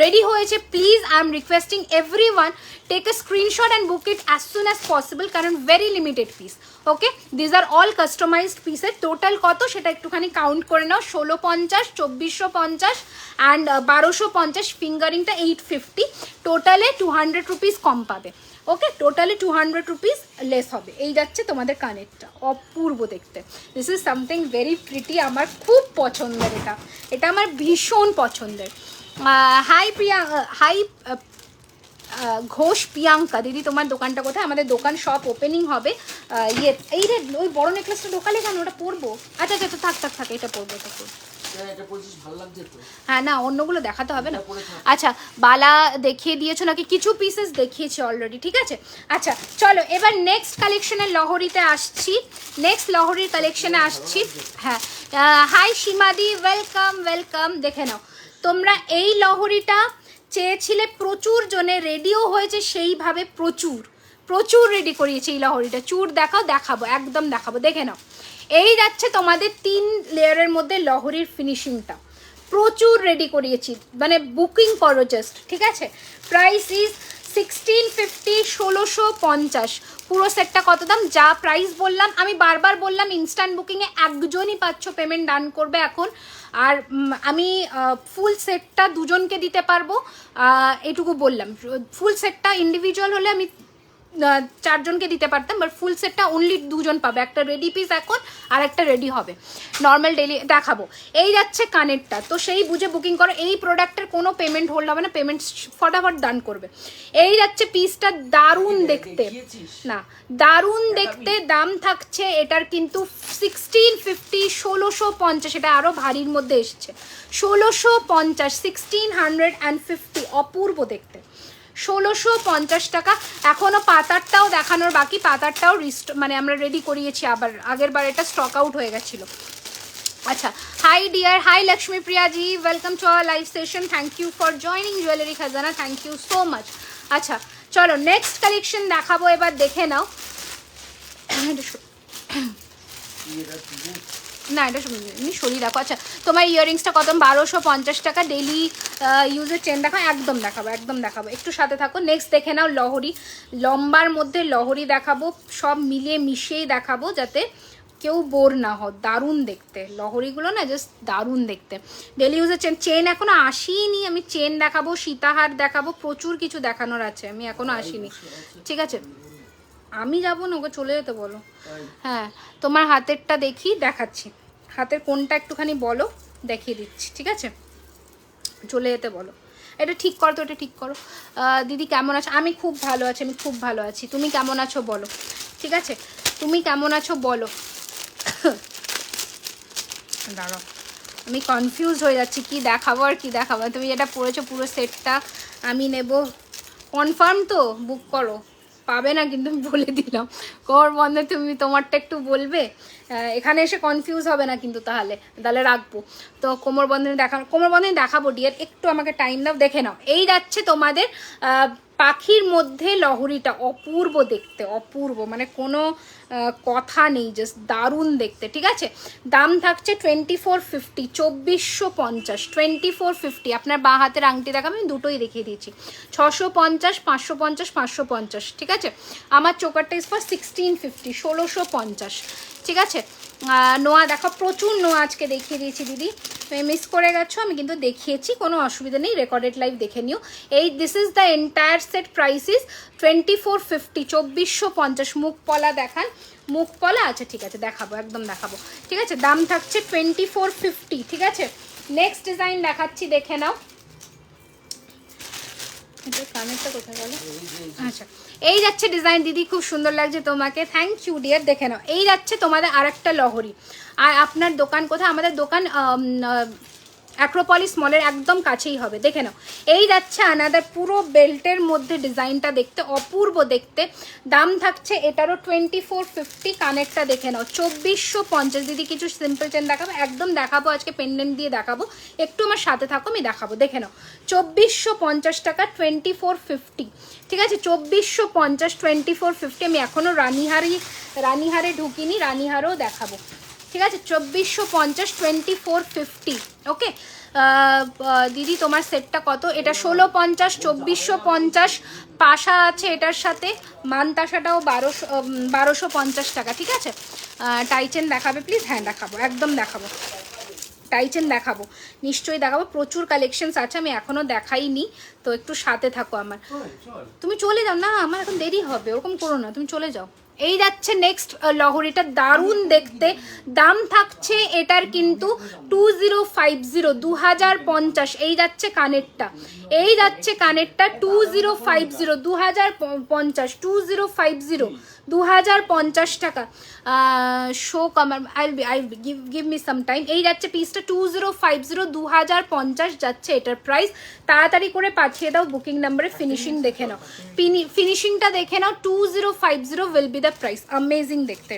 রেডি হয়েছে। Please I am requesting everyone, take a screenshot and book it as soon as possible, কারণ very limited piece. Okay, these are all customized পিসের। টোটাল কত সেটা একটুখানি কাউন্ট করে নাও, 1650, 2450 অ্যান্ড 1250, ফিঙ্গারিংটা 850, টোটালে 200 রুপিস কম পাবে। ওকে, টোটালি 200 রুপিস লেস হবে। এই যাচ্ছে তোমাদের কানেরটা, অপূর্ব দেখতে। This is something very pretty, আমার খুব পছন্দের, এটা এটা আমার ভীষণ পছন্দের। হাই প্রিয়া, হাই ঘোষ প্রিয়াঙ্কা দিদি, তোমার দোকানটা কোথায়? আমাদের দোকান শপ ওপেনিং হবে এই রে, ওই বড় নেকলেসটা ঢোকালে কেন, ওটা পরবো? আচ্ছা আচ্ছা, তো থাক, এটা পরবো, এটা পরবো। হ্যাঁ না, অন্যগুলো দেখাতে হবে না। আচ্ছা, বালা দেখিয়ে দিয়েছো নাকি? কিছু পিসেস দেখিয়েছি অলরেডি, ঠিক আছে। আচ্ছা চলো এবার নেক্সট কালেকশনের লহরিতে আসছি, নেক্সট লহরির কালেকশনে আসছি। হ্যাঁ, হাই সীমাদি, ওয়েলকাম ওয়েলকাম। দেখে নাও, তোমরা এই লহরিটা চেয়েছিলে, প্রচুর জনে রেডিও হয়েছে সেইভাবে, প্রচুর রেডি করিয়েছে এই লহরিটা। চুর দেখাবো, একদম দেখাবো, দেখে নাও। এই যাচ্ছে তোমাদের 3 লেয়ারের মধ্যে লহরির ফিনিশিংটা, প্রচুর রেডি করিয়েছি, মানে বুকিং করো জাস্ট, ঠিক আছে। Price is 1650, 1650। পুরো সেটটা কত দাম? যা প্রাইস বললাম, আমি বারবার বললাম ইনস্ট্যান্ট বুকিংয়ে একজনই পাচ্ছ পেমেন্ট ডান করবে এখন। আর আমি ফুল সেটটা দুজনকে দিতে পারবো, এটুকু বললাম। ফুল সেটটা ইন্ডিভিজুয়াল হলে আমি 4 জনকে দিতে পারতাম, বাট ফুল সেটটা অনলি 2 জন পাবে। একটা রেডি পিস এখন, আর একটা রেডি হবে, নর্মাল ডেলি দেখাবো। এই যাচ্ছে কানেরটা, তো সেই বুঝে বুকিং করো। এই প্রোডাক্টের কোনো পেমেন্ট হোল্ড হবে না, পেমেন্ট ফটাফট ডান করবে। এই যাচ্ছে পিসটা, দারুণ দেখতে, না দারুণ দেখতে। দাম থাকছে এটার কিন্তু 1650, 1650, এটা আরও ভারীর মধ্যে এসছে। 1650, 1650, অপূর্ব দেখতে, 1650 টাকা। এখনও পাতারটাও দেখানোর বাকি, পাতারটাও মানে আমরা রেডি করিয়েছি, আবার আগের বার এটা স্টক আউট হয়ে গেছিলো। আচ্ছা, hi dear, hi Lakshmi Priya ji, welcome to our live session, thank you for joining jewellery Khazana, thank you so much. আচ্ছা চলো নেক্সট কালেকশন দেখাবো, এবার দেখে নাও। না এটা এমনি সরিয়ে রাখো। আচ্ছা, তোমার ইয়াররিংসটা কত? 1250 টাকা। ডেলি ইউজের চেন দেখাও, একদম দেখাবো, একটু সাথে থাকো। নেক্সট দেখে নাও লহরি, লম্বার মধ্যে লহরি দেখাবো, সব মিলিয়ে মিশিয়েই দেখাবো যাতে কেউ বোর না হও, দারুণ দেখতে লহরিগুলো না, জাস্ট দারুণ দেখতে। ডেলি ইউজের চেন এখনো আসিনি, আমি চেন দেখাবো, সীতাহার দেখাবো, প্রচুর কিছু দেখানোর আছে, আমি এখনো আসিনি, ঠিক আছে? আমি যাবো না, ওকে চলে যেতে বলো। হ্যাঁ, তোমার হাতেরটা দেখি, দেখাচ্ছি। হাতের কোনটা একটুখানি বলো, দেখিয়ে দিচ্ছি, ঠিক আছে? চলে যেতে বলো। এটা ঠিক করো তো, এটা ঠিক করো। দিদি কেমন আছো? আমি খুব ভালো আছি, আমি খুব ভালো আছি। তুমি কেমন আছো বলো, ঠিক আছে? তুমি কেমন আছো বলো। দাঁড়াও, আমি কনফিউজ হয়ে যাচ্ছি কি দেখাবো আর কি দেখাবো। তুমি যেটা পড়েছো পুরো সেটটা আমি নেব। কনফার্ম তো? বুক করো, পাবে না কিন্তু, আমি বলে দিলাম। কোমর বন্ধে তুমি তোমারটা একটু বলবে, এখানে এসে কনফিউজ হবে না কিন্তু, তাহলে তাহলে রাখবো। তো কোমর বন্ধনী দেখাবো ডিয়ার, একটু আমাকে টাইম দাও, দেখে নাও। এই যাচ্ছে তোমাদের পাখির মধ্যে লহরিটা, অপূর্ব দেখতে, অপূর্ব, মানে কোনো কথা নেই, জাস্ট দারুণ দেখতে, ঠিক আছে? দাম থাকছে 2450, 2450, 2450। আপনার বাঁ হাতের আংটি দেখাবো, আমি দুটোই দেখিয়ে দিয়েছি। 650, 550, 550, ঠিক আছে? আমার চোকারটা ইস ফর 1650, 1650, ঠিক আছে? নোয়া দেখো, প্রচুর নোয়া আজকে দেখিয়ে দিয়েছি দিদি, মিস করে গেছো, আমি কিন্তু দেখিয়েছি, কোনো অসুবিধা নেই, রেকর্ডেড লাইভ দেখে নিও। এই this is the entire set, price is 2450, 2450। মুখ পলা দেখান, মুখ পলা, আচ্ছা ঠিক আছে, দেখাবো, একদম দেখাবো, ঠিক আছে? দাম থাকছে 2450, ঠিক আছে? নেক্সট ডিজাইন দেখাচ্ছি, দেখে নাও। এটা কানেরটা কোথায় গেল? আচ্ছা, এই যাচ্ছে ডিজাইন দিদি, খুব সুন্দর লাগছে তোমাকে, থ্যাংক ইউ ডিয়ার। দেখে নাও, এই যাচ্ছে তোমাদের আরেকটা লহরি। আর আপনার দোকান কোথায়? আমাদের দোকান অ্যাক্রোপলিস মলের একদম কাছেই হবে, দেখে নাও। এই যাচ্ছে আনাদার, পুরো বেল্টের মধ্যে ডিজাইনটা দেখতে অপূর্ব দেখতে। দাম থাকছে এটারও 2450। কানেরটা দেখে নাও, 2450। দিদি কিছু সিম্পল চেন দেখাবো, একদম দেখাবো, আজকে পেন্ডেন্ট দিয়ে দেখাবো, একটু আমার সাথে থাকো, আমি দেখাবো, দেখে নাও। 2450 টাকা, 2450, ঠিক আছে? 2450, 2450। আমি এখনও রানীহারে ঢুকিনি, রানীহারও দেখাবো, ঠিক আছে? 2450, 2450, ওকে? দিদি তোমার সেটটা কত? এটা 1650, 2450। পাশা আছে এটার সাথে, মানতাসাটাও 1250 টাকা, ঠিক আছে? টাইচেন দেখাবে প্লিজ? হ্যাঁ দেখাবো, একদম দেখাবো, টাইচেন দেখাবো, নিশ্চয়ই দেখাবো, প্রচুর কালেকশনস আছে, আমি এখনো দেখাইনি, তো একটু সাথে থাকো আমার। তুমি চলে যাও না, আমার এখন দেরি হবে, ওরকম করো না, তুমি চলে যাও। এই যাচ্ছে নেক্সট লহরিটা, দারুণ দেখতে। দাম থাকছে এটার কিন্তু 2050, 2050। এই যাচ্ছে কানেরটা, এই যাচ্ছে কানেরটা 2050, 2050, 2050, 2050 টাকা। শো কামার, I give me some time. এই যাচ্ছে পিসটা 2050, 2050 যাচ্ছে এটার প্রাইস। তাড়াতাড়ি করে পাঠিয়ে দাও বুকিং নাম্বারে। ফিনিশিং দেখে নাও, ফিনিশিংটা দেখে নাও। 2050 will be the price. Amazing দেখতে,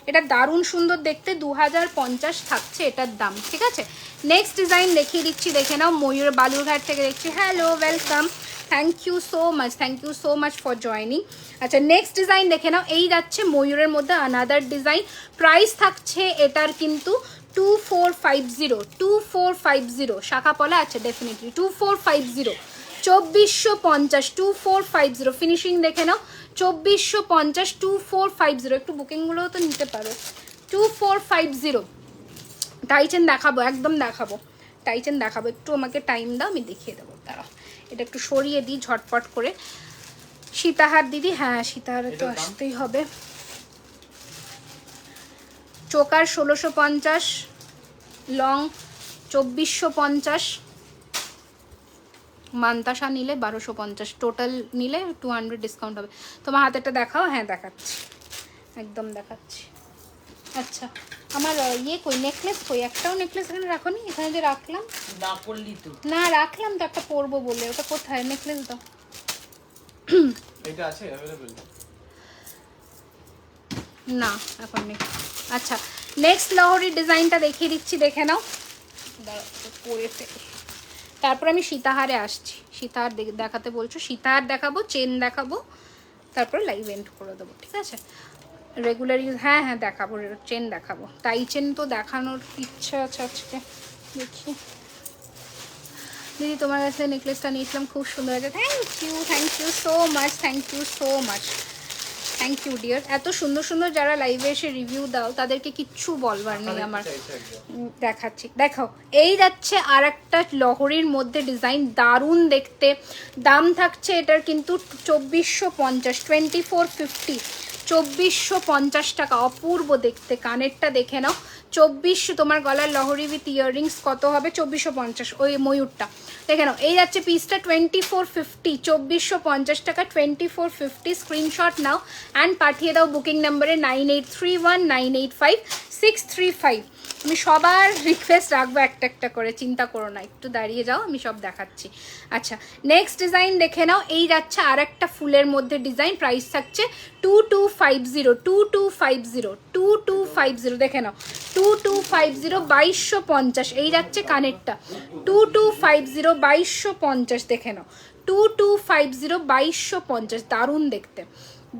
এটা দারুণ সুন্দর দেখতে। 2050 থাকছে এটার দাম, ঠিক আছে? নেক্সট ডিজাইন দেখিয়ে দিচ্ছি, দেখে নাও। ময়ূর বালুরঘাট থেকে দেখছি, hello, welcome, thank you so much, thank you so much for joining. আচ্ছা, নেক্সট ডিজাইন দেখে নাও। এই যাচ্ছে ময়ূরের মধ্যে আনাদার ডিজাইন। প্রাইস থাকছে এটার কিন্তু 2450, 2450। শাখা পলা আছে ডেফিনেটলি, 2450, 2450, 2450। ফিনিশিং দেখে নাও, 2450, 2450। একটু বুকিংগুলোও তো নিতে পারো। 2450। টাইচেন দেখাবো, একদম দেখাবো, টাইচেন দেখাবো, একটু আমাকে টাইম দাও, আমি দেখিয়ে দেবো, দাঁড়াও, এটা একটু সরিয়ে দিই ঝটপট করে। সীতাহার দিদি, হ্যাঁ সীতাহারে তো আসতেই হবে। চোকার 1650, লং 2450, মান্তাসা নিলে 1250, টোটাল নিলে 200 ডিসকাউন্ট হবে। তোমার হাতেরটা দেখাও, হ্যাঁ দেখাচ্ছি, একদম দেখাচ্ছি। আচ্ছা, আমার ইয়ে কই, নেকলেস কই? একটাও নেকলেস এখানে রাখো নি? এখানে যে রাখলাম, না পড়লি তো? না রাখলাম তো, একটা পরবো বলে, ওটা কোথায়? নেকলেস দাও। এটা আছে अवेलेबल? না এখন নেই। আচ্ছা, নেক্সট লহরির ডিজাইনটা দেখিয়ে দিচ্ছি, দেখে নাও। পরে তারপর আমি সীতাহারে আসছি। সীতাহার দেখাতে বলছো, সীতাহার দেখাবো, চেন দেখাবো, তারপর লাইভ এন্ড করে দেবো, ঠিক আছে? রেগুলার ইউজ, হ্যাঁ হ্যাঁ দেখাবো, চেন দেখাবো। টাই চেন তো দেখানোর ইচ্ছা আছে আজকে, দেখি। দিদি তোমার কাছে নেকলেসটা নিয়েছিলাম, খুব সুন্দর আছে, thank you so much, thank you so much. Thank you dear. এত সুন্দর সুন্দর যারা লাইভে এসে রিভিউ দাও তাদেরকে কিচ্ছু বলবার নেই আমার। দেখাচ্ছি, দেখাও। এই যাচ্ছে আর একটা লহরির মধ্যে ডিজাইন, দারুণ দেখতে। দাম থাকছে এটার কিন্তু 2450, 2450, 2450 টাকা। অপূর্ব দেখতে, কানেরটা দেখে নাও। 2400, তোমার গলার লহরি উইথ ইয়াররিংস কত হবে? 2450, ওই ময়ূরটা দেখে নাও। এই যাচ্ছে পিসটা 2450, 2450 টাকা, 2450। স্ক্রিনশট নাও অ্যান্ড পাঠিয়ে দাও বুকিং নাম্বারে 9831985635। আমি সবার রিকোয়েস্ট রাখবো একটা একটা করে, চিন্তা করো না, একটু দাঁড়িয়ে যাও, আমি সব দেখাচ্ছি। আচ্ছা, নেক্সট ডিজাইন দেখে নাও। এই যাচ্ছে আর একটা ফুলের মধ্যে ডিজাইন, প্রাইস থাকছে 2250, 2250, 2250 দেখে নাও। 2250, 2250। এই যাচ্ছে কানেরটা 2250, 2250 দেখে নাও। 2250, 2250। দারুণ দেখতে,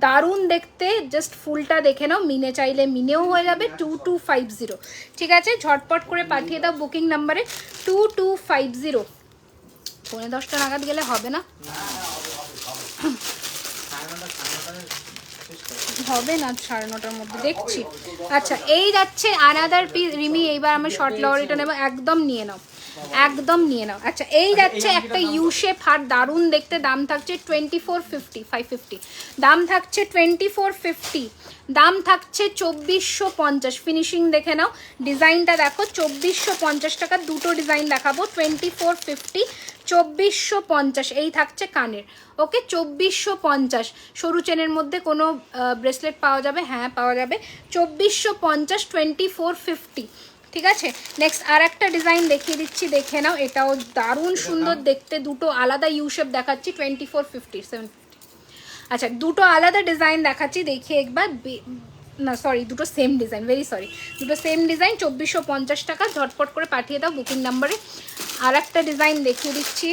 দারুণ দেখতে। জাস্ট ফুলটা দেখে নাও, মিনে চাইলে মিনেও হয়ে যাবে। 2250, ঠিক আছে? ঝটপট করে পাঠিয়ে দাও বুকিং নাম্বারে 2250। 10:30 নাগাদ গেলে হবে না? হবে না 9:30টার মধ্যে, দেখছি। আচ্ছা, এই যাচ্ছে আনাদার পিস। রিমি, এইবার আমি শর্ট লহরিটা নেবো, একদম নিয়ে নাও, একদম নিয়ে নাও। আচ্ছা, এই যাচ্ছে একটা ইউ শেপ হার, দারুণ দেখতে। দাম থাকছে 2450, 550। দাম থাকছে 2450, দাম থাকছে 2450। ফিনিশিং দেখে নাও, ডিজাইনটা দেখো। 2450 টাকা, দুটো ডিজাইন দেখাবো। 2450, 2450। এই থাকছে কানের, ওকে? 2450। সরু চেনের মধ্যে কোনো ব্রেসলেট পাওয়া যাবে? হ্যাঁ, পাওয়া যাবে। 2450, 2450, ঠিক আছে? নেক্সট আর একটা ডিজাইন দেখিয়ে দিচ্ছি, দেখে নাও। এটাও দারুণ সুন্দর দেখতে। দুটো আলাদা ইউ শেপ দেখাচ্ছি, 2450, 750। আচ্ছা, দুটো আলাদা ডিজাইন দেখাচ্ছি, দেখিয়ে একবার। না সরি, দুটো সেম ডিজাইন, ভেরি সরি, দুটো সেম ডিজাইন। 2450 টাকা, ঝটপট করে পাঠিয়ে দাও বুকিং নাম্বারে। আর একটা ডিজাইন দেখিয়ে দিচ্ছি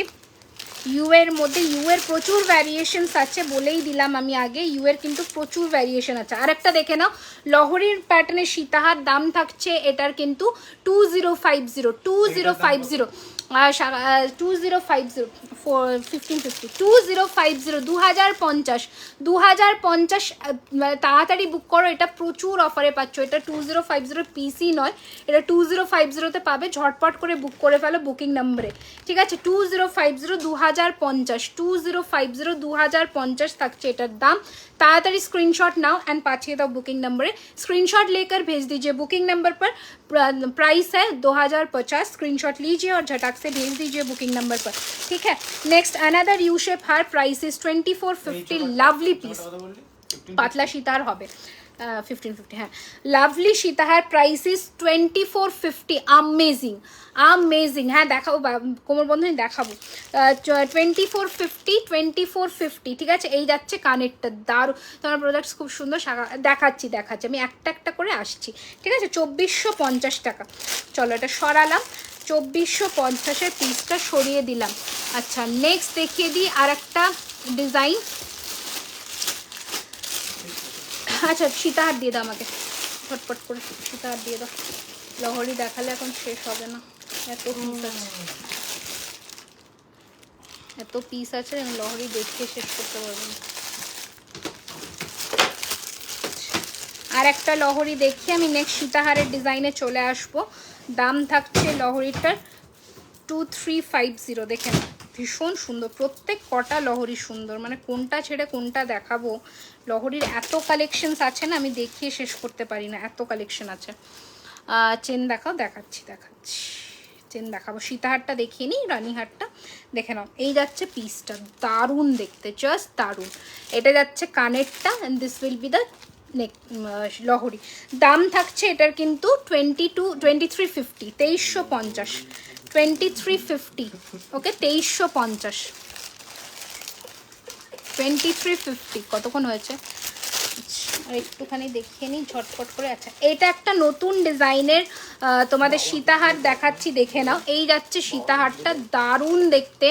ইউ এর মধ্যে। ইউ এর প্রচুর ভ্যারিয়েশনস আছে, বলেই দিলাম আমি আগে, ইউ এর কিন্তু প্রচুর ভ্যারিয়েশন আছে। আর একটা দেখে নাও, লহরির প্যাটার্নের সীতাহার। দাম থাকছে এটার কিন্তু 2050, 2050, 2050, 1550, 2050, 2050, 2050। তাড়াতাড়ি বুক করো, এটা প্রচুর অফারে পাচ্ছ। এটা 2050 পিসি নয়, এটা 2050-তে পাবে। ঝটপট করে বুক করে ফেলো বুকিং নাম্বারে, ঠিক আছে? 2050, 2050, 2050, 2050 থাকছে এটার दाम। ताड़ाताड़ी स्क्रीनशॉट नाउ एंड पाठिए दाओ बुकिंग नंबर। स्क्रीनशॉट लेकर भेज दीजिए बुकिंग नंबर पर। प्राइस है 2050। स्क्रीनशॉट लीजिए और झटक से भेज दीजिए बुकिंग नंबर पर, ठीक है? नेक्स्ट अनदर यू शेप हार, प्राइस इज 2450। लवली पीस, पातला सीतार होबे 1550। हाँ, लवली सीताहार, प्राइस इज 2450। Amazing, amazing. हाँ, देखाबो कोमर बंधनी देखाबो 2450, 2450, ठीक আছে? এই যাচ্ছে কানেরটা, দারুণ। তোমার প্রোডাক্টস খুব সুন্দর, দেখাচ্ছি দেখাচ্ছি আমি একটা একটা করে আসছি, ঠিক আছে? 2450 টাকা। চলো, এটা সরালাম, 2450-এর পিসটা সরিয়ে দিলাম। আচ্ছা, নেক্সট দেখিয়ে দিই আর একটা ডিজাইন। আচ্ছা, সীতাহার দিয়ে দাও আমাকে, ফটফট করে সীতাহার দিয়ে দাও। লহরি দেখালে এখন শেষ হবে না, এত পিস আছে, এত পিস আছে, আমি লহরি দেখিয়ে শেষ করতে পারবো না। আর একটা লহরি দেখিয়ে আমি নেক্সট সীতাহারের ডিজাইনে চলে আসবো। দাম থাকছে লহরিটার 2350। দেখেন, ভীষণ সুন্দর, প্রত্যেক কটা লহরি সুন্দর, মানে কোনটা ছেড়ে কোনটা দেখাবো। লহরির এত কালেকশনস আছে না, আমি দেখিয়ে শেষ করতে পারি না, এত কালেকশন আছে। চেন দেখাও, দেখাচ্ছি দেখাচ্ছি, চেন দেখাবো। সীতাহারটা দেখিয়ে নিই, রানীহারটা দেখে নাও। এই যাচ্ছে পিসটা, দারুণ দেখতে, জাস্ট দারুণ। এটা যাচ্ছে কানেরটা, and this will be the neck লহরি। দাম থাকছে এটার কিন্তু 2350, 2350, 2350, ওকে? 2350, 2350। কতক্ষণ হয়েছে? আর একটুখানি দেখিয়ে নিই ঝটপট করে। আচ্ছা, এটা একটা নতুন ডিজাইনের তোমাদের সীতাহার দেখাচ্ছি, দেখে নাও। এই যাচ্ছে সীতাহারটা, দারুণ দেখতে।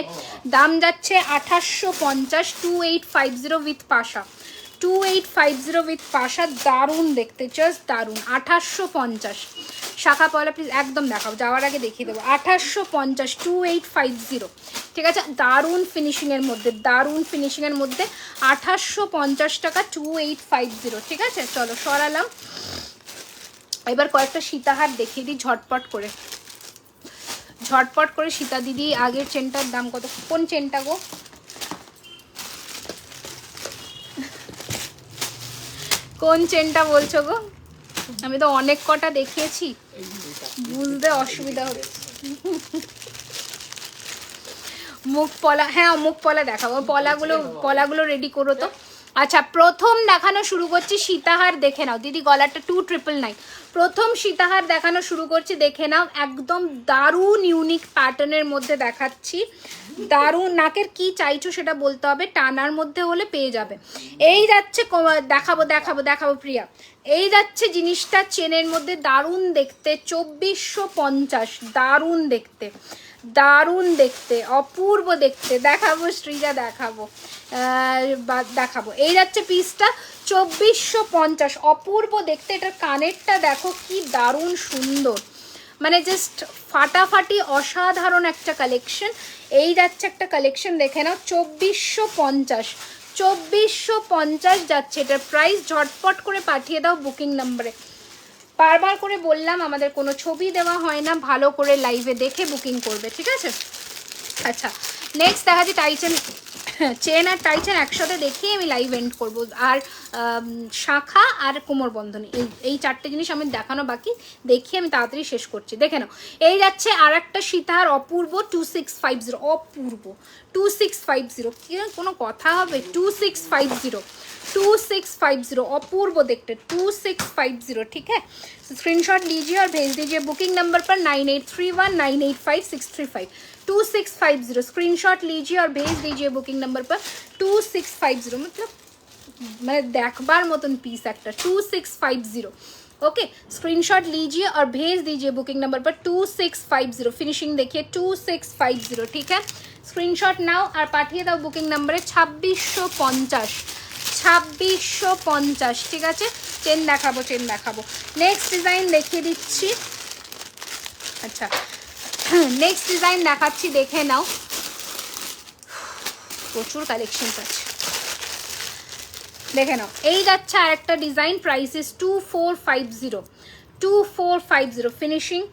দাম যাচ্ছে 2850, 2850 উইথ পাশা, 2850 উইথ পাশা। দারুণ দেখতে, জাস্ট দারুণ। 2850। শাখা পয়লা প্লিজ একদম দেখাও, যাওয়ার আগে দেখিয়ে দেবো। 2850, 2850, ঠিক আছে, দারুণ ফিনিশিংয়ের মধ্যে, দারুণ ফিনিশিংয়ের মধ্যে 2850 টাকা 2850। ঠিক আছে, চলো সরালাম। এবার কয়েকটা সীতাহার দেখিয়ে দিই ঝটপট করে, ঝটপট করে। সীতা দিদি আগের চেনটার দাম কত? কোন চেনটা গো? কোন চেনটা বলছো গো? আমি তো অনেক কটা দেখিয়েছি, বুঝতে অসুবিধা হচ্ছে। মুখ পলা, হ্যাঁ মুখ পলা দেখাবো, পলাগুলো রেডি করো তো। আচ্ছা, প্রথম দেখানো শুরু করছি সীতাহার, দেখে নাও দিদি, গলাটা 2999। প্রথম সীতাহার দেখানো শুরু করছি, দেখে নাও, একদম দারুণ ইউনিক প্যাটার্নের মধ্যে দেখাচ্ছি। দারুণ, নাকের কি চাইছো সেটা বলতে হবে, টানার মধ্যে হলে পেয়ে যাবে। এই যাচ্ছে, দেখাবো দেখাবো দেখাবো প্রিয়া, এই যাচ্ছে জিনিসটা চেনের মধ্যে, দারুণ দেখতে, 2450, দারুণ দেখতে, দারুণ দেখতে, অপূর্ব দেখতে। দেখাবো শ্রীজা, দেখাবো দেখাবো। এই যাচ্ছে পিসটা 2450, অপূর্ব দেখতে। এটার কানেরটা দেখো কি দারুণ সুন্দর, মানে জাস্ট ফাটাফাটি অসাধারণ একটা কালেকশন। এই যাচ্ছে একটা কালেকশন, দেখে নাও, 2450, 2450 যাচ্ছে এটার প্রাইস। ঝটপট করে পাঠিয়ে দাও বুকিং নাম্বারে। বারবার করে বললাম, আমাদের কোনো ছবি দেওয়া হয় না, ভালো করে লাইভে দেখে বুকিং করবে, ঠিক আছে। আচ্ছা, নেক্সট দেখাচ্ছি টাইচেন, চেন আর টাইচেন একসাথে দেখিয়ে আমি লাইভ এন্ড করবো। আর শাখা আর কোমরবন্ধনী, এই চারটে জিনিস আমি দেখানো বাকি, দেখিয়ে আমি তাড়াতাড়ি শেষ করছি। দেখে নাও, এই যাচ্ছে আর একটা সীতাহার, অপূর্ব 2650, অপূর্ব 2650, কি কোনো কথা হবে? 2650, 2650, अपूर्व देखते 2650, ठीक है। स्क्रीनशॉट लीजिए और भेज दीजिए बुकिंग नंबर पर 9831985635, 2650। स्क्रीनशॉट लीजिए और भेज दीजिए बुकिंग नंबर पर 2650, मतलब मैं देखबार मतन पीस एक्टर 2650। ओके, स्क्रीनशॉट लीजिए और भेज दीजिए बुकिंग नंबर पर 2650। फिनिशिंग देखिए 2650, ठीक है। स्क्रीनशॉट नाउ और पाठिए दाओ बुकिंग नंबर 2650, 2650, ঠিক আছে। চেন দেখাবো, চেন দেখাবো। নেক্সট ডিজাইন দেখিয়ে দিচ্ছি। আচ্ছা, নেক্সট ডিজাইন দেখাচ্ছি, দেখে নাও, প্রচুর কালেকশন আছে, দেখে নাও। এই যাচ্ছে আর একটা ডিজাইন, প্রাইস ইজ 2450, 2450। फिनिशिंग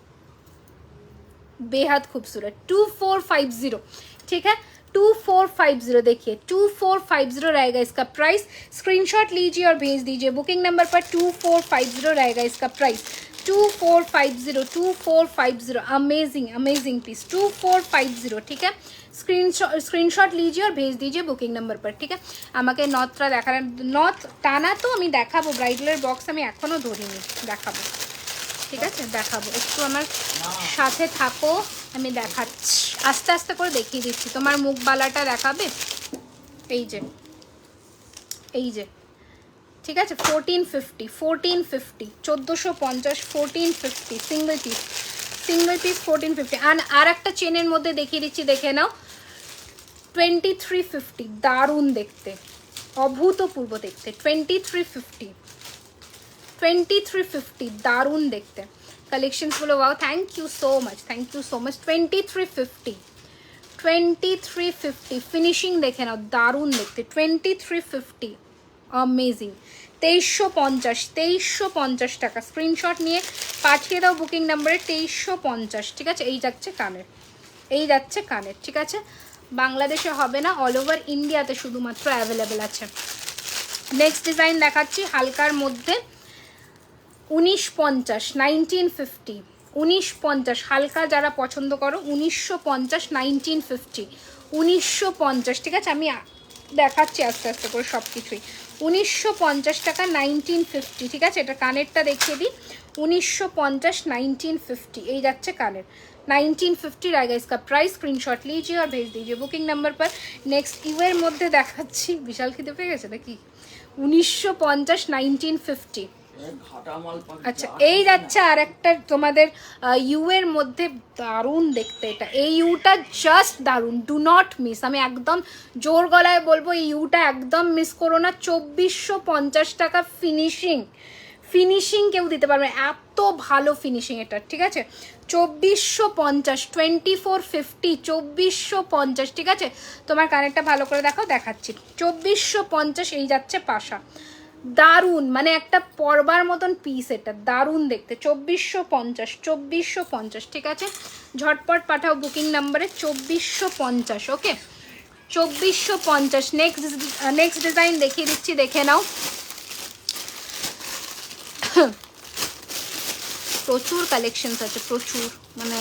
बेहद खूबसूरत, 2450, ठीक है। 2450 देखिए, 2450 रहेगा इसका प्राइस। स्क्रीनशॉट लीजिए और भेज दीजिए बुकिंग नंबर पर 2450 रहेगा इसका प्राइस। 2450, 2450, अमेजिंग अमेजिंग पीस, 2450, ठीक है। स्क्रीनशॉट लीजिए और भेज दीजिए बुकिंग नंबर पर, ठीक है। আমাকে নথটা দেখালেন, নথ টানা তো আমি দেখাবো, ব্রাইডালের বক্স আমি এখনো ধরিনি, দেখাবো, ঠিক আছে, দেখাবো। একটু আমার সাথে থাকো, আমি দেখাচ্ছি, আস্তে আস্তে করে দেখিয়ে দিচ্ছি। তোমার মুখ বালাটা দেখাবে, এই যে, এই যে, ঠিক আছে। 1450, 1450, 1450, 1450, সিঙ্গল পিস, সিঙ্গল পিস 1450। আর একটা চেনের মধ্যে দেখিয়ে দিচ্ছি, দেখে নাও, 2350, দারুণ দেখতে, অভূতপূর্ব দেখতে, 2350, 2350, দারুণ দেখতে কালেকশনসগুলো। Wow, thank you so much, thank you so much. 2350, 2350, finishing দেখে নাও, দারুণ দেখতে, 2350, अमेजिंग। 2350, 2350 টাকা। স্ক্রিনশট নিয়ে পাঠিয়ে দাও বুকিং নাম্বারে 2350, ঠিক আছে। এই যাচ্ছে কানের, এই যাচ্ছে কানের, ঠিক আছে। বাংলাদেশে হবে না, অল ওভার ইন্ডিয়াতে শুধুমাত্র অ্যাভেলেবেল আছে। নেক্সট ডিজাইন দেখাচ্ছি হালকার মধ্যে, 1950, 1950, 1950, হালকা যারা পছন্দ করো, 1950, 1950, 1950, ঠিক আছে। আমি দেখাচ্ছি আস্তে আস্তে করে সব কিছুই। 1950 টাকা, 1950, ঠিক আছে। এটা কানেরটা দেখিয়ে দিই, 1950, 1950, এই যাচ্ছে কানের, 1950 रहेगा इसका प्राइस। स्क्रीनशॉट लीजिए और भेज दीजिए बुकिंग नंबर पर। नेक्स्ट ইউয়ের মধ্যে দেখাচ্ছি, বিশাল খিদে পেয়ে গেছে নাকি। 1950, 1950, আচ্ছা। এই যাচ্ছে আর একটা তোমাদের ইউয়ের মধ্যে, দারুণ দেখতে এটা। এই ইউটা জাস্ট দারুণ, ডু নট মিস। আমি একদম জোর গলায় বলবো, এই ইউটা একদম মিস করো না। 2450 টাকা, ফিনিশিং, ফিনিশিং কেউ দিতে পারবে, এত ভালো ফিনিশিং এটা, ঠিক আছে? 2450, 2450, 2450, ঠিক আছে? তোমার কানেরটা ভালো করে দেখাও, দেখাচ্ছি। 2450 এই যাচ্ছে পাশা, দারুণ, মানে একটা পরবার মতন পিস, এটা দারুণ দেখতে। 2450, 2450, ঠিক আছে? ঝটপট পাঠাও বুকিং নাম্বারে 2450, ওকে? 2450। নেক্সট ডিজাইন দেখিয়ে দিচ্ছি, দেখে নাও। প্রচুর কালেকশনস আছে, প্রচুর, মানে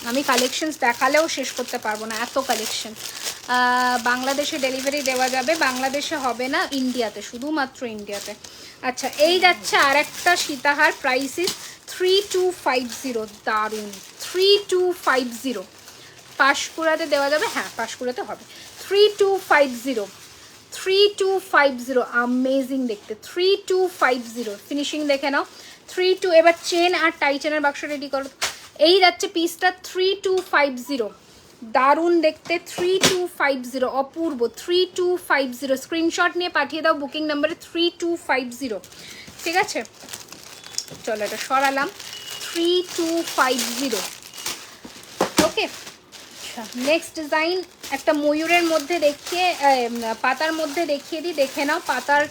আমি কালেকশনস দেখালেও শেষ করতে পারবো না, এত কালেকশন। বাংলাদেশে ডেলিভারি দেওয়া যাবে, বাংলাদেশে হবে না, ইন্ডিয়াতে, শুধুমাত্র ইন্ডিয়াতে। আচ্ছা, এই যাচ্ছে আর একটা সীতাহার, প্রাইস ইস 3250, দারুণ, 3250। পাঁশকুড়াতে দেওয়া যাবে, হ্যাঁ পাঁশকুড়াতে হবে। 3250, 3250, আমেজিং দেখতে, 3250 ফিনিশিং দেখে নাও। 32, এবার চেন আর টাই চেনের বাক্স রেডি করো। এই যাচ্ছে পিসটা 3250, দারুণ দেখতে, 3250, অপূর্ব, 3250। স্ক্রিনশট নিয়ে পাঠিয়ে দাও বুকিং নাম্বারে 3250, ঠিক আছে? চলো এটা সরালাম, 3250, ওকে? নেক্সট ডিজাইন একটা ময়ূরের মধ্যে দেখিয়ে, পাতার মধ্যে দেখিয়ে দিই, দেখে নাও। পাতার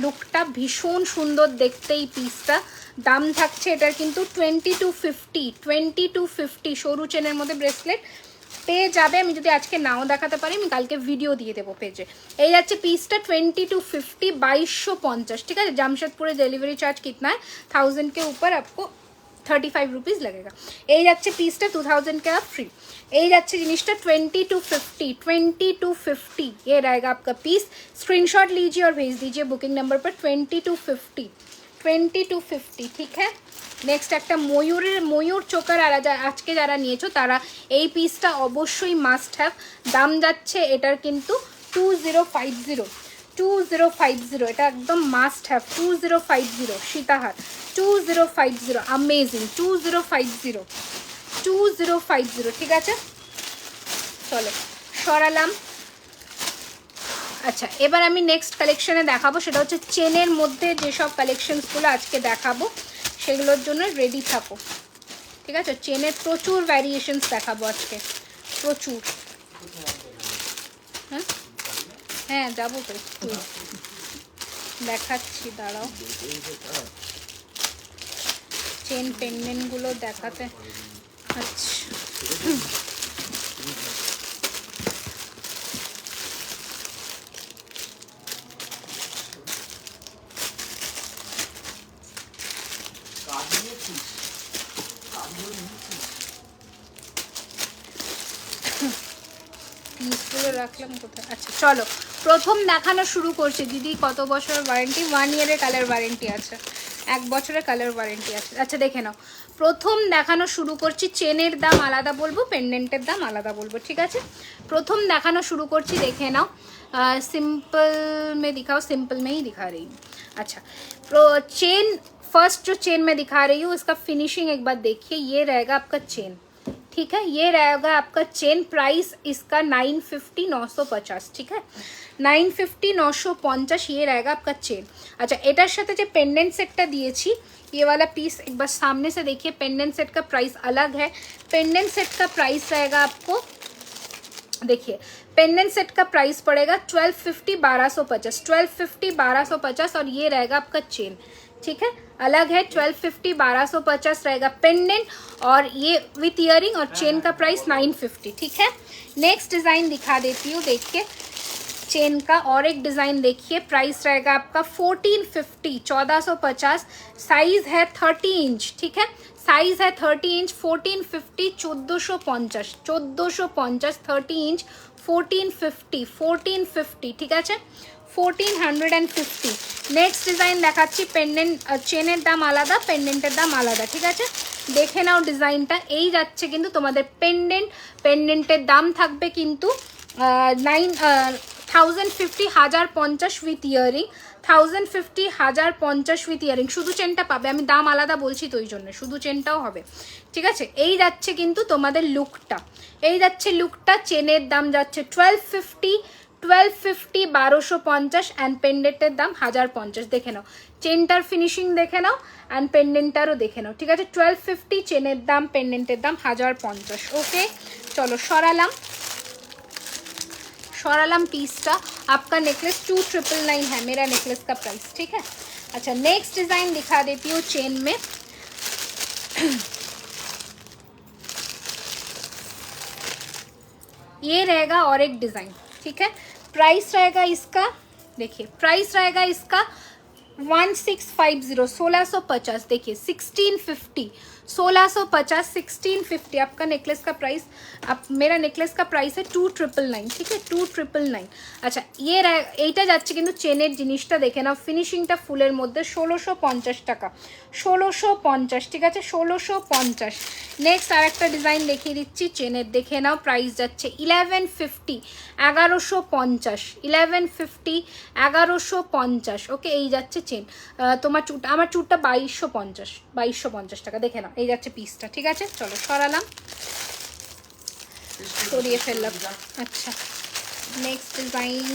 লুকটা ভীষণ সুন্দর দেখতে এই পিসটা। দাম থাকছে এটার কিন্তু 2250, 2250, সরু চেনের মধ্যে ব্রেসলেট পেয়ে যাবে। আমি যদি আজকে নাও দেখাতে পারি, আমি কালকে ভিডিও দিয়ে দেবো পেজে। এই যাচ্ছে পিসটা 2250, 2250, ঠিক আছে? জামশেদপুরে डिलीवरी चार्ज कितना है, 1000 के ऊपर आपको 35 रुपीज़ लगेगा। এই যাচ্ছে পিসটা 2000 का फ्री। এই যাচ্ছে জিনিসটা 2250, 2250, ये रहेगा आपका पीस। स्क्रीनशॉट लीजिए और भेज दीजिए बुकिंग नंबर पर 2250, 2250, ঠিক है? নেক্সট একটা ময়ূর চোকার, আর আজকে যারা নিয়েছো তারা এই পিসটা অবশ্যই মাস্ট হ্যাভ। দাম যাচ্ছে এটার কিন্তু 2050, 2050, এটা একদম মাস্ট হ্যাভ, 2050 সীতাহার, 2050, अमेजिंग, 2050, 2050, ঠিক আছে? চলো সরালাম। আচ্ছা, এবার আমি নেক্সট কালেকশনে দেখাবো, সেটা হচ্ছে চেনের মধ্যে যেসব কালেকশনসগুলো আজকে দেখাবো সেগুলোর জন্য রেডি থাকো, ঠিক আছে? চেনের প্রচুর ভ্যারিয়েশনস দেখাবো আজকে, প্রচুর। হ্যাঁ হ্যাঁ যাবো তো, দেখাচ্ছি, দাঁড়াও। চেন পেন্ডেন্টগুলো দেখাতে, আচ্ছা পিসগুলো রাখলাম কোথায়? আচ্ছা চলো, প্রথম দেখানো শুরু করছি। দিদি কত বছরের ওয়ারেন্টি? 1 ইয়ারের কালার ওয়ারেন্টি আছে, 1 বছরের কালার ওয়ারেন্টি আছে। আচ্ছা দেখে নাও, প্রথম দেখানো শুরু করছি। চেনের দাম আলাদা বলবো, পেন্ডেন্টের দাম আলাদা বলবো, ঠিক আছে? প্রথম দেখানো শুরু করছি, দেখে নাও। सिंपल में दिखाओ, सिंपल में ही दिखा रही हूँ। अच्छा, चेन फर्स्ट जो चेन में दिखा रही हूँ, इसका फिनिशिंग एक बार देखिए। ये रहेगा आपका चेन, ठीक है? ये रहेगा आपका चेन। प्राइस इसका 950, 950, ठीक है? 950, 950 ये रहेगा आपका चेन। अच्छा, एटार साथे जो पेंडेंट सेटटा दिएছি, ये वाला पीस एक बार सामने से देखिए। पेंडेंट सेट का प्राइस अलग है। पेंडेंट सेट का प्राइस रहेगा आपको, देखिए पेंडेंट सेट का प्राइस पड़ेगा 1250, 1250, 1250, 1250, और ये रहेगा आपका चेन, ठीक है? अलग है, 1250, 1250 रहेगा पेंडेंट, और ये विथ ईयरिंग और चेन का प्राइस 950, ठीक है? नेक्स्ट डिजाइन दिखा देती हूँ, देखिए चेन का और एक डिजाइन देखिए। प्राइस रहेगा आपका 1450, 1450, साइज है 30 इंच, ठीक है? साइज है 30 इंच, 1450, 1450, 1450, 30 इंच, 1450, 1450, ঠিক আছে? 1450। নেক্সট ডিজাইন দেখাচ্ছি। পেন্ডেন্ট, চেনের দাম আলাদা, পেন্ডেন্টের দাম আলাদা, ঠিক আছে? দেখে নাও ডিজাইনটা। এই যাচ্ছে কিন্তু তোমাদের পেন্ডেন্টের দাম থাকবে কিন্তু 1050, 1050 উইথ ইয়ারিং, 1050, 1050 উইথ ইয়ারিং। শুধু চেনটা পাবে, আমি দাম আলাদা বলছি তো ওই জন্য, শুধু চেনটাও হবে, ঠিক আছে? এই যাচ্ছে কিন্তু তোমাদের লুকটা, এই যাচ্ছে লুকটা। চেনের দাম যাচ্ছে 1250, 1250 1250 অ্যান্ড পেন্ডেন্টের দাম 1050। দেখে নাও চেনটার ফিনিশিং দেখে নাও অ্যান্ড পেন্ডেন্টটারও দেখে নাও, ঠিক আছে। 1250 চেনের দাম, পেন্ডেন্টের দাম 1050। ওকে চলো सौरालम पीसटा। आपका नेकलेस 2999 है मेरा नेकलेस का प्राइस, ठीक है। अच्छा नेक्स्ट डिज़ाइन दिखा देती हूँ चेन में। ये रहेगा और एक डिज़ाइन, ठीक है। प्राइस रहेगा इसका, देखिए प्राइस रहेगा इसका 1650 1650। देखिए 1650 1650 1650 आपका नेकलेस का प्राइस। आप मेरा नेकलेस का प्राइस है 2999, ठीक है 2999। अच्छा ये এইটা যাচ্ছে কিন্তু চেনের জিনিসটা দেখে নাও, ফিনিশিংটা ফুলের মধ্যে 1650 টাকা 1650, ঠিক আছে 1650। নেক্সট আরেকটা ডিজাইন দেখিয়ে দিচ্ছি চেনের, দেখে নাও প্রাইস যাচ্ছে 1150 1150 1150 1150। ওকে এই যাচ্ছে চেন। তোমার চুট আমার চুটটা 2250 টাকা, দেখে নাও এই যাচ্ছে পিসটা, ঠিক আছে। চলো সরালাম, সরিয়ে ফেললাম। আচ্ছা নেক্সট ডিজাইন,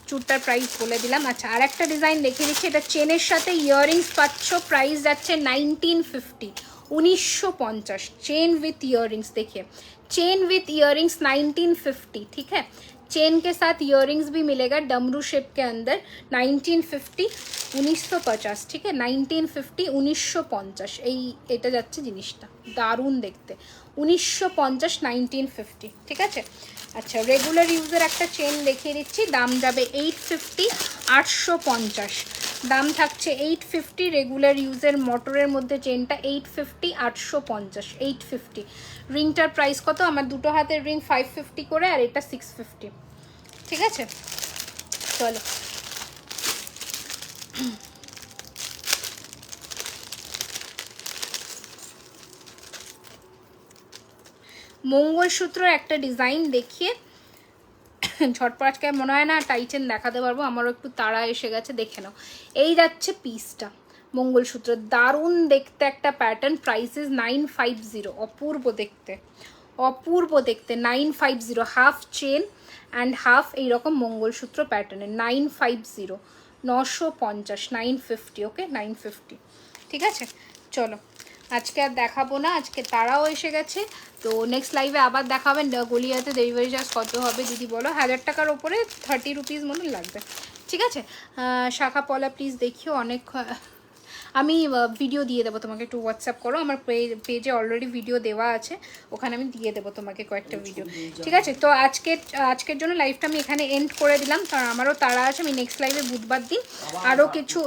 চুটটার প্রাইস বলে দিলাম। আচ্ছা আর একটা ডিজাইন দেখিয়ে দিচ্ছি, এটা চেনের সাথে ইয়াররিংস পাচ্ছ, প্রাইস যাচ্ছে 1950 1950। चेन विथ इयररिंग्स, देखिए चेन विथ इयररिंग्स 1950, ठीक है। चेन के साथ इयररिंग्स भी मिलेगा डमरू शेप के अंदर। 1950 1950, ठीक है 1950 1950। এই এটা যাচ্ছে জিনিসটা দারুণ দেখতে, 1950 1950, ঠিক আছে। আচ্ছা রেগুলার ইউজের একটা চেন দেখিয়ে দিচ্ছি, দাম যাবে 850 850। দাম থাকছে 850 রেগুলার ইউজের মোটরের মধ্যে চেনটা 850 850 850। রিংটার প্রাইস কত? আমার দুটো হাতের রিং 550 করে আর এটা 650, ঠিক আছে। চলো মঙ্গলসূত্র একটা ডিজাইন দেখিয়ে ঝটপট আজকে মনে হয় না টাইটেন দেখাতে পারবো, আমারও একটু তাড়া এসে গেছে। দেখে নাও এই যাচ্ছে পিসটা মঙ্গলসূত্র, দারুণ দেখতে একটা প্যাটার্ন। প্রাইস ইজ 950, অপূর্ব দেখতে অপূর্ব দেখতে 950। হাফ চেন অ্যান্ড হাফ এইরকম মঙ্গলসূত্র প্যাটার্নের 950 950 950। ওকে 950, ঠিক আছে। চলো আজকে আর দেখাবো না, আজকে তারাও এসে গেছে। তো নেক্সট লাইভে আবার দেখাবেন। গলিয়াতে ডেলিভারি চার্জ কত হবে দিদি বলো? 1000 টাকার ওপরে 30 রুপিস মতন লাগবে, ঠিক আছে। শাখা পলা প্লিজ দেখিও, অনেক আমি ভিডিও দিয়ে দেবো তোমাকে, একটু হোয়াটসঅ্যাপ করো, আমার পেজে অলরেডি ভিডিও দেওয়া আছে, ওখানে আমি দিয়ে দেবো তোমাকে কয়েকটা ভিডিও, ঠিক আছে। তো আজকের জন্য লাইভটা আমি এখানে এন্ড করে দিলাম, কারণ আমারও তাড়া আছে। আমি নেক্সট লাইভে বুধবার দিন আরও কিছু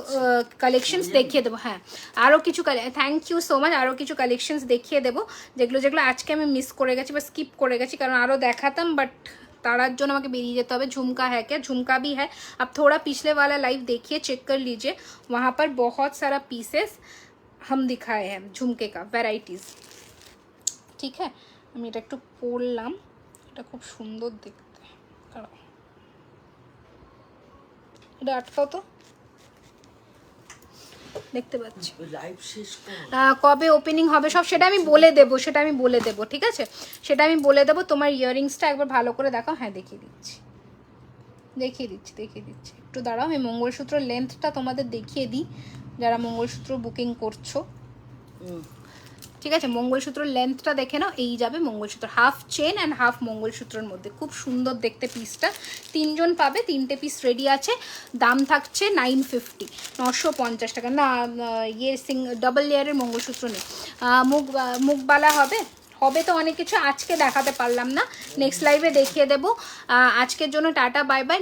কালেকশনস দেখিয়ে দেবো। হ্যাঁ আরও কিছু থ্যাংক ইউ সো মাচ। আরও কিছু কালেকশনস দেখিয়ে দেবো যেগুলো আজকে আমি মিস করে গেছি বা স্কিপ করে গেছি, কারণ আরও দেখাতাম বাট तारार जो আমাকে বেরিয়ে যেতে হবে। झुमका है क्या? झुमका भी है। अब थोड़ा पिछले वाला लाइव देखिए, चेक कर लीजिए, वहाँ पर बहुत सारा पीसेस हम दिखाए हैं झुमके का, वैराइटीज़, ठीक है। আমি এটা একটু পরলাম, এটা খুব সুন্দর দেখতে। এটা আটকাও তো, দেখতে পাচ্ছি কবে ওপেনিং হবে সব সেটা আমি বলে দেবো, ঠিক আছে, সেটা আমি বলে দেবো। তোমার ইয়াররিংসটা একবার ভালো করে দেখাও। হ্যাঁ দেখিয়ে দিচ্ছি একটু দাঁড়াও। আমি মঙ্গলসূত্র লেন্থটা তোমাদের দেখিয়ে দিই যারা মঙ্গলসূত্র বুকিং করছো, ঠিক আছে। মঙ্গলসূত্র লেন্থটা দেখে নাও, এই যাবে mangalsutra, half chain and half মঙ্গলসূত্রের মধ্যে। খুব সুন্দর দেখতে পিসটা, 3 জন পাবে, 3টে পিস রেডি আছে। দাম থাকছে 950 950 টাকা। না ইয়ে ডাবল লেয়ারের মঙ্গলসূত্র নেই, মুখবালা হবে তো অনেক কিছু আজকে দেখাতে পারলাম না, নেক্সট লাইভে দেখিয়ে দেবো। আজকের জন্য টাটা বাই বাই।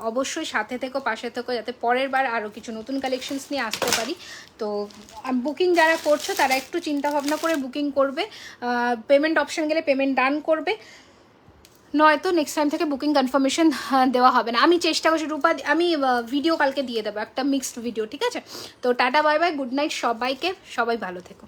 অবশ্যই সাথে থেকো, পাশে থেকো, যাতে পরের বার আরও কিছু নতুন কালেকশনস নিয়ে আসতে পারি। তো বুকিং যারা করছো তারা একটু চিন্তা ভাবনা করে বুকিং করবে, পেমেন্ট অপশন গেলে পেমেন্ট ডান করবে, নয়তো নেক্সট টাইম থেকে বুকিং কনফার্মেশন দেওয়া হবে না। আমি চেষ্টা করছি রূপা, আমি ভিডিও কালকে দিয়ে দেবো একটা মিক্সড ভিডিও, ঠিক আছে। তো tata bye bye, good night সবাইকে, সবাই ভালো থেকো।